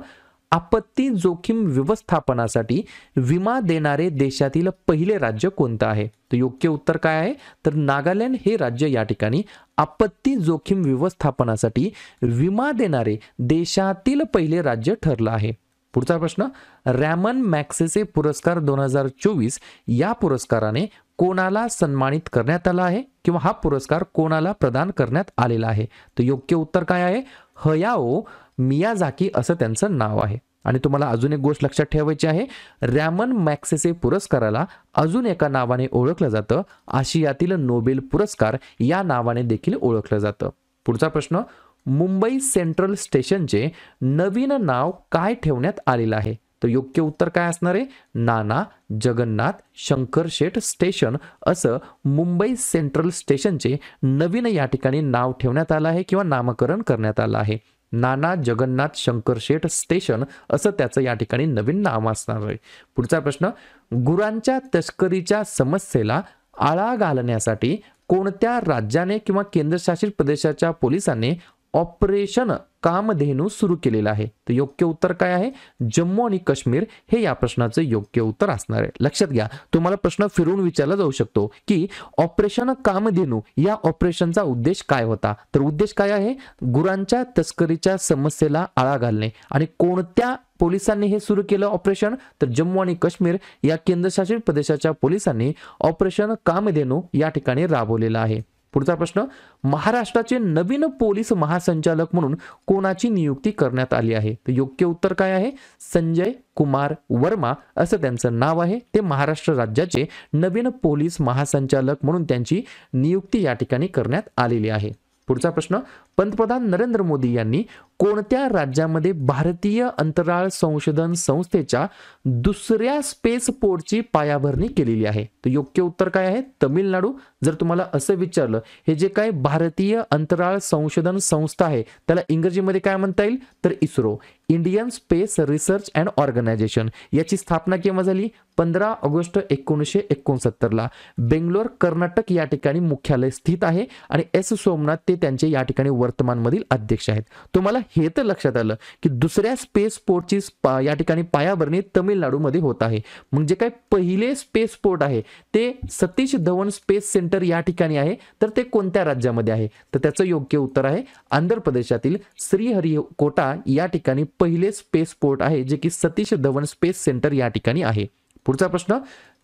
आपत्ती जोखीम व्यवस्थापनासाठी विमा देणारे देशातील पहिले राज्य कोणतं आहे? तर योग्य उत्तर काय आहे? तर नागालँड हे राज्य या ठिकाणी आपत्ती जोखीम व्यवस्थापनासाठी विमा देणारे देशातील पहिले राज्य ठरलं आहे. पुढचा प्रश्न, रॅमन मॅक्सेसे पुरस्कार 2024 या पुरस्काराने कोणाला सन्मानित करण्यात आला आहे किंवा हा पुरस्कार कोणाला प्रदान करण्यात आलेला आहे? तर योग्य उत्तर काय आहे? हयाओ मियाझाकी असं त्यांचं नाव आहे. आणि तुम्हाला अजून एक गोष्ट लक्षात ठेवायची आहे, रॅमन मॅक्सेसे पुरस्काराला अजून एका नावाने ओळखलं जातं, आशियातील नोबेल पुरस्कार या नावाने देखील ओळखलं जातं. पुढचा प्रश्न, मुंबई सेंट्रल स्टेशनचे नवीन नाव काय ठेवण्यात आलेलं आहे? तर योग्य उत्तर काय असणार आहे? नाना जगन्नाथ शंकर शेठ स्टेशन असं मुंबई सेंट्रल स्टेशनचे नवीन या ठिकाणी नाव ठेवण्यात आलं आहे किंवा नामकरण करण्यात आलं आहे. नाना जगन्नाथ शंकर शेठ स्टेशन असं त्याचं या ठिकाणी नवीन नाव असणार आहे. पुढचा प्रश्न, गुरांच्या तस्करीच्या समस्येला आळा घालण्यासाठी कोणत्या राज्याने किंवा केंद्रशासित प्रदेशाच्या पोलिसांनी ऑपरेशन कामधेनू सुरू केलेलं आहे? तर योग्य उत्तर काय आहे? जम्मू आणि काश्मीर हे या प्रश्नाचं योग्य उत्तर असणार आहे. लक्षात घ्या, तुम्हाला प्रश्न फिरवून विचारला जाऊ शकतो की ऑपरेशन कामधेनू या ऑपरेशनचा उद्देश काय होता? तर उद्देश काय आहे? गुरांच्या तस्करीच्या समस्येला आळा घालणे. आणि कोणत्या पोलिसांनी हे सुरू केलं ऑपरेशन? तर जम्मू आणि काश्मीर या केंद्रशासित प्रदेशाच्या पोलिसांनी ऑपरेशन कामधेनू या ठिकाणी राबवलेलं आहे. पुढचा प्रश्न, महाराष्ट्राचे नवीन पोलीस महासंचालक म्हणून कोणाची नियुक्ती करण्यात आली आहे? तर योग्य उत्तर काय आहे? संजय कुमार वर्मा असं त्यांचं नाव आहे. ते महाराष्ट्र राज्याचे नवीन पोलीस महासंचालक म्हणून त्यांची नियुक्ती या ठिकाणी करण्यात आलेली आहे. पुढचा प्रश्न, पंतप्रधान नरेंद्र मोदी यांनी कोणत्या राज्यामध्ये भारतीय अंतराळ संशोधन संस्थेच्या दुसऱ्या स्पेस पोर्टची पायाभरणी केलेली आहे? तर योग्य उत्तर काय आहे? तमिळनाडू. जर तुम्हाला असं विचारलं, हे जे काय भारतीय अंतराळ संशोधन संस्था आहे त्याला इंग्रजीमध्ये काय म्हणता येईल? तर ISRO, Indian space research and organisation. याची स्थापना केव्हा झाली? 15 ऑगस्ट 1969 ला. बेंगलोर कर्नाटक या ठिकाणी मुख्यालय स्थित आहे आणि एस सोमनाथ ते त्यांचे या ठिकाणी वर्तमानमधील अध्यक्ष आहेत. तुम्हाला हे तर लक्षात आलं की दुसऱ्या स्पेस पोर्टची या ठिकाणी पायाभरणी तामिळनाडूमध्ये होत आहे. म्हणजे काय पहिले स्पेस पोर्ट आहे ते सतीश धवन स्पेस सेंटर या ठिकाणी आहे. तर ते कोणत्या राज्यामध्ये आहे? तर त्याचं योग्य उत्तर आहे आंध्र प्रदेशातील श्रीहरिकोटा या ठिकाणी पहिले स्पेस पोर्ट आहे जे की सतीश धवन स्पेस सेंटर या ठिकाणी आहे. पुढचा प्रश्न,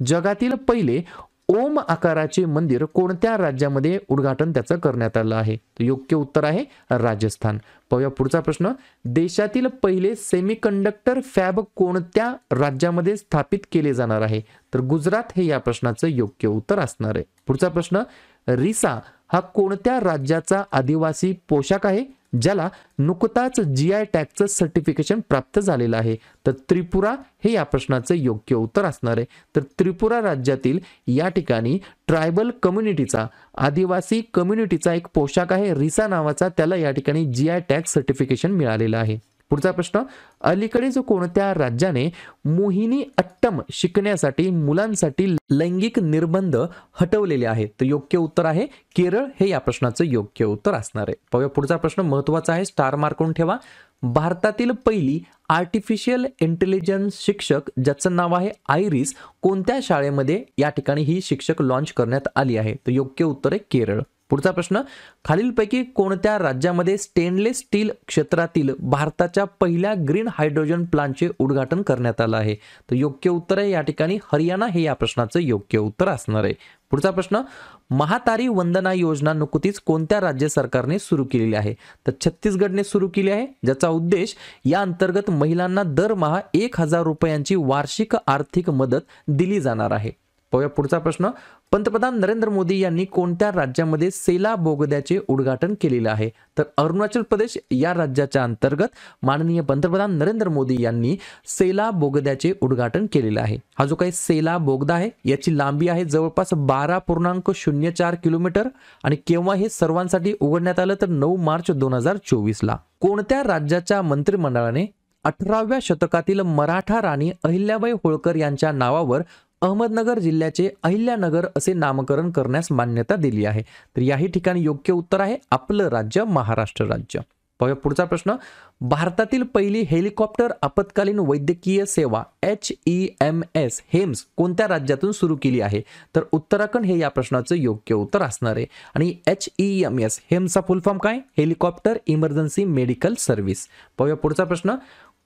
जगातील पहिले ओम आकाराचे मंदिर कोणत्या राज्यामध्ये उद्घाटन त्याचं करण्यात आलं आहे? तर योग्य उत्तर आहे राजस्थान. पाहूया पुढचा प्रश्न, देशातील पहिले सेमीकंडक्टर फॅब कोणत्या राज्यामध्ये स्थापित केले जाणार आहे? तर गुजरात हे या प्रश्नाचं योग्य उत्तर असणार आहे. पुढचा प्रश्न, रिसा हा कोणत्या राज्याचा आदिवासी पोशाख आहे ज्याला नुकताच जीआय टॅगचं सर्टिफिकेशन प्राप्त झालेलं आहे? तर त्रिपुरा हे या प्रश्नाचं योग्य उत्तर असणार आहे. तर त्रिपुरा राज्यातील या ठिकाणी ट्रायबल कम्युनिटीचा, आदिवासी कम्युनिटीचा एक पोशाख आहे रिसा नावाचा, त्याला या ठिकाणी जीआय टॅग सर्टिफिकेशन मिळालेलं आहे. पुढचा प्रश्न, अलीकडेच कोणत्या राज्याने मोहिनी अट्टम शिकण्यासाठी मुलांसाठी लैंगिक निर्बंध हटवलेले आहेत? तर योग्य उत्तर आहे केरळ हे या प्रश्नाचं योग्य उत्तर असणार आहे. पाहूया पुढचा प्रश्न महत्त्वाचा आहे, स्टार मार्क करून ठेवा. भारतातील पहिली आर्टिफिशियल इंटेलिजन्स शिक्षक ज्याचं नाव आहे आयरिस कोणत्या शाळेमध्ये या ठिकाणी ही शिक्षक लॉन्च करण्यात आली आहे? तर योग्य उत्तर आहे केरळ. पुढचा प्रश्न, खालीलपैकी कोणत्या राज्यामध्ये स्टेनलेस स्टील क्षेत्रातील भारताच्या पहिल्या ग्रीन हायड्रोजन प्लांटचे उद्घाटन करण्यात आलं आहे? तर योग्य उत्तर आहे या ठिकाणी हरियाणा हे या प्रश्नाचं योग्य उत्तर असणार आहे. पुढचा प्रश्न, महातारी वंदना योजना नुकतीच कोणत्या राज्य सरकारने सुरू केलेली आहे? तर छत्तीसगडने सुरू केली आहे, ज्याचा उद्देश या अंतर्गत महिलांना दरमहा 1000 रुपयांची वार्षिक आर्थिक मदत दिली जाणार आहे. पाहूया पुढचा प्रश्न, पंतप्रधान नरेंद्र मोदी यांनी कोणत्या राज्यामध्ये सेला बोगद्याचे उद्घाटन केलेले आहे? तर अरुणाचल प्रदेश या राज्याच्या अंतर्गत माननीय पंतप्रधान नरेंद्र मोदी यांनी सेला बोगद्याचे उद्घाटन केलेले आहे. हा जो काही सेला बोगदा आहे याची लांबी आहे जवळपास 12.04 किलोमीटर आणि केव्हा हे सर्वांसाठी उघडण्यात आलं तर 9 मार्च 2024 ला. कोणत्या राज्याच्या मंत्रिमंडळाने 18व्या शतकातील मराठा राणी अहिल्याबाई होळकर यांच्या नावावर अहमदनगर जिल्ह्याचे अहिल्यानगर असे नामकरण करण्यास मान्यता दिली आहे? तर याही ठिकाणी योग्य उत्तर आहे आपलं राज्य महाराष्ट्र राज्य. पाहूया पुढचा प्रश्न. भारतातील पहिली हेलिकॉप्टर आपत्कालीन वैद्यकीय सेवा HEMS हेम्स कोणत्या राज्यातून सुरू केली आहे? तर उत्तराखंड हे या प्रश्नाचं योग्य उत्तर असणार आहे. आणि HEMS हेम्सचा फुल फॉर्म काय? Helicopter emergency medical service. पाहूया पुढचा प्रश्न.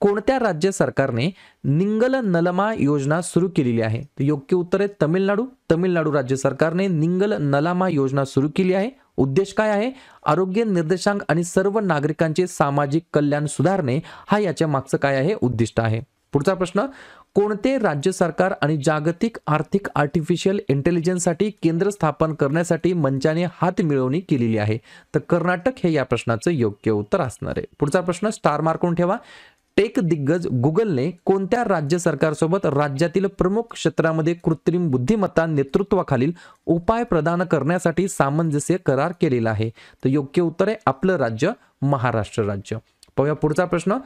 कोणत्या राज्य सरकारने निंगल नलमा योजना सुरू केलेली आहे? तर योग्य उत्तर आहे तमिळनाडू. तमिळनाडू राज्य सरकारने निंगल नलामा योजना सुरू केली आहे. उद्देश काय आहे? आरोग्य निर्देशांक आणि सर्व नागरिकांचे सामाजिक कल्याण सुधारणे हा याच्या मागचं काय आहे? उद्दिष्ट आहे. पुढचा प्रश्न. कोणते राज्य सरकार आणि जागतिक आर्थिक आर्टिफिशियल इंटेलिजन्ससाठी केंद्र स्थापन करण्यासाठी मंचाने हात मिळवणी केलेली आहे? तर कर्नाटक हे या प्रश्नाचं योग्य उत्तर असणार आहे. पुढचा प्रश्न स्टार मार्कून ठेवा. टेक दिग्गज गुगलने कोणत्या राज्य सरकारसोबत राज्यातील प्रमुख क्षेत्रामध्ये कृत्रिम बुद्धिमत्ता नेतृत्वाखालील उपाय प्रदान करण्यासाठी सामंजस्य करार केलेला आहे? तर योग्य उत्तर आहे आपलं राज्य महाराष्ट्र राज्य. पाहूया पुढचा प्रश्न.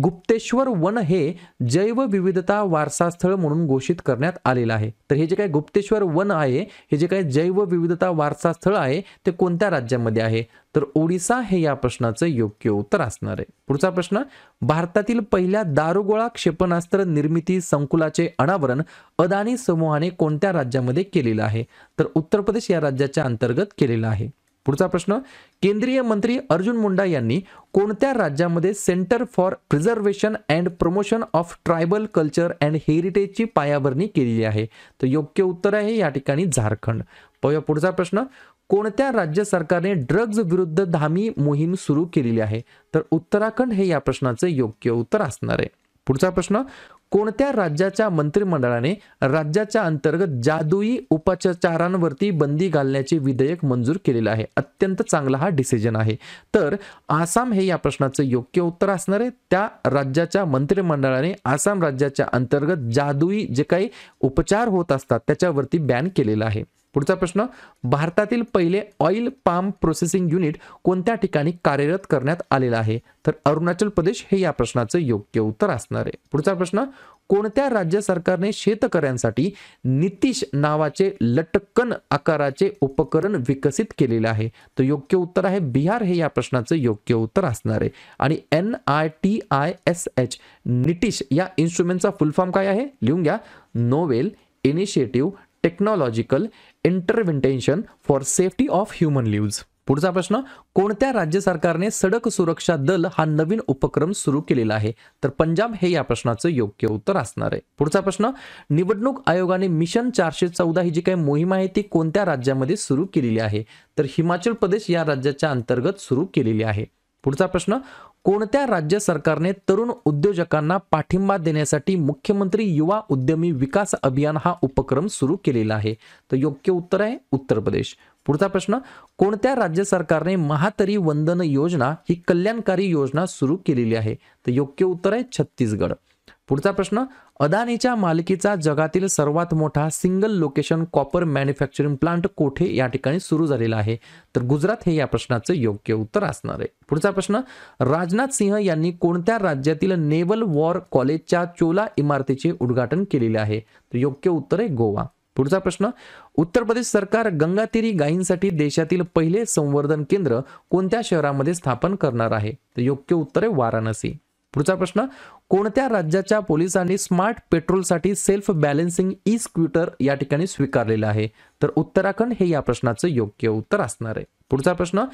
गुप्तेश्वर वन हे जैवविविधता वारसा स्थळ म्हणून घोषित करण्यात आलेलं आहे. तर हे जे काही गुप्तेश्वर वन आहे हे जे काही जैवविविधता वारसा स्थळ आहे ते कोणत्या राज्यामध्ये आहे? तर ओडिसा हे या प्रश्नाचं योग्य उत्तर असणार आहे. पुढचा प्रश्न. भारतातील पहिल्या दारुगोळा क्षेपणास्त्र निर्मिती संकुलाचे अनावरण अदानी समूहाने कोणत्या राज्यामध्ये केलेलं आहे? तर उत्तर प्रदेश या राज्याच्या अंतर्गत केलेलं आहे. पुढचा प्रश्न. केंद्रीय मंत्री अर्जुन मुंडा यांनी कोणत्या राज्यामध्ये centre for preservation and promotion of tribal culture and हेरिटेजची पायाभरणी केलेली आहे? तर योग्य उत्तर आहे या ठिकाणी झारखंड. पाहूया पुढचा प्रश्न. कोणत्या राज्य सरकारने ड्रग्ज विरुद्ध धामी मोहीम सुरू केलेली आहे? तर उत्तराखंड हे या प्रश्नाचं योग्य उत्तर असणार आहे. पुढचा प्रश्न. कोणत्या राज्याच्या मंत्रिमंडळाने राज्याच्या अंतर्गत जादुई उपचारांवरती बंदी घालण्याचे विधेयक मंजूर केलेलं आहे? अत्यंत चांगला हा डिसिजन आहे. तर आसाम हे या प्रश्नाचं योग्य उत्तर असणार आहे. त्या राज्याच्या मंत्रिमंडळाने आसाम राज्याच्या अंतर्गत जादुई जे काही उपचार होत असतात त्याच्यावरती बॅन केलेला आहे. पुढचा प्रश्न. भारतातील पहिले ऑइल पाम प्रोसेसिंग युनिट कोणत्या ठिकाणी कार्यरत करण्यात आलेलं आहे? तर अरुणाचल प्रदेश हे या प्रश्नाचं योग्य उत्तर असणार आहे. पुढचा प्रश्न. कोणत्या राज्य सरकारने शेतकऱ्यांसाठी नितीश नावाचे लटकन आकाराचे उपकरण विकसित केलेले आहे? तर योग्य उत्तर आहे बिहार हे या प्रश्नाचं योग्य उत्तर असणार आहे. आणि NITISH नितीश या इन्स्ट्रुमेंटचा फुल फॉर्म काय आहे? लिहून घ्या. Novel initiative technological intervention for safety of human lives. पुढचा प्रश्न. कोणत्या राज्य सरकारने सडक सुरक्षा दल हा नवीन उपक्रम सुरू केलेला आहे? तर पंजाब हे या प्रश्नाचं योग्य उत्तर असणार आहे. पुढचा प्रश्न. निवडणूक आयोगाने मिशन 414 ही जी काही मोहीम आहे ती कोणत्या राज्यामध्ये सुरू केलेली आहे? तर हिमाचल प्रदेश या राज्याच्या अंतर्गत सुरू केलेली आहे. पुढचा प्रश्न. कोणत्या राज्य सरकारने तरुण उद्योजकांना पाठिंबा देण्यासाठी मुख्यमंत्री युवा उद्यमी विकास अभियान हा उपक्रम सुरू केलेला आहे? तर योग्य उत्तर आहे उत्तर प्रदेश. पुढचा प्रश्न. कोणत्या राज्य सरकारने महातरी वंदन योजना ही कल्याणकारी योजना सुरू केलेली आहे? तर योग्य उत्तर आहे छत्तीसगड. पुढचा प्रश्न. अदानीच्या मालकीचा जगातील सर्वात मोठा single location copper manufacturing plant कोठे या ठिकाणी सुरू झालेला आहे? तर गुजरात हे या प्रश्नाचं योग्य उत्तर असणार आहे. पुढचा प्रश्न. राजनाथ सिंह यांनी कोणत्या राज्यातील नेव्हल वॉर कॉलेजच्या चोला इमारतीचे उद्घाटन केलेले आहे? तर योग्य उत्तर आहे गोवा. पुढचा प्रश्न. उत्तर प्रदेश सरकार गंगातीरी गायींसाठी देशातील पहिले संवर्धन केंद्र कोणत्या शहरामध्ये स्थापन करणार आहे? तर योग्य उत्तर आहे वाराणसी. पुढचा प्रश्न. कोणत्या राज्याच्या पोलिसांनी स्मार्ट पेट्रोलसाठी सेल्फ बॅलन्सिंग ई स्कूटर या ठिकाणी स्वीकारलेलं आहे? तर उत्तराखंड हे या प्रश्नाचं योग्य उत्तर असणार आहे. पुढचा प्रश्न.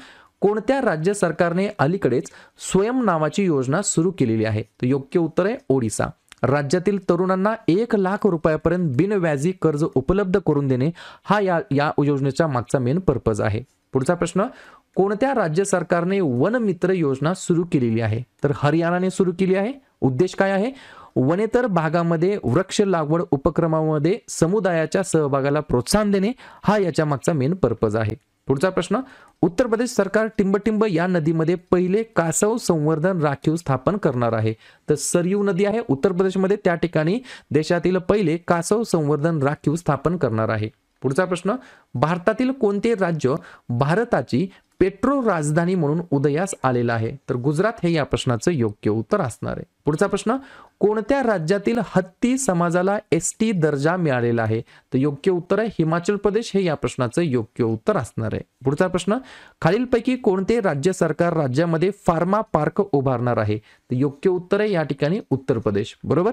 कोणत्या राज्य सरकारने अलीकडेच स्वयं नावाची योजना सुरू केलेली आहे? तर योग्य उत्तर आहे ओडिसा. राज्यातील तरुणांना 1 लाख रुपयापर्यंत बिनव्याजी कर्ज उपलब्ध करून देणे हा या योजनेचा मागचा मेन पर्पज आहे. पुढचा प्रश्न. कोणत्या राज्य सरकारने वन मित्र योजना सुरू केलेली आहे? तर हरियाणाने सुरू केली आहे. उद्देश काय आहे? वनेतर भागामध्ये वृक्ष लागवड उपक्रमामध्ये समुदायाच्या सहभागाला प्रोत्साहन देणे हा याच्या मागचा मेन पर्पज आहे. पुढचा प्रश्न, उत्तर प्रदेश सरकार टिंबटिंब या नदीमध्ये पहिले कासव संवर्धन राखीव स्थापन करणार आहे. तर सरयू नदी आहे उत्तर प्रदेशमध्ये, त्या ठिकाणी देशातील पहिले कासव संवर्धन राखीव स्थापन करणार आहे. पुढचा प्रश्न, भारतातील कोणते राज्य भारताची पेट्रो राजधानी म्हणून उदयास आलेला आहे? तर गुजरात हे या प्रश्नाचं योग्य उत्तर असणार आहे. पुढचा प्रश्न, कोणत्या राज्यातील हत्ती समाजाला एसटी दर्जा मिळालेला आहे? तर योग्य उत्तर आहे हिमाचल प्रदेश हे या प्रश्नाचं योग्य उत्तर असणार आहे. पुढचा प्रश्न, खालीलपैकी कोणते राज्य सरकार राज्यामध्ये फार्मा पार्क उभारणार आहे? तर योग्य उत्तर आहे या ठिकाणी उत्तर प्रदेश. बरोबर.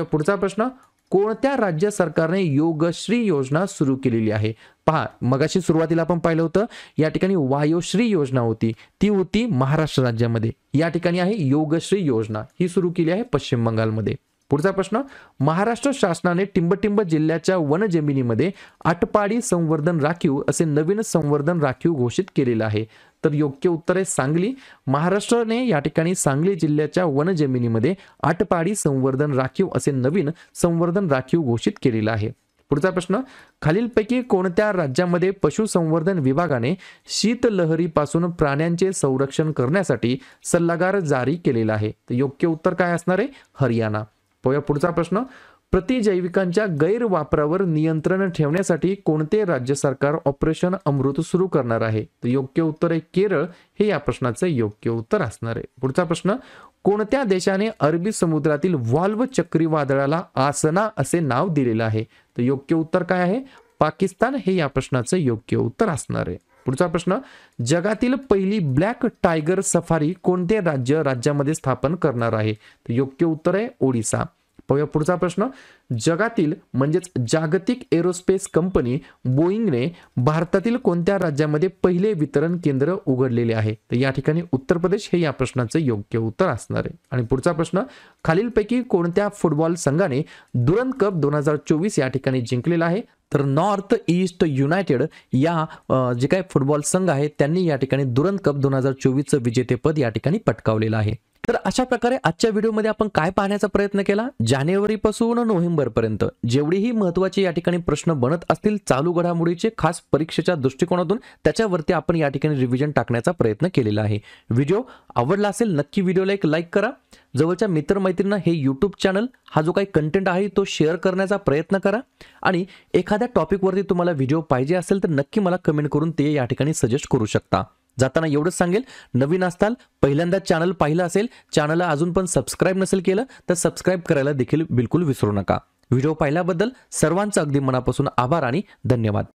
पुढचा प्रश्न, कोणत्या राज्य सरकारने योगश्री योजना सुरू केलेली आहे? पहा, मगाशी सुरुवातीला आपण पाहिलं होतं या ठिकाणी वायोश्री योजना होती, ती होती महाराष्ट्र राज्यामध्ये. या ठिकाणी आहे योगश्री योजना, ही सुरू केली आहे पश्चिम बंगालमध्ये. पुढचा प्रश्न, महाराष्ट्र शासनाने टिंबटिंब जिल्ह्याच्या वन जमिनीमध्ये आटपाडी संवर्धन राखीव असे नवीन संवर्धन राखीव घोषित केलेलं आहे. तर योग्य उत्तर आहे सांगली. महाराष्ट्राने या ठिकाणी सांगली जिल्ह्याच्या वन जमिनीमध्ये आटपाडी संवर्धन राखीव असे नवीन संवर्धन राखीव घोषित केलेलं आहे. पुढचा प्रश्न, खालीलपैकी कोणत्या राज्यामध्ये पशुसंवर्धन विभागाने शीतलहरीपासून प्राण्यांचे संरक्षण करण्यासाठी सल्लागार जारी केलेला आहे? तर योग्य उत्तर काय असणार आहे? हरियाणा. पुढचा प्रश्न, प्रतिजैविकांच्या गैरवापरावर नियंत्रण ठेवण्यासाठी कोणते राज्य सरकार ऑपरेशन अमृत सुरू करणार आहे? तर योग्य उत्तर आहे केरळ हे या प्रश्नाचं योग्य उत्तर असणार आहे. पुढचा प्रश्न, कोणत्या देशाने अरबी समुद्रातील व्हॉल्व चक्रीवादळाला आसना असे नाव दिलेलं आहे? तर योग्य उत्तर काय आहे? पाकिस्तान हे या प्रश्नाचं योग्य उत्तर असणार आहे. पुढचा प्रश्न, जगातील पहिली ब्लॅक टायगर सफारी कोणते राज्यामध्ये स्थापन करणार आहे? तर योग्य उत्तर आहे ओडिसा. पुढचा प्रश्न, जगातील म्हणजेच जागतिक एरोस्पेस कंपनी बोईंगने भारतातील कोणत्या राज्यामध्ये पहिले वितरण केंद्र उघडलेले आहे? तर या ठिकाणी उत्तर प्रदेश हे या प्रश्नाचं योग्य उत्तर असणार आहे. आणि पुढचा प्रश्न, खालीलपैकी कोणत्या फुटबॉल संघाने दुरंत कप 2024 या ठिकाणी जिंकलेला आहे? तर नॉर्थ ईस्ट युनायटेड या जे काही फुटबॉल संघ आहे त्यांनी या ठिकाणी दुरंत कप 2024चं विजेतेपद या ठिकाणी पटकावलेलं आहे. तर अशा प्रकारे आजच्या व्हिडिओमध्ये आपण काय पाहण्याचा प्रयत्न केला, जानेवारीपासून नोव्हेंबरपर्यंत जेवढेही महत्त्वाचे या ठिकाणी प्रश्न बनत असतील चालू घडामोडीचे खास परीक्षेच्या दृष्टिकोनातून, त्याच्यावरती आपण या ठिकाणी रिव्हिजन टाकण्याचा प्रयत्न केलेला आहे. व्हिडिओ आवडला असेल नक्की व्हिडिओला एक लाईक करा. जवळच्या मित्रमैत्रिणींना हे यूट्यूब चॅनल हा जो काही कंटेंट आहे तो शेअर करण्याचा प्रयत्न करा. आणि एखाद्या टॉपिकवरती तुम्हाला व्हिडिओ पाहिजे असेल तर नक्की मला कमेंट करून ते या ठिकाणी सजेस्ट करू शकता. जाताना एवढंच सांगेल, नवीन असताल, पहिल्यांदा चॅनल पाहिलं असेल, चॅनलला अजून पण सबस्क्राईब नसेल केलं तर सबस्क्राईब करायला देखील बिलकुल विसरू नका. व्हिडिओ पाहिल्याबद्दल सर्वांचं अगदी मनापासून आभार आणि धन्यवाद.